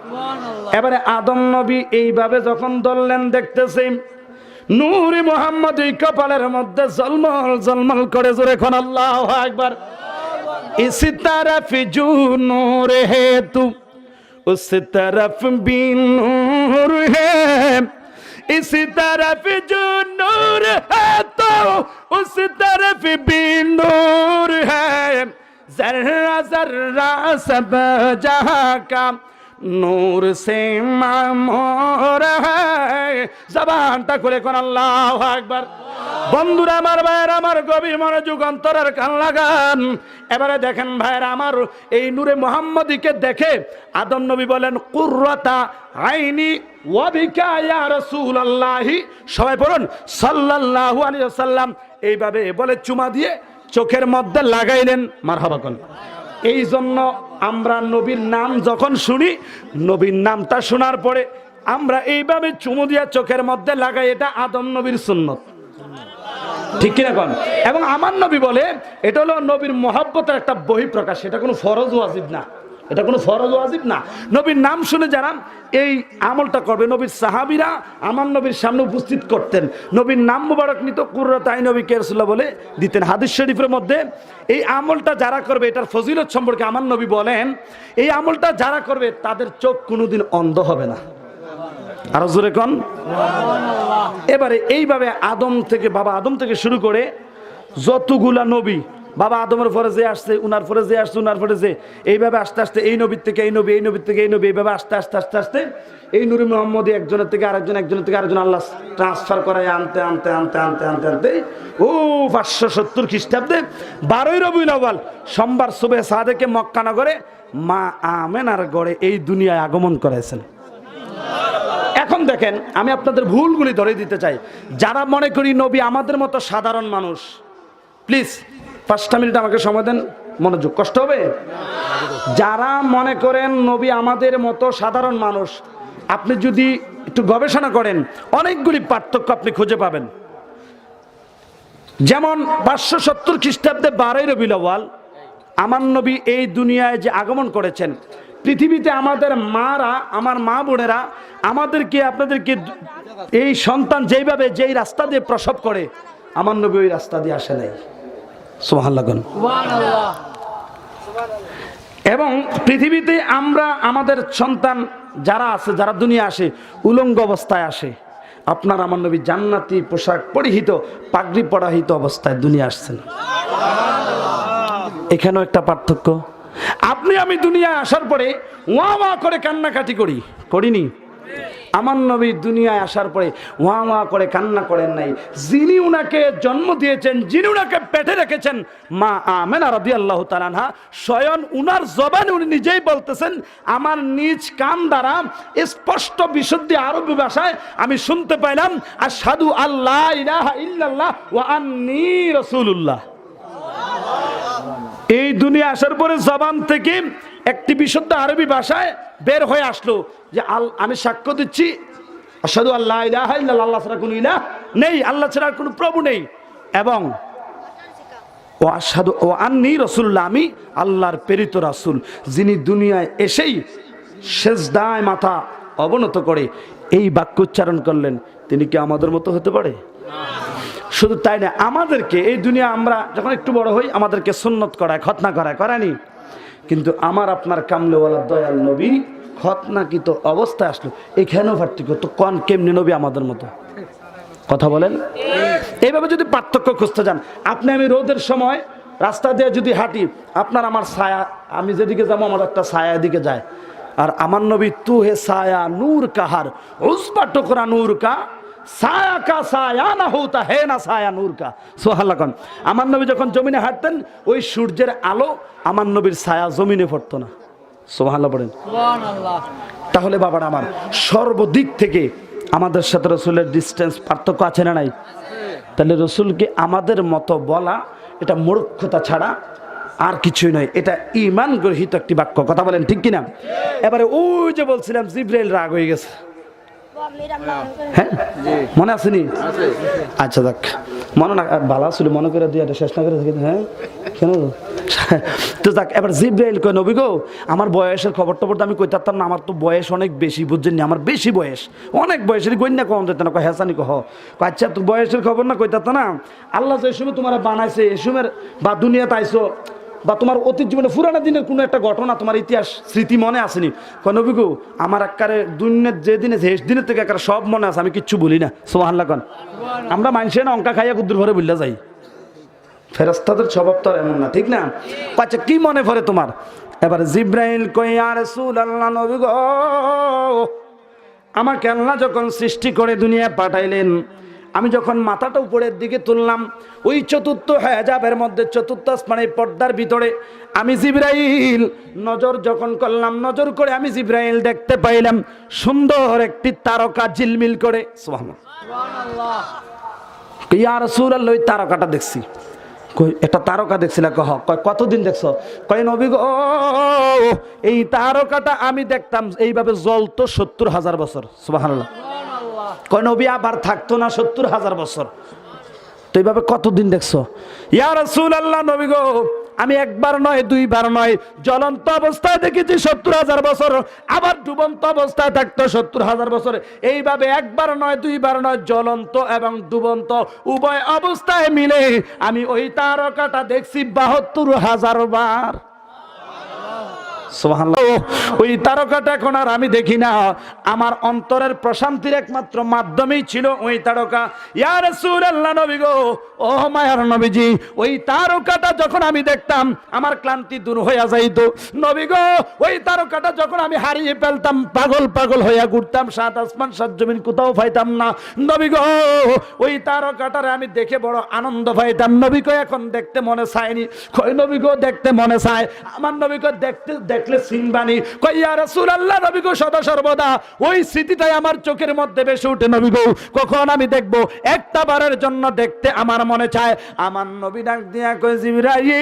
এবারে আদম নবী এইভাবে যখন ধরলেন, দেখতেছে নূরে মুহাম্মদ এই কপালের মধ্যে জলমল জলমল করে, জোরে কোন আল্লাহু আকবার। ইসি তরফ জু নূর হে তু, উস তরফ বি নূর হে, इसी तरफ जो नूर है तो उस तरफ भी नूर है, जर्रा जर्रा सब जहां का नूर से मामूर है। जबानটা খুলে কোন আল্লাহু আকবার। বন্ধুরা আমার, ভাইয়েরা আমার, গভীর মনোযোগ অন্তরের কান লাগান। এবারে দেখেন ভাইয়েরা আমার, এই নূরে মুহাম্মদীকে দেখে আদম নবী বলেন, কুররাতা আইনি ওয়া বিকা ইয়া রাসূলুল্লাহ। সবাই পড়ুন সাল্লাল্লাহু আলাইহি ওয়াসাল্লাম। এইভাবে বলে চুমা দিয়ে চোখের মধ্যে লাগাইলেন। মারহাবা কোন। এই জন্য আমরা নবীর নাম যখন শুনি, নবীর নামটা শোনার পরে আমরা এইভাবে চুমু দিয়া চোখের মধ্যে লাগাই, এটা আদম নবীর সুন্নত, ঠিক কিনা কোন। এবং আমার নবী বলে এটা হলো নবীর মহব্বতের একটা বহিঃপ্রকাশ, এটা কোনো ফরজ ওয়াজিব না। এটা কোনো ফরজ ওয়াজিব না। নবীর নাম শুনে যারা এই আমলটা করবে, নবীর সাহাবীরা আমার নবীর সামনে উপস্থিত করতেন, নবীর নাম মুবারক নিত, কুররাত আইন নবীকে রাসূলুল্লাহ বলে দিতেন। হাদিস শরীফের মধ্যে এই আমলটা যারা করবে, এটার ফজিলত সম্পর্কে আমার নবী বলেন, এই আমলটা যারা করবে তাদের চোখ কোনোদিন অন্ধ হবে না। আরো জোরে কোন। এবারে এইভাবে বাবা আদম থেকে শুরু করে যতগুলা নবী, বাবা আদমের পরে যে আসছে, উনার পরে যে আসছে, উনার পরে যে, এইভাবে আস্তে আস্তে এই নবীর থেকে এই নবী, এই নবীর থেকে এই নবী, এইভাবে আস্তে আস্তে আস্তে আস্তে এই নূরে মুহাম্মদী একজনের থেকে আরেকজন, একজনের থেকে আরেকজন আল্লাহ ট্রান্সফার করায় আনতে আনতে আনতে আনতে আনতে আনতে 570 খ্রিস্টাব্দে 12ই রবিউল আউয়াল সোমবার সুবহে সাদেকে মক্কা নগরে মা আমেনার গড়ে এই দুনিয়ায় আগমন করেছেন। এখন দেখেন, আমি আপনাদের ভুলগুলি ধরে দিতে চাই। যারা মনে করি নবী আমাদের মতো সাধারণ মানুষ, প্লিজ 5টা মিনিট আমাকে সময় দেন, মনোযোগ, কষ্ট হবে। যারা মনে করেন নবী আমাদের মতো সাধারণ মানুষ, আপনি যদি একটু গবেষণা করেন অনেকগুলি পার্থক্য আপনি খুঁজে পাবেন। যেমন 570 খ্রিস্টাব্দে 12ই রবিউল আউয়াল আমার নবী এই দুনিয়ায় যে আগমন করেছেন, পৃথিবীতে আমাদের মারা, আমার মা বোনেরা আমাদেরকে আপনাদেরকে এই সন্তান যেইভাবে যেই রাস্তা দিয়ে প্রসব করে, আমার নবী ওই রাস্তা দিয়ে আসে নাই। সুবহানাল্লাহ। এবং পৃথিবীতে আমরা আমাদের সন্তান যারা আছে, যারা দুনিয়া আসে, উলঙ্গ অবস্থায় আসে। আপনার আমার নবী জান্নাতি পোশাক পরিহিত, পাগড়ি পরাহিত অবস্থায় দুনিয়া আসছেন। এখানেও একটা পার্থক্য। আপনি আমি দুনিয়ায় আসার পরে ওয়া ওয়া করে কান্নাকাটি করিনি। আমার নবী দুনিয়ায় আসার পরে ওয়া ওয়া করে কান্না করেন নাই। যিনি উনাকে জন্ম দিয়েছেন, যিনি উনাকে পেটে রেখেছেন, মা আমেনা রাদিয়াল্লাহু তাআলা আনহা, স্বয়ং উনার জবানে উনি নিজেই বলতেছেন, আমার নিজ কান দ্বারা স্পষ্ট বিশুদ্ধ আরবি ভাষায় আমি শুনতে পাইলাম, আশহাদু আল্লা ইলাহা ইল্লাল্লাহ ওয়া আন্নী রাসূলুল্লাহ। এই দুনিয়া আসার পরে জবান থেকে একটি বিশুদ্ধ আরবি ভাষায় বের হয়ে আসলো যে আমি সাক্ষ্য দিচ্ছি, আশহাদু আল্লা ইলাহা ইল্লাল্লাহ, আল্লাহ ছাড়া কোনো ইলাহ নেই, আল্লাহ ছাড়া কোনো প্রভু নেই, এবং ও আশহাদু ও আন্নী রাসূলুল্লাহ, আমি আল্লাহর প্রেরিত রাসূল। যিনি দুনিয়ায় এসেই সেজদায় মাথা অবনত করে এই বাক্য উচ্চারণ করলেন, তিনি কি আমাদের মতো হতে পারে? শুধু তাই না, আমাদেরকে এই দুনিয়া আমরা যখন একটু বড় হই আমাদেরকে সুন্নত করায়, খতনা করায়নি, কিন্তু আমার আপনার কামলেওয়ালা দয়াল নবী খতনাকৃত অবস্থায় আসলো। এখানেও পার্থক্য। তো কোন কেমনি নবী আমাদের মতো? কথা বলেন। এইভাবে যদি পার্থক্য খুঁজতে যান, আপনি আমি রোদের সময় রাস্তা দিয়ে যদি হাঁটি, আপনার আমার ছায়া, আমি যেদিকে যাবো আমার একটা ছায়া দিকে যায়, আর আমার নবী তু হে ছায়া নূর কাহার উসবা টুকরা নূর কা ছায়া কা ছায়া না হতা হে না ছায়া নূর কা। সুবহানাল্লাহ। আমার নবী যখন জমিনে হাঁটতেন, ওই সূর্যের আলো আমার নবীর ছায়া জমিনে পড়তো না। সুবহানাল্লাহ পড়েন। তাহলে বাবারা আমার, সর্বদিক থেকে আমাদের সাথে রসুলের ডিস্টেন্স পার্থক্য আছে না নাই? তাহলে রসুলকে আমাদের মতো বলা এটা মূর্খতা ছাড়া আর কিছুই নয়, এটা ঈমান গর্হিত একটি বাক্য। কথা বলেন ঠিক কিনা? এবারে ওই যে বলছিলাম জিবরাইল রাগ হয়ে গেছে, হ্যাঁ মনে আসেনি? আচ্ছা দেখ, মনে না ভালো আসলে মনে করে দিয়ে শেষ না করে, হ্যাঁ কেন তো যাক। এবার জিবরাইল কয়, নবী গো, আমার বয়সের খবর টবর তো আমি কই থাকতাম না, আমার তো বয়স অনেক বেশি, বুঝছেন না, আমার বেশি বয়স, অনেক বয়সের গণ্যা কম যেত না। হ্যাঁসানি কহ, আচ্ছা তোর বয়সের খবর না কই থাকতো না, আল্লাহ যে সময় তোমার বানাইছে, এ সময়ের বা দুনিয়াতে আইসো, বা তোমার অতীত জীবনে পুরানো দিনের কোনো একটা ঘটনা, তোমার ইতিহাস স্মৃতি মনে আসেনি? কয় নবী গো, আমার একারে দুনিয়ার যে দিনে শেষ দিনের থেকে একারে সব মনে আছে, আমি কিচ্ছু বলি না। সুবহানাল্লাহ। আমরা মানুষের না অঙ্কা খাইয়া কুদ্দুর ভরে বললে যাই, ফেরেশতাদের স্বভাব তো এমন না, ঠিক না? আচ্ছা কি মনে পড়ে তোমার? এবার জিবরাইল কয়, ইয়া রাসূলুল্লাহ, নবী গো, আমাকে আল্লাহ যখন সৃষ্টি করে দুনিয়ায় পাঠাইলেন, আমি যখন মাথাটা উপরের দিকে তুললাম, ওই চতুর্থ হেজাবের মধ্যে, চতুর্থ আসমানের পর্দার ভিতরে আমি জিবরাইল নজর যখন করলাম, নজর করে আমি জিবরাইল দেখতে পাইলাম সুন্দর একটি তারকা ঝিলমিল করে। সুবহানাল্লাহ। ইয়া রাসূলুল্লাহ, ওই তারকাটা দেখছি। কই একটা তারকা দেখছিলা? কহ। কয় কতদিন দেখছো? কয় নবী গো, এই তারকাটা আমি দেখতাম এইভাবে জ্বলতো 70,000 বছর। সুবহানাল্লাহ। কয় নবী আবার থাকতো না 70,000 বছর, তো এইভাবে কতদিন দেখছো? ইয়া রাসূলুল্লাহ, নবী গো, আমি একবার নয় দুইবার নয়, জ্বলন্ত অবস্থায় দেখেছি 70,000 বছর, আবার ডুবন্ত অবস্থায় থাকতো 70,000 বছর। এইভাবে একবার নয় দুইবার নয়, জ্বলন্ত এবং ডুবন্ত উভয় অবস্থায় মিলে আমি ওই তারকাটা দেখছি 72,000 বার। সুবহানাল্লাহ। ওই তারকাটা এখন আর আমি দেখি না, আমার অন্তরের প্রশান্তির একমাত্র মাধ্যমেই ছিল ওই তারকা। ইয়া রাসূলুল্লাহ, নবী গো, ও মায়ার নবীজি, ওই তারকাটা যখন আমি দেখতাম আমার ক্লান্তি দূর হইয়া যাইতো। নবী গো, ওই তারকাটা যখন আমি হারিয়ে ফেলতাম, পাগল পাগল হইয়া ঘুরতাম, সাত আসমান সাত জমিন কোথাও পাইতাম না। নবী গো, ওই তারকাটারে আমি দেখে বড় আনন্দ পাইতাম। নবী গো, এখন দেখতে মনে চায়নি। কই নবী গো, দেখতে মনে চায়। আমার নবী গো, দেখলে সিনবানি। কই ইয়া রাসূলুল্লাহ, নবী গো, সদা সর্বদা ওই স্মৃতিটাই আমার চোখের মধ্যে ভেসে ওঠে। নবী গো, কখন আমি দেখবো, একটা বারের জন্য দেখতে আমার মনে চায়। আমার নবী ডাক দিয়া কই, জিবরাইল,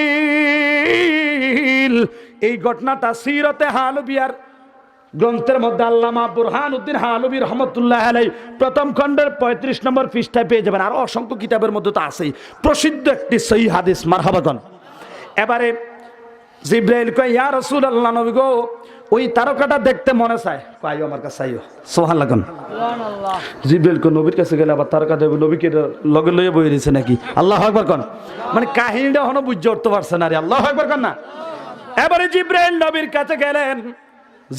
এই ঘটনাটা সিরতে হালবিয়ার গ্রন্থের মধ্যে আল্লামা বুরহানুদ্দিন হালবী রহমতুল্লাহ আলাইহি প্রথম খণ্ডের 35 নম্বর পৃষ্ঠায় পেয়ে যাবেন। আরো অসংখ্য কিতাবের মধ্যে তো আছেই, প্রসিদ্ধ একটি সহিহ হাদিস। মারহাবাগন। এবারে জিবরাইল কয়, ইয়া রাসূলুল্লাহ, নবী গো, ওই তারকাটা দেখতে মনে চায়। কয় আমার কাছে আইও। সুবহানাল্লাহ।
সুবহানাল্লাহ।
জিবরাইল কো, নবীর কাছে গেলে আবার তারকা দেব, নবীকে লগে লইয়া বই দিয়েছে নাকি? আল্লাহু আকবার কোন। মানে কাহিনীটা এখনো বুঝতে উঠতে পারছে না রে। আল্লাহু আকবার কোন না। এবারে জিবরাইল নবীর কাছে গেলেন।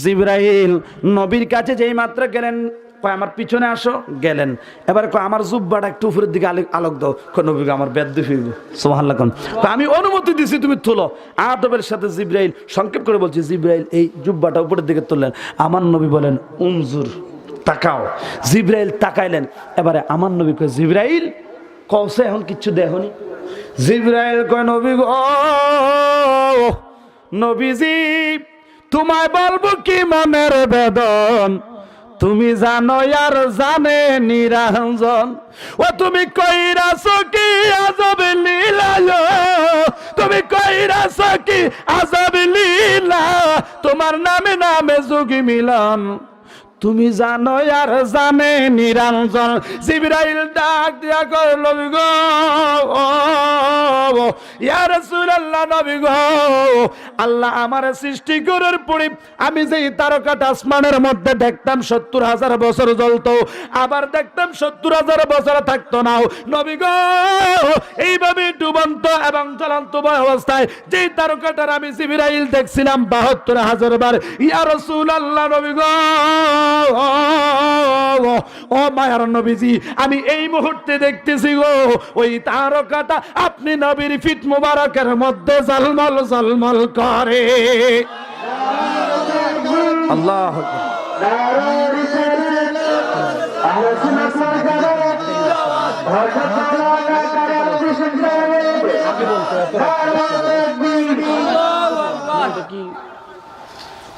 জিবরাইল নবীর কাছে যেই মাত্র গেলেন, কয় আমার পিছনে আসো। গেলেন। এবারে কয় আমার জুব্বাটা একটু উপরের দিকে আলোক দাও। কয় নবী গো, আমার বেদ ফিরব। সুবহানাল্লাহ কোন। আমি অনুমতি দিছি, তুমি তোলো। আদবের সাথে জিবরাইল সংক্ষেপ করে বলছি, জিবরাইল এই জুব্বাটা উপরের দিকে তুললেন। আমার নবী বলেন, উনজুর, তাকাও। জিবরাইল তাকাইলেন। এবারে আমার নবী কয়, জিবরাইল কওছে এখন কিচ্ছু দেখনি? জিবরাইল কয়, নবী গো, নবীজি, তোমায় বলবো কি মনের বেদন, তুমি জানো আর জানে নিরঞ্জন। ও তুমি কইরাছো কি আজব লীলা, তুমি কইরাছো কি আজব লীলা, তোমার নামে নামে যোগী মিলন, তুমি জানো আর জানে নিরঞ্জন। জিবরাইল ডাক দিয়া কয়, নবী গো, ইয়া রাসূলুল্লাহ, নবী গো, আল্লাহ আমার সৃষ্টি করার পরে আমি যেই তারকাটা আসমানের মধ্যে দেখতাম 70,000 বছর জ্বলতো, আবার দেখতাম 70,000 বছর থাকতো না। নবী গো, এইভাবে ডুবন্ত এবং জ্বলন্ত অবস্থায় যেই তারকাটার আমি জিবরাইল দেখছিলাম 72,000 বার। ইয়া রাসূলুল্লাহ, নবী গো, ও মায়ার নবীজি, আমি এই মুহূর্তে দেখতেছি গো, ওই তারকাটা আপনি নবীর ফিট মুবারকের মধ্যে ঝলমল ঝলমল করে। আল্লাহু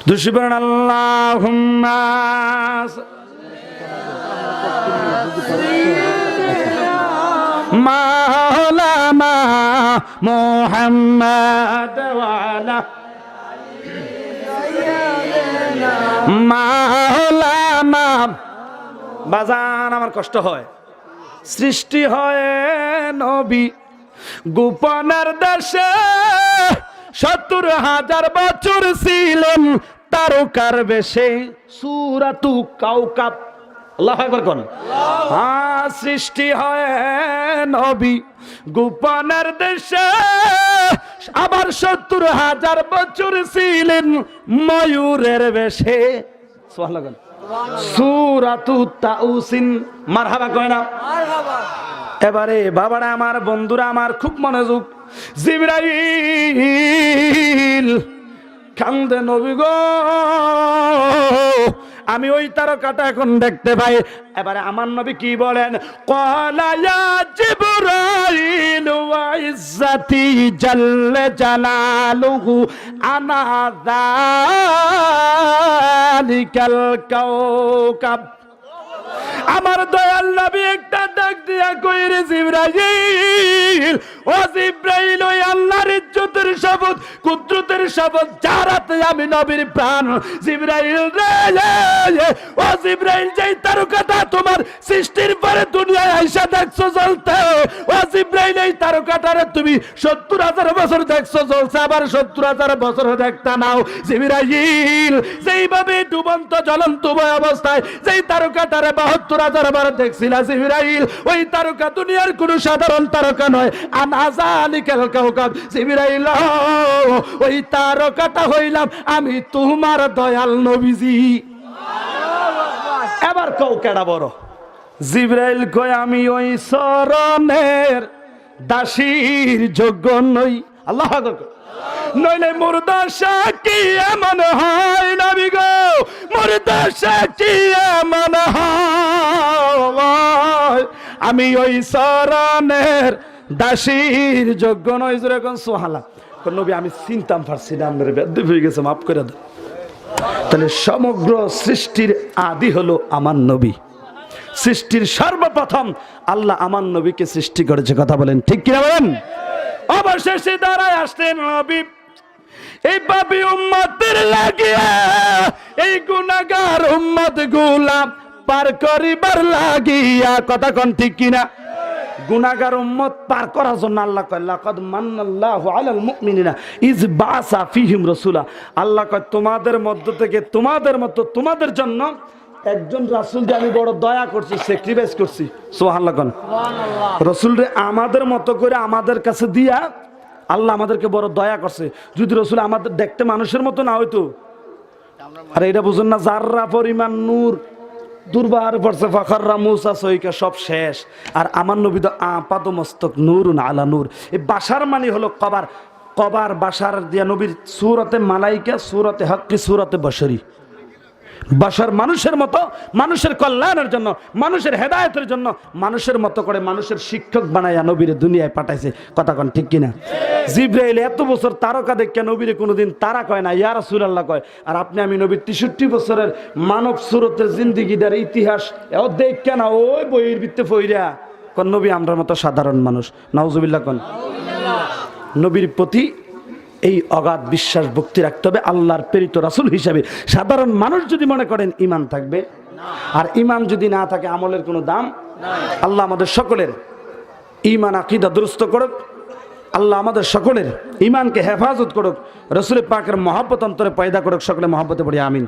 দুশবন আল্লাহুম্মা মাওলানা মুহাম্মদ ওয়ালা মাওলানা। বাজান, আমার কষ্ট হয়। সৃষ্টি হয় নবী গোপনের দেশে, 70,000 বছর ছিলেন তারকার বেশে। সূরাতু কাউকাব। আল্লাহু আকবার কোন। হ্যাঁ, সৃষ্টি হয় নবী গোপনের দেশে, আবার 70,000 বছর ছিলেন ময়ূরের বেশে। সুবহানাল্লাহ কোন। সূরাতু তাউসিন। মারহাবা কয় না? মারহাবা। এবারে বাবারা আমার, বন্ধুরা আমার, খুব মনোযোগ। জিবরাইল কান্দে, নবী গো, আমি ওই তারকাটা এখন দেখতে পাই। এবারে আমার নবী কি বলেন? ক্বালা ইয়া জিবরাইল ওয়া ইজ্জাতি জাল্লা জালালুহু আনা যালিকাল কাওকাব। আমার দয়াল নবী একটা ডাক দিয়া কইরে, জিবরাইল, ও জিবরাইল, ওই আল্লাহর ইজ্জত কুদরতের শপথ যার হাতে আমি নবীর প্রাণ। জিবরাইল রে, ও জিবরাইল, যেই তারকাটা তোমার সৃষ্টির পরে দুনিয়ায় আইসা দেখছো জ্বলতে, ও জিবরাইল এই তারকাটারে তুমি 70,000 বছর দেখছো জ্বলছে, আবার 70,000 বছর দেখতা নাও। জিবরাইল যেইভাবে ডুবন্ত জ্বলন্ত অবস্থায় যেই তারকাটারে 72,000 বার দেখছিল জিবরাইল, ওই তারকা দুনিয়ার কোন সাধারণ তারকা নয়। আনাজালিকাল কাওকাব, জিবরাইল ওই তারকাটা হইলাম আমি তোমার দয়াল নবীজি। এবার কও কেডা বড়? জিবরাইল কয় আমি ওই চরণের দাসীর যোগ্য নই। আল্লাহু আকবার। নইলে মুর্দা সাকি এমন হয় নবী গো, মুর্দা সাকি এমন হয়, আমি ওই চরণের দাসীর যোগ্য নই। যেরকম সুবহানাল্লাহ। নবী আমি চিনতাম পারছি না, আমার বেদ্যে হয়ে গেছে, মাফ করে দেন। তাহলে সমগ্র সৃষ্টির আদি হলো আমার নবী। সৃষ্টির সর্বপ্রথম আল্লাহ আমার নবীকে সৃষ্টি করেছে। কথা বলেন ঠিক কিনা বলেন? অবশেষে দাঁড়ায় আসলেন নবী এই পাপী উম্মতের লাগিয়া, এই গুনাহগার উম্মত গুলা পার করিবার লাগিয়া। কথা কোন ঠিক কিনা? গুনাহগার উম্মত পার করার জন্য আল্লাহ কয় লাকাদ মান্নাল্লাহু আলাল মুমিনিনা ইজ বাসা ফীহিম রাসূলা। আল্লাহ কয় তোমাদের মধ্য থেকে তোমাদের মতো তোমাদের জন্য একজন রাসূল যে আমি বড় দয়া করছি, স্যাক্রিফাইস করছি। সুবহানাল্লাহ। সুবহানাল্লাহ। রাসূল রে আমাদের মতো করে আমাদের কাছে দিয়া আল্লাহ আমাদেরকে বড় দয়া করছে। যদি রাসূল আমাদের দেখতে মানুষের মতো না হইতো, আর এটা বুঝুন না, জাররা পরিমাণ নূর দুর্বার পড়ছে, ফাখাররা মুসা সইকা, সব শেষ। আর আমার নবী তো আপাদ মস্তক নূরুন আলা নূর। এই বাসার মানে হলো কবার, কবার বাসার দিয়া নবীর সূরতে মালাইকা, সূরতে হক্কি, সূরতে বশরি। বাসার মানুষের মতো, মানুষের কল্যাণের জন্য, মানুষের হেদায়েতের জন্য, মানুষের মতো করে মানুষের শিক্ষক বানাইয়া নবীরে দুনিয়ায় পাঠাইছে। কথা কন ঠিক কিনা? জিবরাইল এত বছর তারকা দেখে নবীরে কোনোদিন তারা কয় না, ইয়া রাসূলুল্লাহ কয়। আর আপনি আমি নবীর 63 বছরের মানব সুরতের জিন্দিগিদার ইতিহাস এও দেখে না, ওই বইয়ের ভিত্তে ফইরা কোন নবী আমরার মতো সাধারণ মানুষ। নাউজুবিল্লাহ কোন। নবীর প্রতি এই অগাধ বিশ্বাস ভক্তি রাখতে হবে আল্লাহর প্রেরিত রাসূল হিসাবে। সাধারণ মানুষ যদি মনে করেন ঈমান থাকবে, আর ঈমান যদি না থাকে আমলের কোনো দাম নাই। আল্লাহ আমাদের সকলের ঈমান আকীদা দুরুস্ত করুক, আল্লাহ আমাদের সকলের ঈমানকে হেফাজত করুক, রাসূল পাকের মহব্বত অন্তরে পয়দা করুক। সকলে মহব্বতে পড়ি আমিন।